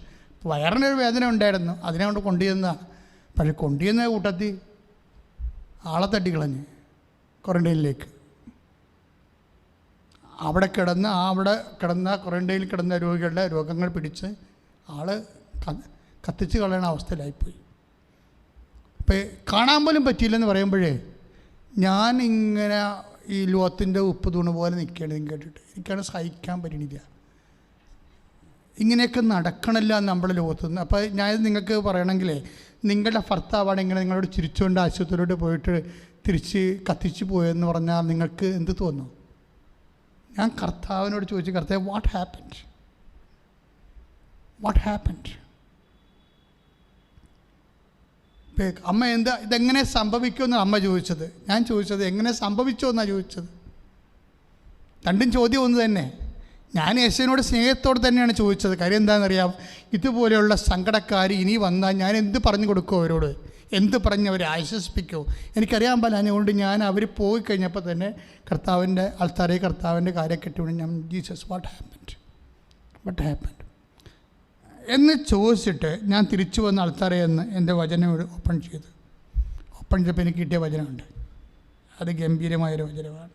വയറിനൊരു വേദന ഉണ്ടായിരുന്നു, അതിനെ കൊണ്ട് കൊണ്ടുചെന്നതാണ്. പക്ഷെ കൊണ്ടുചെന്ന കൂട്ടത്തിൽ ആളെ തട്ടിക്കളഞ്ഞ് ക്വാറൻറ്റൈനിലേക്ക്. അവിടെ കിടന്ന ക്വാറൻറ്റൈനിൽ കിടന്ന രോഗികളുടെ രോഗങ്ങൾ പിടിച്ച് ആൾ കത്തിച്ച് കളയണ അവസ്ഥയിലായിപ്പോയി. അപ്പോൾ കാണാൻ പോലും പറ്റിയില്ലെന്ന് പറയുമ്പോഴേ ഞാനിങ്ങനെ ഈ ലോകത്തിൻ്റെ ഉപ്പ് തൂണ് പോലെ നിൽക്കുകയാണ് കേട്ടിട്ട്. എനിക്കാണ് സഹിക്കാൻ പറ്റണില്ല. ഇങ്ങനെയൊക്കെ നടക്കണില്ല നമ്മുടെ ലോകത്തുനിന്ന്. അപ്പോൾ ഞാൻ നിങ്ങൾക്ക് പറയണമെങ്കിലേ, നിങ്ങളുടെ ഭർത്താവാണ് ഇങ്ങനെ നിങ്ങളോട് ചിരിച്ചുകൊണ്ട് ആശുപത്രിയിലോട്ട് പോയിട്ട് തിരിച്ച് കത്തിച്ച് പോയെന്ന് പറഞ്ഞാൽ നിങ്ങൾക്ക് എന്ത് തോന്നും? ഞാൻ കർത്താവിനോട് ചോദിച്ചു, കർത്താവ് വാട്ട് ഹാപ്പൻഡ്? അമ്മ ഇതെങ്ങനെ സംഭവിക്കുമെന്ന് അമ്മ ചോദിച്ചത്. ഞാൻ ചോദിച്ചത് എങ്ങനെ സംഭവിച്ചോ എന്നാണ് ചോദിച്ചത്. രണ്ടും ചോദ്യം ഒന്ന് തന്നെ. ഞാൻ യേശുവിനോട് സ്നേഹത്തോടെ തന്നെയാണ് ചോദിച്ചത്. കാര്യം എന്താണെന്നറിയാം, ഇതുപോലെയുള്ള സങ്കടക്കാർ ഇനി വന്നാൽ ഞാൻ എന്ത് പറഞ്ഞു കൊടുക്കുമോ അവരോട്? എന്ത് പറഞ്ഞ് അവരെ ആശ്വസിപ്പിക്കുമോ? എനിക്കറിയാൻ പാടില്ല. ഞാൻ അവർ പോയി കഴിഞ്ഞപ്പോൾ തന്നെ കർത്താവിൻ്റെ ആൾത്താരെ കർത്താവിൻ്റെ കാര്യം കെട്ടിവിടും. ഞാൻ ജീസസ് വാട്ട് ഹാപ്പൻഡ് എന്ന് ചോദിച്ചിട്ട് ഞാൻ തിരിച്ചു വന്ന ആൾത്താരെ എന്ന് എൻ്റെ വചനം ഓപ്പൺ ചെയ്തപ്പോൾ എനിക്ക് കിട്ടിയ വചനമുണ്ട്. അത് ഗംഭീരമായൊരു വചനമാണ്.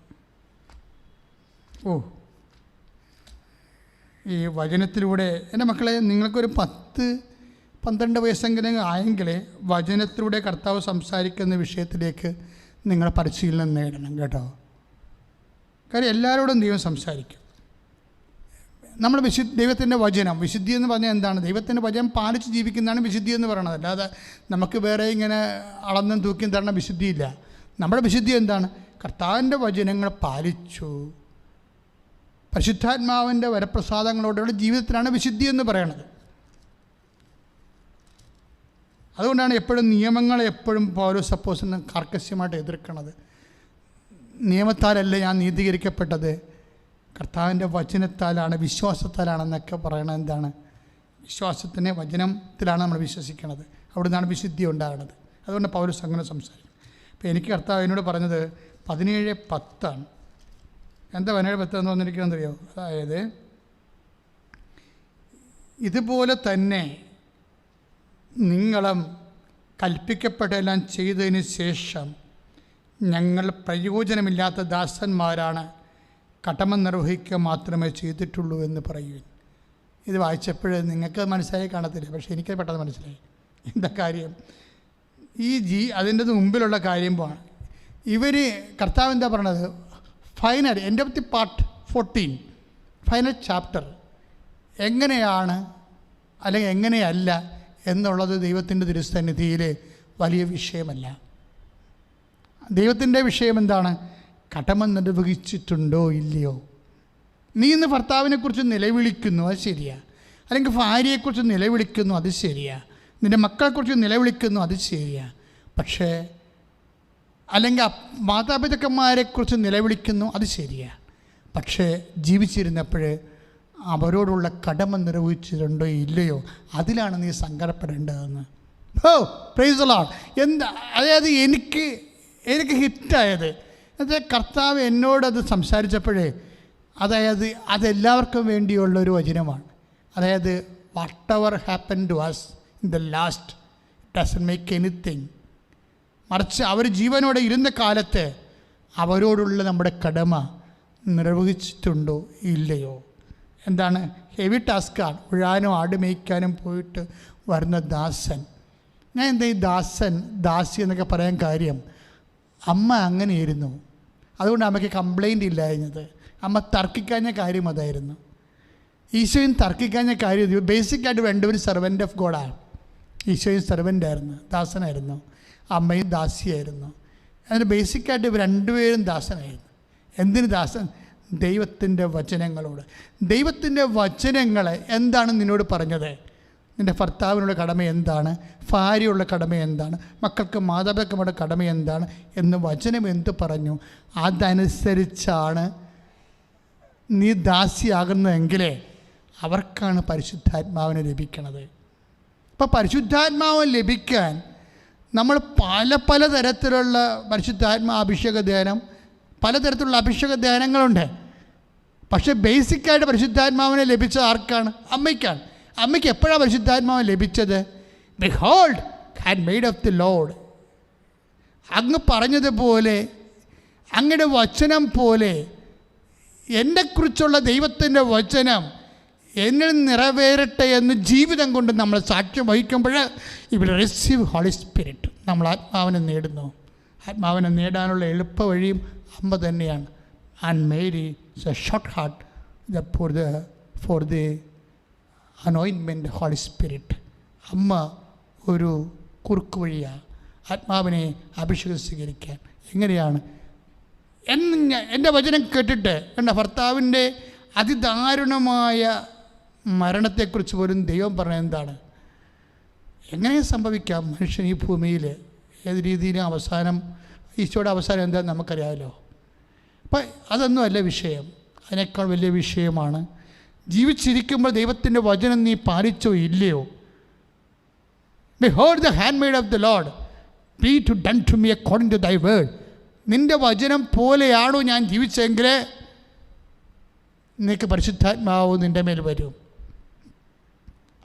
ഈ വചനത്തിലൂടെ എൻ്റെ മക്കളെ, നിങ്ങൾക്കൊരു 10-12 വയസ്സെങ്കിലും ആയെങ്കിൽ വചനത്തിലൂടെ കർത്താവ് സംസാരിക്കുന്ന വിഷയത്തിലേക്ക് നിങ്ങൾ പരിശീലനം നേടണം കേട്ടോ. കാര്യം എല്ലാവരോടും ദൈവം സംസാരിക്കും. നമ്മൾ ദൈവത്തിൻ്റെ വചനം, വിശുദ്ധി എന്ന് പറഞ്ഞാൽ എന്താണ്? ദൈവത്തിൻ്റെ വചനം പാലിച്ച് ജീവിക്കുന്നതാണ് വിശുദ്ധി എന്ന് പറയണത്. അല്ലാതെ നമുക്ക് വേറെ ഇങ്ങനെ അളന്നും തൂക്കിയും തരണ വിശുദ്ധിയില്ല. നമ്മുടെ വിശുദ്ധി എന്താണ്? കർത്താവിൻ്റെ വചനങ്ങൾ പാലിച്ചു പരിശുദ്ധാത്മാവിൻ്റെ വരപ്രസാദങ്ങളോടുള്ള ജീവിതത്തിലാണ് വിശുദ്ധി എന്ന് പറയണത്. അതുകൊണ്ടാണ് എപ്പോഴും നിയമങ്ങളെ എപ്പോഴും പൗലോസ് അപ്പോസ്തലൻ കർക്കശ്യമായിട്ട് എതിർക്കണത്. നിയമത്താലല്ല ഞാൻ നീതീകരിക്കപ്പെട്ടത്, കർത്താവിൻ്റെ വചനത്താലാണ്, വിശ്വാസത്താലാണെന്നൊക്കെ പറയണത്. എന്താണ്? വിശ്വാസത്തിൻ്റെ വചനത്തിലാണ് നമ്മൾ വിശ്വസിക്കുന്നത്. അവിടെ നിന്നാണ് വിശുദ്ധി ഉണ്ടാകുന്നത്. അതുകൊണ്ട് പൗലോസ് അങ്ങനെ സംസാരിക്കും. അപ്പോൾ എനിക്ക് കർത്താവ് എന്നോട് പറഞ്ഞത് 17:10 എന്താ 17:10 എന്ന് വന്നിരിക്കുന്നതെന്നറിയോ? അതായത് ഇതുപോലെ തന്നെ നിങ്ങളും കൽപ്പിക്കപ്പെട്ടെല്ലാം ചെയ്തതിന് ശേഷം ഞങ്ങൾ പ്രയോജനമില്ലാത്ത ദാസന്മാരാണ്, കടമ നിർവഹിക്കുക മാത്രമേ ചെയ്തിട്ടുള്ളൂ എന്ന് പറയുവിൻ. ഇത് വായിച്ചപ്പോൾ നിങ്ങൾക്ക് മനസ്സിലായി കാണത്തില്ല, പക്ഷേ എനിക്ക് പെട്ടെന്ന് മനസ്സിലായി. എന്താ കാര്യം? അതിൻ്റെ മുമ്പിലുള്ള കാര്യം പോവാണ്. ഇവർ കർത്താവ് എന്താ പറയണത്? ഫൈനൽ എൻ്റെ പാർട്ട് 14 ഫൈനൽ ചാപ്റ്റർ എങ്ങനെയാണ് അല്ലെങ്കിൽ എങ്ങനെയല്ല എന്നുള്ളത് ദൈവത്തിൻ്റെ തിരുസന്നിധിയിൽ വലിയ വിഷയമല്ല. ദൈവത്തിൻ്റെ വിഷയം എന്താണ്? കടമ നിർവഹിച്ചിട്ടുണ്ടോ ഇല്ലയോ? നീ ഇന്ന് ഭർത്താവിനെക്കുറിച്ച് നിലവിളിക്കുന്നു, അത് ശരിയാണ്. അല്ലെങ്കിൽ ഭാര്യയെക്കുറിച്ച് നിലവിളിക്കുന്നു, അത് ശരിയാണ്. നിൻ്റെ മക്കളെക്കുറിച്ച് നിലവിളിക്കുന്നു, അത് ശരിയാണ്. പക്ഷേ അല്ലെങ്കിൽ മാതാപിതാക്കന്മാരെക്കുറിച്ച് നിലവിളിക്കുന്നു, അത് ശരിയാണ്. പക്ഷേ ജീവിച്ചിരുന്നപ്പോൾ അവരോടുള്ള കടമ നിർവഹിച്ചിട്ടുണ്ടോ ഇല്ലയോ, അതിലാണ് നീ സങ്കടപ്പെടേണ്ടതെന്ന്. Praise the Lord. എന്താ അതായത് എനിക്ക് ഹിറ്റായത് അതായത് കർത്താവ് എന്നോടത് സംസാരിച്ചപ്പോഴേ, അതായത് അതെല്ലാവർക്കും വേണ്ടിയുള്ളൊരു വചനമാണ്. അതായത് whatever happen to us in the last doesn't make anything. മറിച്ച് അവർ ജീവനോടെ ഇരുന്ന കാലത്ത് അവരോടുള്ള നമ്മുടെ കടമ നിർവഹിച്ചിട്ടുണ്ടോ ഇല്ലയോ. എന്താണ് ഹെവി ടാസ്ക്കാണ്. ഉഴാനും ആട് മേയ്ക്കാനും പോയിട്ട് വരുന്ന ദാസൻ. ഞാൻ എന്താ ഈ ദാസൻ ദാസി എന്നൊക്കെ പറയാൻ കാര്യം, അമ്മ അങ്ങനെയായിരുന്നു. അതുകൊണ്ട് അമ്മയ്ക്ക് കംപ്ലൈൻ്റ് ഇല്ലായിരുന്നത്. അമ്മ തർക്കിക്കാഞ്ഞ കാര്യം അതായിരുന്നു. ഈശോയും തർക്കിക്കാഞ്ഞ കാര്യം, ബേസിക്കായിട്ട് രണ്ടുപേരും സെർവൻ്റ് ഓഫ് ഗോഡാണ്. ഈശോയും സെർവൻ്റായിരുന്നു, ദാസനായിരുന്നു. അമ്മയും ദാസിയായിരുന്നു. അതിന് ബേസിക്കായിട്ട് ഇവർ രണ്ടുപേരും ദാസനായിരുന്നു. എന്തിന് ദാസൻ? ദൈവത്തിൻ്റെ വചനങ്ങളോട്. ദൈവത്തിൻ്റെ വചനങ്ങൾ എന്താണ് നിന്നോട് പറഞ്ഞത്? നിൻ്റെ ഭർത്താവിനുള്ള കടമ എന്താണ്? ഭാര്യയുള്ള കടമ എന്താണ്? മക്കൾക്ക് മാതാപിതാക്കളുടെ കടമ എന്താണ് എന്ന് വചനം എന്ത് പറഞ്ഞു? അതനുസരിച്ചാണ് നീ ദാസിയാകുന്നതെങ്കിൽ അവർക്കാണ് പരിശുദ്ധാത്മാവിനെ ലഭിക്കണത്. അപ്പോൾ പരിശുദ്ധാത്മാവ് ലഭിക്കാൻ നമ്മൾ പല തരത്തിലുള്ള പരിശുദ്ധാത്മാ അഭിഷേക ധ്യാനം, പലതരത്തിലുള്ള അഭിഷേക ധ്യാനങ്ങളുണ്ട്. പക്ഷേ ബേസിക്കായിട്ട് പരിശുദ്ധാത്മാവിനെ ലഭിച്ചത് ആർക്കാണ്? അമ്മയ്ക്കാണ്. അമ്മയ്ക്ക് എപ്പോഴാണ് പരിശുദ്ധാത്മാവ് ലഭിച്ചത്? Behold hand made of the Lord. അങ്ങ് പറഞ്ഞതുപോലെ, അങ്ങയുടെ വചനം പോലെ എന്നെക്കുറിച്ചുള്ള ദൈവത്തിൻ്റെ വചനം എന്നിൽ നിറവേറട്ടെ എന്ന് ജീവിതം കൊണ്ട് നമ്മൾ സാക്ഷ്യം വഹിക്കുമ്പോൾ ഇവർ റിസീവ് ഹോളി സ്പിരിറ്റ്. നമ്മൾ ആത്മാവിനെ നേടുന്നു. ആത്മാവിനെ നേടാനുള്ള എളുപ്പ വഴിയും അമ്മ തന്നെയാണ്. And Mary is a shortcut for the anointment Holy Spirit. അമ്മ ഒരു കുറുക്ക് വഴിയാണ് ആത്മാവിനെ അഭിഷേകം സ്വീകരിക്കാൻ. എങ്ങനെയാണ്? എൻ്റെ വചനം കേട്ടിട്ട് എൻ്റെ ഭർത്താവിൻ്റെ അതിദാരുണമായ മരണത്തെക്കുറിച്ച് പോലും ദൈവം പറഞ്ഞത് എന്താണ്? എങ്ങനെ സംഭവിക്കാം മനുഷ്യൻ ഈ ഭൂമിയിൽ ഏത് രീതിയിലും അവസാനം, ഈശോയുടെ അവസാനം എന്താണെന്ന് നമുക്കറിയാമല്ലോ. അപ്പം അതൊന്നും അല്ല വിഷയം. അതിനേക്കാൾ വലിയ വിഷയമാണ് ജീവിച്ചിരിക്കുമ്പോൾ ദൈവത്തിൻ്റെ വചനം നീ പാലിച്ചോ ഇല്ലയോ. Behold the handmaid of the Lord, be to done to me according to thy word. നിൻ്റെ വചനം പോലെയാണോ ഞാൻ ജീവിച്ചെങ്കിൽ നിനക്ക് പരിശുദ്ധാത്മാവ് നിൻ്റെ മേൽ വരും.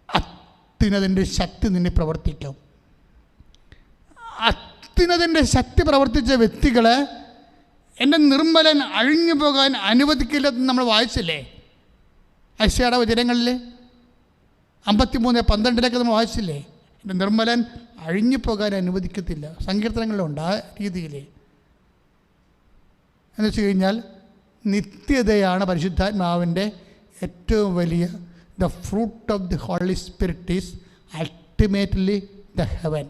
അത്യുന്നതൻ്റെ ശക്തി നിന്നെ പ്രവർത്തിക്കും. അത്യുന്നതൻ്റെ ശക്തി പ്രവർത്തിച്ച വ്യക്തികൾ എൻ്റെ നിർമ്മലൻ അഴിഞ്ഞു പോകാൻ അനുവദിക്കില്ലെന്ന് നമ്മൾ വായിച്ചില്ലേ ഐശയ്യായുടെ വചനങ്ങളിൽ? 53:12 നമ്മൾ വായിച്ചില്ലേ? എൻ്റെ നിർമ്മലൻ അഴിഞ്ഞു പോകാൻ അനുവദിക്കത്തില്ല. സങ്കീർത്തനങ്ങളിലുണ്ട് ആ രീതിയിൽ. എന്ന് വെച്ച് കഴിഞ്ഞാൽ നിത്യതയാണ് പരിശുദ്ധാത്മാവിൻ്റെ ഏറ്റവും വലിയ the fruit of the Holy Spirit is ultimately the heaven.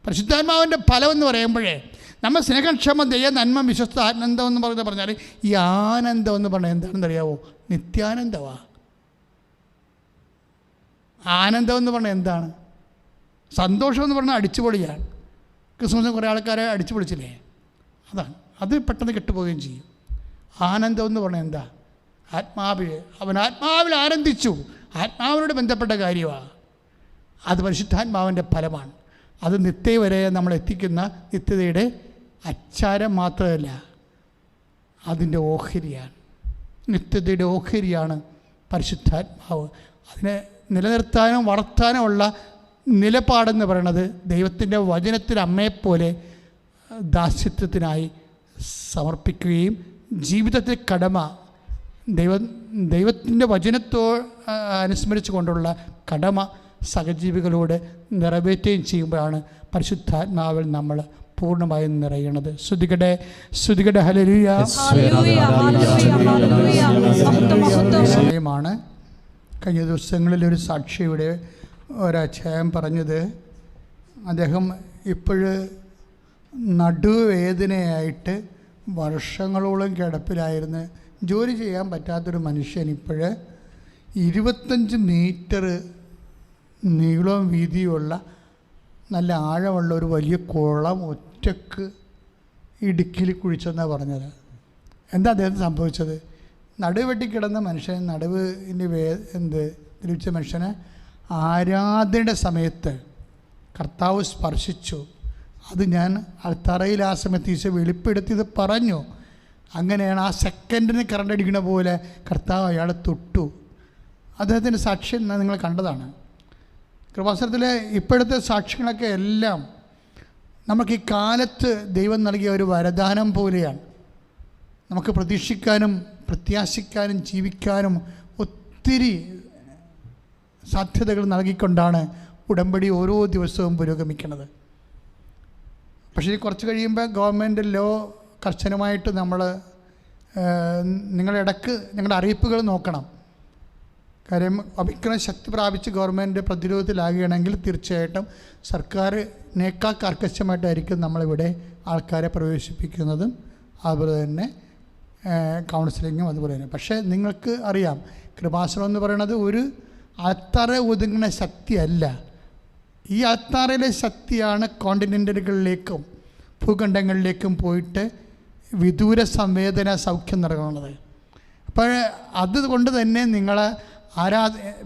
പരിശുദ്ധാത്മാവിൻ്റെ ഫലം എന്ന് പറയുമ്പോഴേ നമ്മൾ സ്നേഹക്ഷമ ദയ നന്മ വിശ്വസ്ത ആനന്ദം എന്ന് പറഞ്ഞാൽ ഈ ആനന്ദം എന്ന് പറഞ്ഞാൽ എന്താണെന്നറിയാവോ? നിത്യാനന്ദമാണ്. ആനന്ദം എന്ന് പറഞ്ഞാൽ എന്താണ്? സന്തോഷം എന്ന് പറഞ്ഞാൽ അടിച്ചുപൊളിയാണ്. ക്രിസ്മസിന് കുറേ ആൾക്കാരെ അടിച്ചു പൊളിച്ചില്ലേ? അതാണ്. അത് പെട്ടെന്ന് കെട്ടുപോവുകയും ചെയ്യും. ആനന്ദം എന്ന് പറഞ്ഞാൽ എന്താ? അവൻ ആത്മാവിൽ ആനന്ദിച്ചു. ആത്മാവിനോട് ബന്ധപ്പെട്ട കാര്യമാണ്. അത് പരിശുദ്ധാത്മാവിൻ്റെ ഫലമാണ്. അത് നിത്യ വരെ നമ്മൾ എത്തിക്കുന്ന നിത്യതയുടെ അച്ചാരം മാത്രമല്ല, അതിൻ്റെ ഓഹരിയാണ്. നിത്യതയുടെ ഓഹരിയാണ് പരിശുദ്ധാത്മാവ്. അതിനെ നിലനിർത്താനും വളർത്താനുമുള്ള നിലപാടെന്ന് പറയണത് ദൈവത്തിൻ്റെ വചനത്തിൽ അമ്മയെപ്പോലെ ദാസ്യത്വത്തിനായി സമർപ്പിക്കുകയും ജീവിതത്തിൽ കടമ ദൈവത്തിൻ്റെ അനുസ്മരിച്ചു കൊണ്ടുള്ള കടമ സഹജീവികളോട് നിറവേറ്റുകയും ചെയ്യുമ്പോഴാണ് പരിശുദ്ധാത്മാവിൽ നമ്മൾ പൂർണ്ണമായും നിറയണത്. ശ്രുതികടെ ഹല്ലേലൂയ. ാണ് കഴിഞ്ഞ ദിവസങ്ങളിൽ ഒരു സാക്ഷിയുടെ ഒരധ്യായം പറഞ്ഞത്. അദ്ദേഹം ഇപ്പോഴ് നടുവേദനയായിട്ട് വർഷങ്ങളോളം കിടപ്പിലായിരുന്നു. ജോലി ചെയ്യാൻ പറ്റാത്തൊരു മനുഷ്യൻ 25 മീറ്റർ നീളവും വീതിയുമുള്ള നല്ല ആഴമുള്ള ഒരു വലിയ കുളം ഒറ്റക്ക് ഇടുക്കിയിൽ കുഴിച്ചെന്നാണ് പറഞ്ഞത്. എന്താ അദ്ദേഹത്തിന് സംഭവിച്ചത്? നടുവ് വെട്ടിക്കിടന്ന മനുഷ്യൻ, നടുവിൻ്റെ ദ്രവിച്ച മനുഷ്യനെ ആരാധനയുടെ സമയത്ത് കർത്താവ് സ്പർശിച്ചു. അത് ഞാൻ അൾത്തറയിൽ ആ സമയത്ത് ഈശോ വെളിപ്പെടുത്തിയത് പറഞ്ഞു. അങ്ങനെയാണ് ആ സെക്കൻഡിന് കറണ്ട് അടിക്കുന്ന പോലെ കർത്താവ് അയാളെ തൊട്ടു. അദ്ദേഹത്തിൻ്റെ സാക്ഷ്യം നിങ്ങൾ കണ്ടതാണ്. കൃപാസനത്തിലെ ഇപ്പോഴത്തെ സാക്ഷ്യങ്ങളൊക്കെ എല്ലാം നമുക്ക് ഈ കാലത്ത് ദൈവം നൽകിയ ഒരു വരദാനം പോലെയാണ്. നമുക്ക് പ്രതീക്ഷിക്കാനും പ്രത്യാശിക്കാനും ജീവിക്കാനും ഒത്തിരി സാധ്യതകൾ നൽകിക്കൊണ്ടാണ് ഉടമ്പടി ഓരോ ദിവസവും പുരോഗമിക്കുന്നത്. പക്ഷേ കുറച്ച് കഴിയുമ്പോൾ ഗവൺമെൻറ് ലോ കർശനമായിട്ട് നിങ്ങളിടക്ക് നിങ്ങളുടെ അറിയിപ്പുകൾ നോക്കണം. കാര്യം ഒമിക്രോൺ ശക്തി പ്രാപിച്ച് ഗവൺമെൻറ് പ്രതിരോധത്തിലാകുകയാണെങ്കിൽ തീർച്ചയായിട്ടും സർക്കാരിനേക്കാൾ കർക്കശമായിട്ടായിരിക്കും നമ്മളിവിടെ ആൾക്കാരെ പ്രവേശിപ്പിക്കുന്നതും അതുപോലെ തന്നെ കൗൺസിലിങ്ങും അതുപോലെ തന്നെ. പക്ഷേ നിങ്ങൾക്ക് അറിയാം, കൃപാസനം എന്ന് പറയുന്നത് ഒരു അൾത്താറ ഒതുങ്ങുന്ന ശക്തിയല്ല. ഈ അൾത്താറയിലെ ശക്തിയാണ് കോണ്ടിനെൻ്റുകളിലേക്കും ഭൂഖണ്ഡങ്ങളിലേക്കും പോയിട്ട് വിദൂര സംവേദന സൗഖ്യം നൽകുന്നത്. അപ്പോൾ അതുകൊണ്ട് തന്നെ നിങ്ങൾ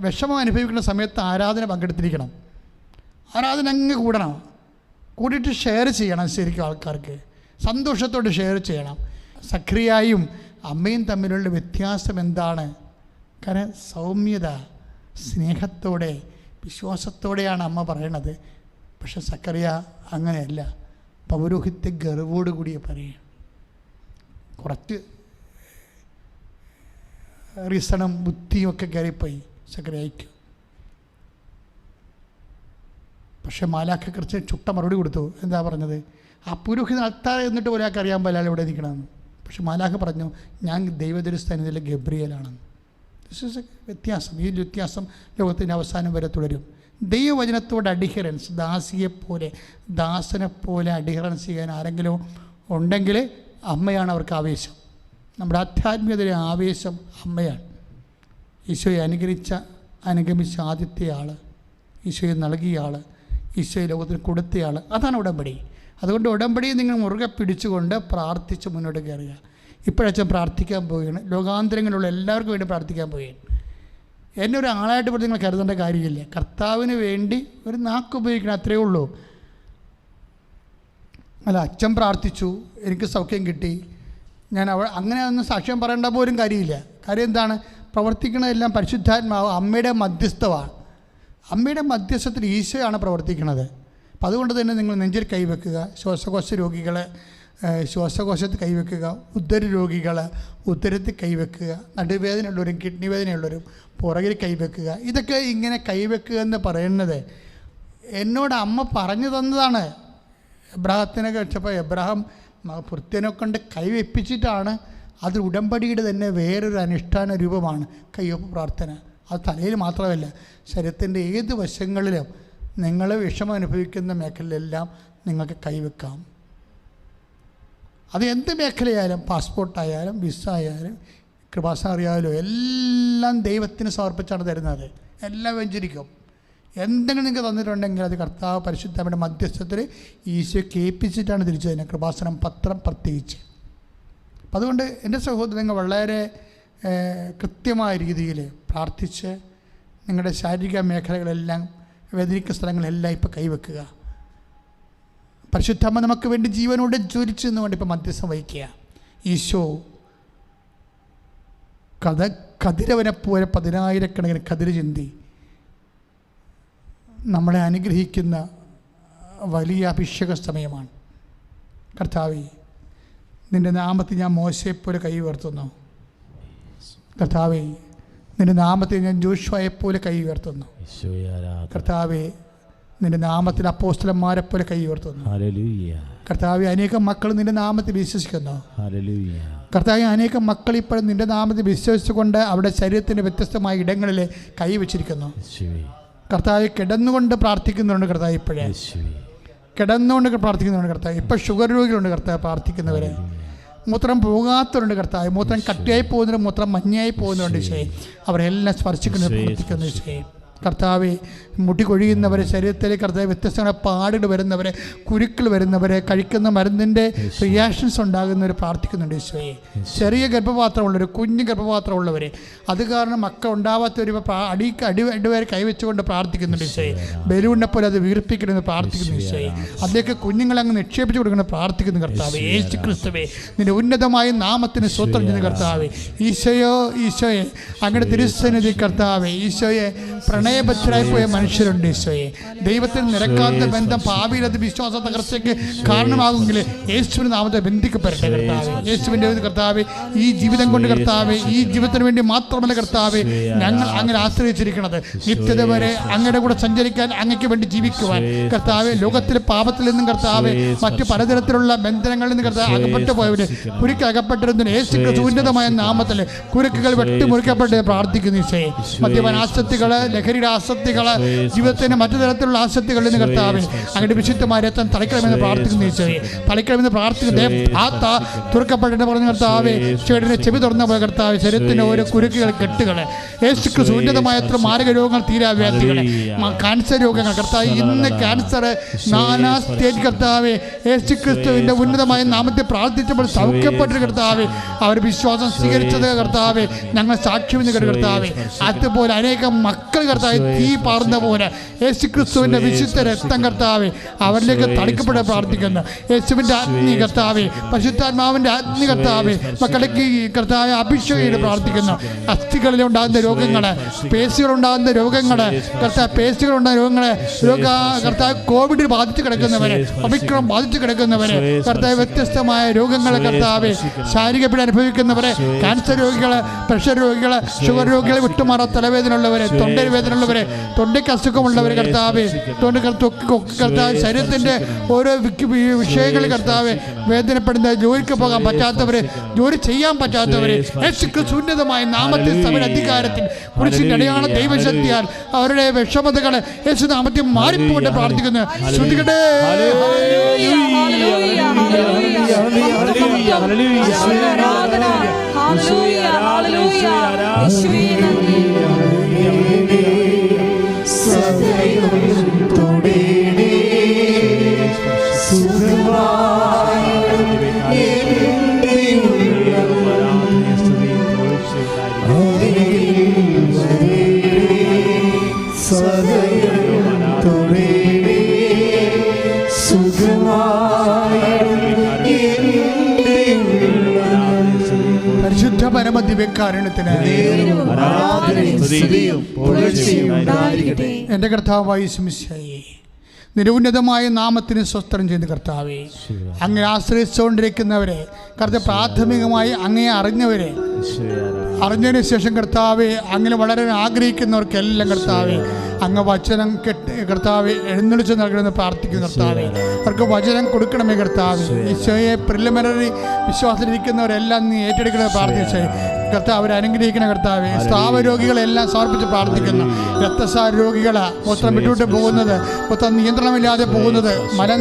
വിഷമം അനുഭവിക്കുന്ന സമയത്ത് ആരാധന പങ്കെടുത്തിരിക്കണം. ആരാധന അങ്ങ് കൂടണം, കൂടിയിട്ട് ഷെയർ ചെയ്യണം. ശരിക്കും ആൾക്കാർക്ക് സന്തോഷത്തോടെ ഷെയർ ചെയ്യണം. സക്രിയായും അമ്മയും തമ്മിലുള്ള വ്യത്യാസം എന്താണ്? കാരണം സൗമ്യത, സ്നേഹത്തോടെ, വിശ്വാസത്തോടെയാണ് അമ്മ പറയണത്. പക്ഷെ സക്കറിയ അങ്ങനെയല്ല, പൗരോഹിത്യ ഗർവോടുകൂടി പറയുക. കുറച്ച് റീസണും ബുദ്ധിയും ഒക്കെ കയറിപ്പോയി സക്കറിയയ്ക്ക്. പക്ഷെ മാലാഖ കുറച്ച് ചുട്ട മറുപടി കൊടുത്തു. എന്താ പറഞ്ഞത്? ആ പുരോഹിതൻ അൾത്താര എന്നിട്ട് പോലെ ആൾക്ക് അറിയാൻ പോലെ ഇവിടെ നിൽക്കണമെന്ന്. പക്ഷെ മാലാഖ പറഞ്ഞു, ഞാൻ ദൈവദരിസ്ഥാനത്തിലെ ഗബ്രിയേലാണെന്ന്. വ്യത്യാസം, ഈ വ്യത്യാസം ലോകത്തിൻ്റെ അവസാനം വരെ തുടരും. ദൈവവചനത്തോട് അഡിഹറൻസ്, ദാസിയെപ്പോലെ ദാസനെപ്പോലെ അഡിഹറൻസ് ചെയ്യാൻ ആരെങ്കിലും ഉണ്ടെങ്കിൽ അമ്മയാണ് അവർക്ക് ആവേശം. നമ്മുടെ ആധ്യാത്മികതയിലെ ആവേശം അമ്മയാണ്. ഈശോയെ അനുഗമിച്ച ആദ്യത്തെ ആൾ, ഈശോയെ നൽകിയ ആൾ, ഈശോയെ ലോകത്തിന് കൊടുത്തയാൾ, അതാണ് ഉടമ്പടി. അതുകൊണ്ട് ഉടമ്പടിയെ നിങ്ങൾ മുറുകെ പിടിച്ചുകൊണ്ട് പ്രാർത്ഥിച്ച് മുന്നോട്ട് കയറുക. ഇപ്പോഴച്ഛൻ പ്രാർത്ഥിക്കാൻ പോവുകയാണ്. ലോകാന്തരങ്ങളിലുള്ള എല്ലാവർക്കും വേണ്ടി പ്രാർത്ഥിക്കാൻ പോവുകയാണ്. എന്നെ ഒരു ആളായിട്ട് പോലും നിങ്ങൾ കരുതേണ്ട കാര്യമില്ല. കർത്താവിന് വേണ്ടി ഒരു നാക്ക് ഉപയോഗിക്കണം, അത്രയേ ഉള്ളൂ. അല്ല, അച്ഛൻ പ്രാർത്ഥിച്ചു, എനിക്ക് സൗഖ്യം കിട്ടി, ഞാൻ അങ്ങനെ ഒന്നും സാക്ഷ്യം പറയേണ്ട പോലും കാര്യമില്ല. കാര്യം എന്താണ്? പ്രവർത്തിക്കുന്നതെല്ലാം പരിശുദ്ധാത്മാവ് അമ്മയുടെ മധ്യസ്ഥമാണ്. അമ്മയുടെ മധ്യസ്ഥത്തിൽ ഈശോയാണ് പ്രവർത്തിക്കുന്നത്. അപ്പം അതുകൊണ്ട് തന്നെ നിങ്ങൾ നെഞ്ചിൽ കൈവെക്കുക. ശ്വാസകോശ രോഗികളെ ശ്വാസകോശത്തിൽ കൈവെക്കുക, ഉദര രോഗികൾ ഉദരത്തിൽ കൈവെക്കുക, നടുവേദനയുള്ളവരും കിഡ്നി വേദനയുള്ളവരും പുറകിൽ കൈവെക്കുക. ഇതൊക്കെ ഇങ്ങനെ കൈവെക്കുക എന്ന് പറയുന്നത് എന്നോട് അമ്മ പറഞ്ഞു തന്നതാണ്. എബ്രാഹത്തിനെ കഴിച്ചപ്പോൾ എബ്രാഹാം ഭൃത്യനെ കൊണ്ട് കൈവെപ്പിച്ചിട്ടാണ്. അത് ഉടമ്പടിയുടെ തന്നെ വേറൊരു അനുഷ്ഠാന രൂപമാണ് കയ്യൊപ്പ് പ്രാർത്ഥന. അത് തലയിൽ മാത്രമല്ല, ശരീരത്തിൻ്റെ ഏത് വശങ്ങളിലും നിങ്ങൾ വിഷമം അനുഭവിക്കുന്ന മേഖലയിലെല്ലാം നിങ്ങൾക്ക് കൈവെക്കാം. അത് എന്ത് മേഖലയായാലും, പാസ്പോർട്ടായാലും വിസ ആയാലും കൃപാസനം അറിയാമല്ലോ, എല്ലാം ദൈവത്തിന് സമർപ്പിച്ചാണ് തരുന്നത്. എല്ലാം വെഞ്ചരിക്കും. എന്തെങ്കിലും നിങ്ങൾക്ക് തന്നിട്ടുണ്ടെങ്കിൽ അത് കർത്താവ് പരിശുദ്ധയുടെ മധ്യസ്ഥത്തിൽ ഈശോ കേൾപ്പിച്ചിട്ടാണ് തിരിച്ചു തരുന്നത്. കൃപാസനം പത്രം പ്രത്യേകിച്ച്. അപ്പം അതുകൊണ്ട് എൻ്റെ സഹോദരങ്ങൾ വളരെ കൃത്യമായ രീതിയിൽ പ്രാർത്ഥിച്ച് നിങ്ങളുടെ ശാരീരിക മേഖലകളെല്ലാം, വേദനിക്കുന്ന സ്ഥലങ്ങളെല്ലാം ഇപ്പോൾ കൈവെക്കുക. പരിശുദ്ധമ്മ നമുക്ക് വേണ്ടി ജീവനോടെ ജ്വലിച്ചു എന്നുകൊണ്ട് ഇപ്പോൾ മധ്യസ്ഥം വഹിക്കുക. ഈശോ കതിരവനെപ്പോലെ 10,000 കതിര് ചിന്തി നമ്മളെ അനുഗ്രഹിക്കുന്ന വലിയ അഭിഷേക സമയമാണ്. കർത്താവേ, നിൻ്റെ നാമത്തിൽ ഞാൻ മോശയെപ്പോലെ കൈ ഉയർത്തുന്നു. കർത്താവേ, നിൻ്റെ നാമത്തിൽ ഞാൻ ജോഷുവയെപ്പോലെ കൈ ഉയർത്തുന്നു. കർത്താവേ, നിൻ്റെ നാമത്തിൽ അപ്പോസ്തലന്മാരെപ്പോലെ കൈ ഉയർത്തുന്നു. കർത്താവേ, അനേകം മക്കൾ നിൻ്റെ നാമത്തിൽ വിശ്വസിക്കുന്നു. കർത്താവേ, അനേകം മക്കൾ ഇപ്പോഴും നിൻ്റെ നാമത്തിൽ വിശ്വസിച്ചുകൊണ്ട് അവിടെ ശരീരത്തിൻ്റെ വ്യത്യസ്തമായ ഇടങ്ങളിൽ കൈവച്ചിരിക്കുന്നു. കർത്താവെ, കിടന്നുകൊണ്ട് പ്രാർത്ഥിക്കുന്നുണ്ട്. കർത്താവ് ഇപ്പോഴേ കിടന്നുകൊണ്ട് പ്രാർത്ഥിക്കുന്നുണ്ട്. കർത്താവ് ഇപ്പോൾ ഷുഗർ രോഗികളുണ്ട്. കർത്താവ് പ്രാർത്ഥിക്കുന്നവരെ മൂത്രം പോകാത്തവരുണ്ട് കർത്താവ്, മൂത്രം കട്ടിയായി പോകുന്നവർ, മൂത്രം മഞ്ഞയായി പോകുന്നവരുണ്ട് ഈശോയെ. അവരെല്ലാം സ്പർശിക്കുന്നു, പ്രവർത്തിക്കുന്നു ഈശോയെ. കർത്താവെ, മുടി കൊഴിയുന്നവരെ, ശരീരത്തിലേക്ക് കർത്താവ് വ്യത്യസ്തമായ പാടുകൾ വരുന്നവരെ, കുരുക്കൾ വരുന്നവരെ, കഴിക്കുന്ന മരുന്നിൻ്റെ റിയാക്ഷൻസ് ഉണ്ടാകുന്നവർ പ്രാർത്ഥിക്കുന്നുണ്ട് ഈശോയെ. ചെറിയ ഗർഭപാത്രമുള്ളവർ, കുഞ്ഞു ഗർഭപാത്രമുള്ളവർ, അത് കാരണം മക്കൾ ഉണ്ടാവാത്തവർ അടിവരെ കൈവച്ചുകൊണ്ട് പ്രാർത്ഥിക്കുന്നുണ്ട് ഈശോയെ. ബലൂണിനെ പോലെ അത് വീർപ്പിക്കണമെന്ന് പ്രാർത്ഥിക്കുന്നു ഈശോയെ. അതിലേക്ക് കുഞ്ഞുങ്ങളെ അങ്ങ് നിക്ഷേപിച്ചു കൊടുക്കണം പ്രാർത്ഥിക്കുന്നു കർത്താവെ. യേശു ക്രിസ്തുവേ, നിന്റെ ഉന്നതമായ നാമത്തിന് സ്വത്രം ചെയ്യുന്ന കർത്താവെ. ഈശോയെ അങ്ങയുടെ തിരുസന്നിധി കർത്താവെ, ഈശോയെ പ്രണയബദ്ധരായി പോയ മനുഷ്യരുണ്ട് ഈശോയെ. ദൈവത്തിന് നിരക്കാത്ത ബന്ധം ഭാവിയിൽ അത് വിശ്വാസ തകർച്ചയ്ക്ക് കാരണമാകുമെങ്കിൽ യേശുവിൻ്റെ നാമത്തെ ബന്ധിക്കപ്പെടട്ടെ കർത്താവെ. യേശുവിൻ്റെ കർത്താവെ, ഈ ജീവിതം കൊണ്ട് കർത്താവെ, ഈ ജീവിതത്തിന് വേണ്ടി മാത്രമല്ല കർത്താവെ ഞങ്ങൾ അങ്ങനെ ആശ്രയിച്ചിരിക്കുന്നത്, നിത്യത വരെ അങ്ങയുടെ കൂടെ സഞ്ചരിക്കാൻ, അങ്ങയ്ക്ക് വേണ്ടി ജീവിക്കുവാൻ കർത്താവെ. ലോകത്തിലെ പാപത്തിൽ നിന്നും കർത്താവെ, മറ്റു പലതരത്തിലുള്ള ബന്ധനങ്ങളിൽ നിന്ന് കർത്താവ് അകപ്പെട്ടു പോയവര്, കുരുക്ക് അകപ്പെട്ടിരുന്ന യേശു ഉന്നതമായ നാമത്തിൽ കുരുക്കുകൾ വെട്ടിമുറിക്കപ്പെട്ട് പ്രാർത്ഥിക്കുന്നു ഈശോയെ. മദ്യപാന ആസക്തികൾ, ലഹരിയുടെ ആസക്തികൾ, ജീവിതത്തിന് മറ്റു തരത്തിലുള്ള ആസക്തികളിൽ നിന്ന് കർത്താവെ അങ്ങയുടെ വിശുദ്ധമായ രക്തം തളിക്കണമെന്ന് പ്രാർത്ഥിക്കുന്നു ഈശോയെ. തളിക്കണമെന്ന് പ്രാർത്ഥിക്കുന്ന തുറക്കപ്പെട്ടിട്ട് പറഞ്ഞ കർത്താവെ, ചെടിനെ ചെവി തുറന്ന പോലെ കർത്താവ്, ശരീരത്തിൻ്റെ ഓരോ കുരുക്കുകൾ, കെട്ടുകൾ, യേശു ക്രിസ്തു ഉന്നതമായ എത്ര മാരക രോഗങ്ങൾ, തീരാവ്യാധികൾ, ക്യാൻസർ രോഗങ്ങൾ കർത്താവ്, ഇന്ന് ക്യാൻസർ 4ാം സ്റ്റേജ് കർത്താവെ, യേശു ക്രിസ്തുവിൻ്റെ ഉന്നതമായ നാമത്തെ പ്രാർത്ഥിച്ചപ്പോൾ സൗഖ്യപ്പെട്ട കർത്താവെ, അവർ വിശ്വാസം സ്വീകരിച്ചത് കർത്താവെ ഞങ്ങൾ സാക്ഷ്യമെന്ന് കർത്താവെ. അതുപോലെ അനേകം മക്കൾ കർത്താവ് തീ പാർന്ന പോലെ യേശു ക്രിസ്തുവിൻ്റെ വിശുദ്ധ രക്തം കർത്താവെ അവരിലേക്ക് തളിക്കപ്പെടാൻ പ്രാർത്ഥിക്കുന്നു. യേശുവിൻ്റെ അഗ്നി കർത്താവെ, പരിശുദ്ധാത്മാവിൻ്റെ അഗ്നി കർത്താവെ മക്കളിലേക്ക് കർത്താവെ അഭിഷേകം പ്രാർത്ഥിക്കുന്നു. അസ്ഥികളിൽ ഉണ്ടാകുന്ന രോഗങ്ങൾ, പേശികളുണ്ടാകുന്ന രോഗങ്ങൾ കർത്താവ്, പേശികളുണ്ടാകുന്ന രോഗങ്ങൾ കർത്താവ്, കോവിഡ് ബാധിച്ച് കിടക്കുന്നവരെ, ഒമിക്രോൺ ബാധിച്ച് കിടക്കുന്നവരെ കർത്താവ്, വ്യത്യസ്തമായ രോഗങ്ങൾ കർത്താവെ, ശാരീരിക പീഡ അനുഭവിക്കുന്നവരെ, ക്യാൻസർ രോഗികൾ, പ്രഷർ രോഗികൾ, ഷുഗർ രോഗികളെ, വിട്ടുമാറാ തലവേദന ഉള്ളവരെ, തൊണ്ടയിൽ വേദന ഉള്ളവരെ, തൊണ്ടയ്ക്ക് അസുഖമുള്ളവരെ കർത്താവെ, കർത്താവ് ശരീരത്തിൻ്റെ ഓരോ വിഷയങ്ങളിൽ കർത്താവെ വേദനപ്പെടുന്ന, ജോലിക്ക് പോകാൻ പറ്റാത്തവരെ, ജോലി ചെയ്യാൻ പറ്റാത്തവരെ ഉന്നതമായ നാമത്തിൽ സഭയുടെ അധികാരത്തിൽ കുരിശിന്റെ അടയാള ദൈവശക്തിയാൽ അവരുടെ വിഷമതകളെ യേശു നാമത്തിൽ മാറിപ്പോട്ട് പ്രാർത്ഥിക്കുന്നു. ശ്രുതികട്ടെ. പരിശുദ്ധ പരമദിവ്യകാരുണ്യത്തിന് എൻ്റെ കർത്താവായ യേശുമിശിഹായേ, നിന്റെ ഉന്നതമായ നാമത്തിന് സ്വസ്ത്രം ചെയ്യുന്ന കർത്താവേ, അങ്ങനെ ആശ്രയിച്ചുകൊണ്ടിരിക്കുന്നവരെ കർത്താവ്, പ്രാഥമികമായി അങ്ങയെ അറിഞ്ഞതിന് ശേഷം കർത്താവെ, അങ്ങനെ വളരെ ആഗ്രഹിക്കുന്നവർക്കെല്ലാം കർത്താവെ അങ്ങ് വചനം കർത്താവെ എഴുന്നള്ളിച്ച് നൽകണമെന്ന് പ്രാർത്ഥിക്കുന്നു കർത്താവെ. അവർക്ക് വചനം കൊടുക്കണമേ കർത്താവെ. ഈശോയെ പ്രിലിമിനറി വിശ്വാസത്തിലിരിക്കുന്നവരെല്ലാം നീ ഏറ്റെടുക്കണമെന്ന് പ്രാർത്ഥിച്ചേ കർത്താവ്. അവരെ അനുഗ്രഹിക്കണം കർത്താവെ. സ്രാവരോഗികളെല്ലാം സമർപ്പിച്ച് പ്രാർത്ഥിക്കുന്നു. രക്തസാര രോഗികൾ, മൂത്രം വിട്ടുവിട്ട് പോകുന്നത്, മൂത്രം നിയന്ത്രണമില്ലാതെ പോകുന്നത്, മലം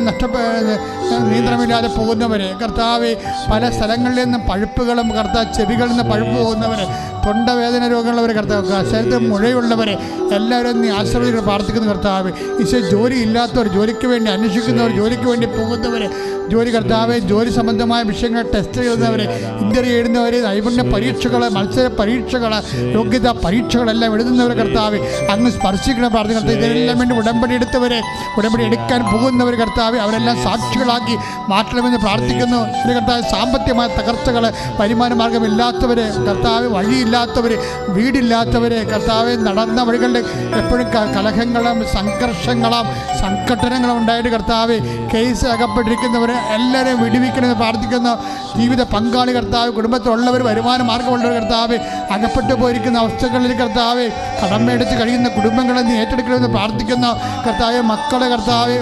നിയന്ത്രണമില്ലാതെ പോകുന്നവരെ കർത്താവെ, പല സ്ഥലങ്ങളിൽ നിന്നും പഴുപ്പുകളും കർത്താവ്, ചെവികളിൽ നിന്ന് പഴുപ്പ് പോകുന്നവരെ, തൊണ്ടവേദന രോഗമുള്ളവർ കർത്താവ്, ശരീരത്തിൽ മുഴയുള്ളവരെ എല്ലാവരും നീ ആശ്രയിച്ച് പ്രാർത്ഥിക്കുന്നു കർത്താവ്. ഈശോ ജോലി ഇല്ലാത്തവർ, ജോലിക്ക് വേണ്ടി അന്വേഷിക്കുന്നവർ, ജോലിക്ക് വേണ്ടി പോകുന്നവർ, ജോലി കർത്താവ്, ജോലി സംബന്ധമായ വിഷയങ്ങൾ ടെസ്റ്റ് ചെയ്യുന്നവർ, ഇൻ്റർവ്യൂ എഴുതുന്നവർ, നൈപുണ്യ പരീക്ഷകൾ, മത്സര പരീക്ഷകൾ, യോഗ്യതാ പരീക്ഷകളെല്ലാം എഴുതുന്നവർ കർത്താവ് അങ്ങ് സ്പർശിക്കണം പ്രാർത്ഥന. ഇതിനെല്ലാം വേണ്ടി ഉടമ്പടി എടുത്തവരെ, ഉടമ്പടി എടുക്കാൻ പോകുന്നവർ കർത്താവ് അവരെല്ലാം സാക്ഷികളാക്കി മാറ്റണമെന്ന് പ്രാർത്ഥിക്കുന്നു. കർത്താവ്, സാമ്പത്തികമായ തകർച്ചകൾ, വരുമാന മാർഗമില്ലാത്തവർ കർത്താവ്, വഴിയില്ലാത്തവർ, വീടില്ലാത്തവർ കർത്താവ്, നടന്ന വഴികളിൽ എപ്പോഴും കലഹങ്ങളും സംഘർഷങ്ങളും സംഘട്ടനങ്ങളും ഉണ്ടായിട്ട് കർത്താവ്, കേസ് അകപ്പെട്ടിരിക്കുന്നവർ എല്ലാവരെയും വിടുവിക്കണമെന്ന് പ്രാർത്ഥിക്കുന്നു. ജീവിത പങ്കാളി കർത്താവ്, കുടുംബത്തിലുള്ളവർ, വരുമാന മാർഗമുള്ളവർ കർത്താവ്, അകപ്പെട്ടു പോയിരിക്കുന്ന അവസ്ഥകളിൽ കർത്താവ്, കടമയെടുത്ത് കഴിയുന്ന കുടുംബങ്ങളെ നീ ഏറ്റെടുക്കണമെന്ന് പ്രാർത്ഥിക്കുന്ന കർത്താവെ,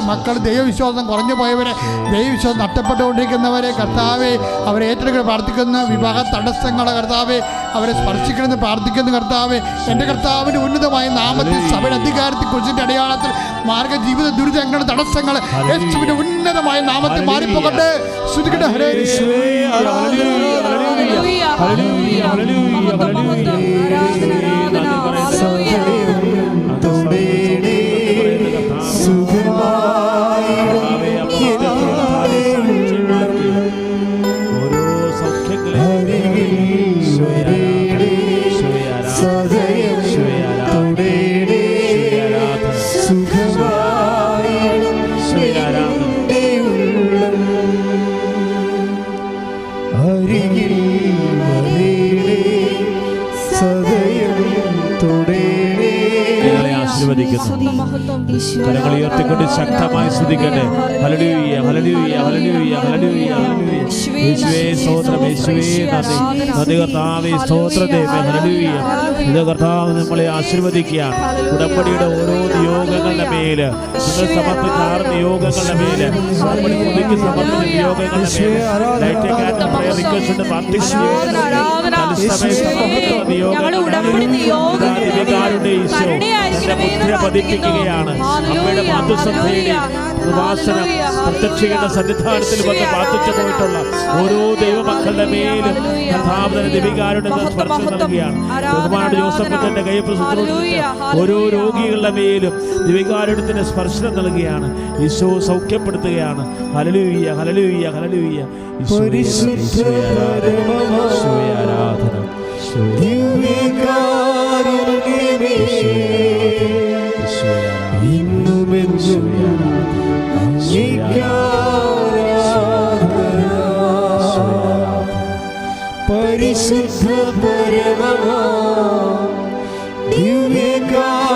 മക്കൾ ദൈവവിശ്വാസം കുറഞ്ഞു പോയവരെ, ദൈവവിശ്വാസം നഷ്ടപ്പെട്ടുകൊണ്ടിരിക്കുന്നവരെ കർത്താവെ, അവരെ ഏറ്റെടുക്കാൻ പ്രാർത്ഥിക്കുന്ന വിവാഹ തടസ്സങ്ങളെ കർത്താവെ, അവരെ സ്പർശിക്കണമെന്ന് പ്രാർത്ഥിക്കുന്ന കർത്താവെ, എൻ്റെ കർത്താവിൻ്റെ ഉന്നതമായ നാമത്തിൽ സഭയുടെ അധികാരത്തിൽ കുറിച്ചിട്ട് അടയാളത്തിൽ മാർഗ ജീവിത ദുരിതങ്ങൾ തടസ്സങ്ങൾ യേശുവിന്റെ ഉന്നതമായ നാമത്തിൽ മാറിപ്പോകട്ടെ. ശ്രുതിക്കട്ടെ. ഹരേ കരങ്ങൾ ഉയർത്തിക്കൊണ്ട് ശക്തമായി സ്തുതിക്കട്ടെ. ഹല്ലേലൂയ, ഹല്ലേലൂയ, ഹല്ലേലൂയ, ഹല്ലേലൂയ, ഹല്ലേലൂയ. യേശുവേ സ്തോത്രം, യേശുവേ നന്ദി, നന്ദി കർത്താവേ, സ്തോത്രം ദൈവമേ, ഹല്ലേലൂയ. ഇത് കർത്താവ് നമ്മളെ ആശീർവദിക്കുക. ഉടമ്പടിയുടെ ഓരോ നിയോഗങ്ങളുടെ മേല് നിങ്ങൾ സമർപ്പിച്ച 6 നിയോഗങ്ങളുടെ മേല്, ഉടമ്പടി പുതുക്കി സമർപ്പിച്ച നിയോഗങ്ങളുടെ മേല് പതിപ്പിക്കുകയാണ്. അമ്മയുടെ മാതൃസഭയുടെ കൃപാസനം പ്രത്യക്ഷീകരണ സന്നിധാനത്തിൽ വന്ന് പ്രാർത്ഥിച്ചു പോയിട്ടുള്ള ഓരോ ദൈവമക്കളുടെ മേലും കർത്താവിന്റെ ദിവികാരുടെ സ്പർശം നൽകുകയാണ്. ബഹുമാനപ്പെട്ട ജോസഫിന്റെ കയ്യപ്പ് ഓരോ രോഗികളുടെ മേലും ദിവികാരുടെ സ്പർശനം നൽകുകയാണ്. ഈശോ സൗഖ്യപ്പെടുത്തുകയാണ്. ഹല്ലേലൂയ, ഹല്ലേലൂയ, ഹല്ലേലൂയ. ഈശോയെ ആരാധന. പരിശുദ്ധ പരമമാ ദിവ്യകാരുണ്യമേ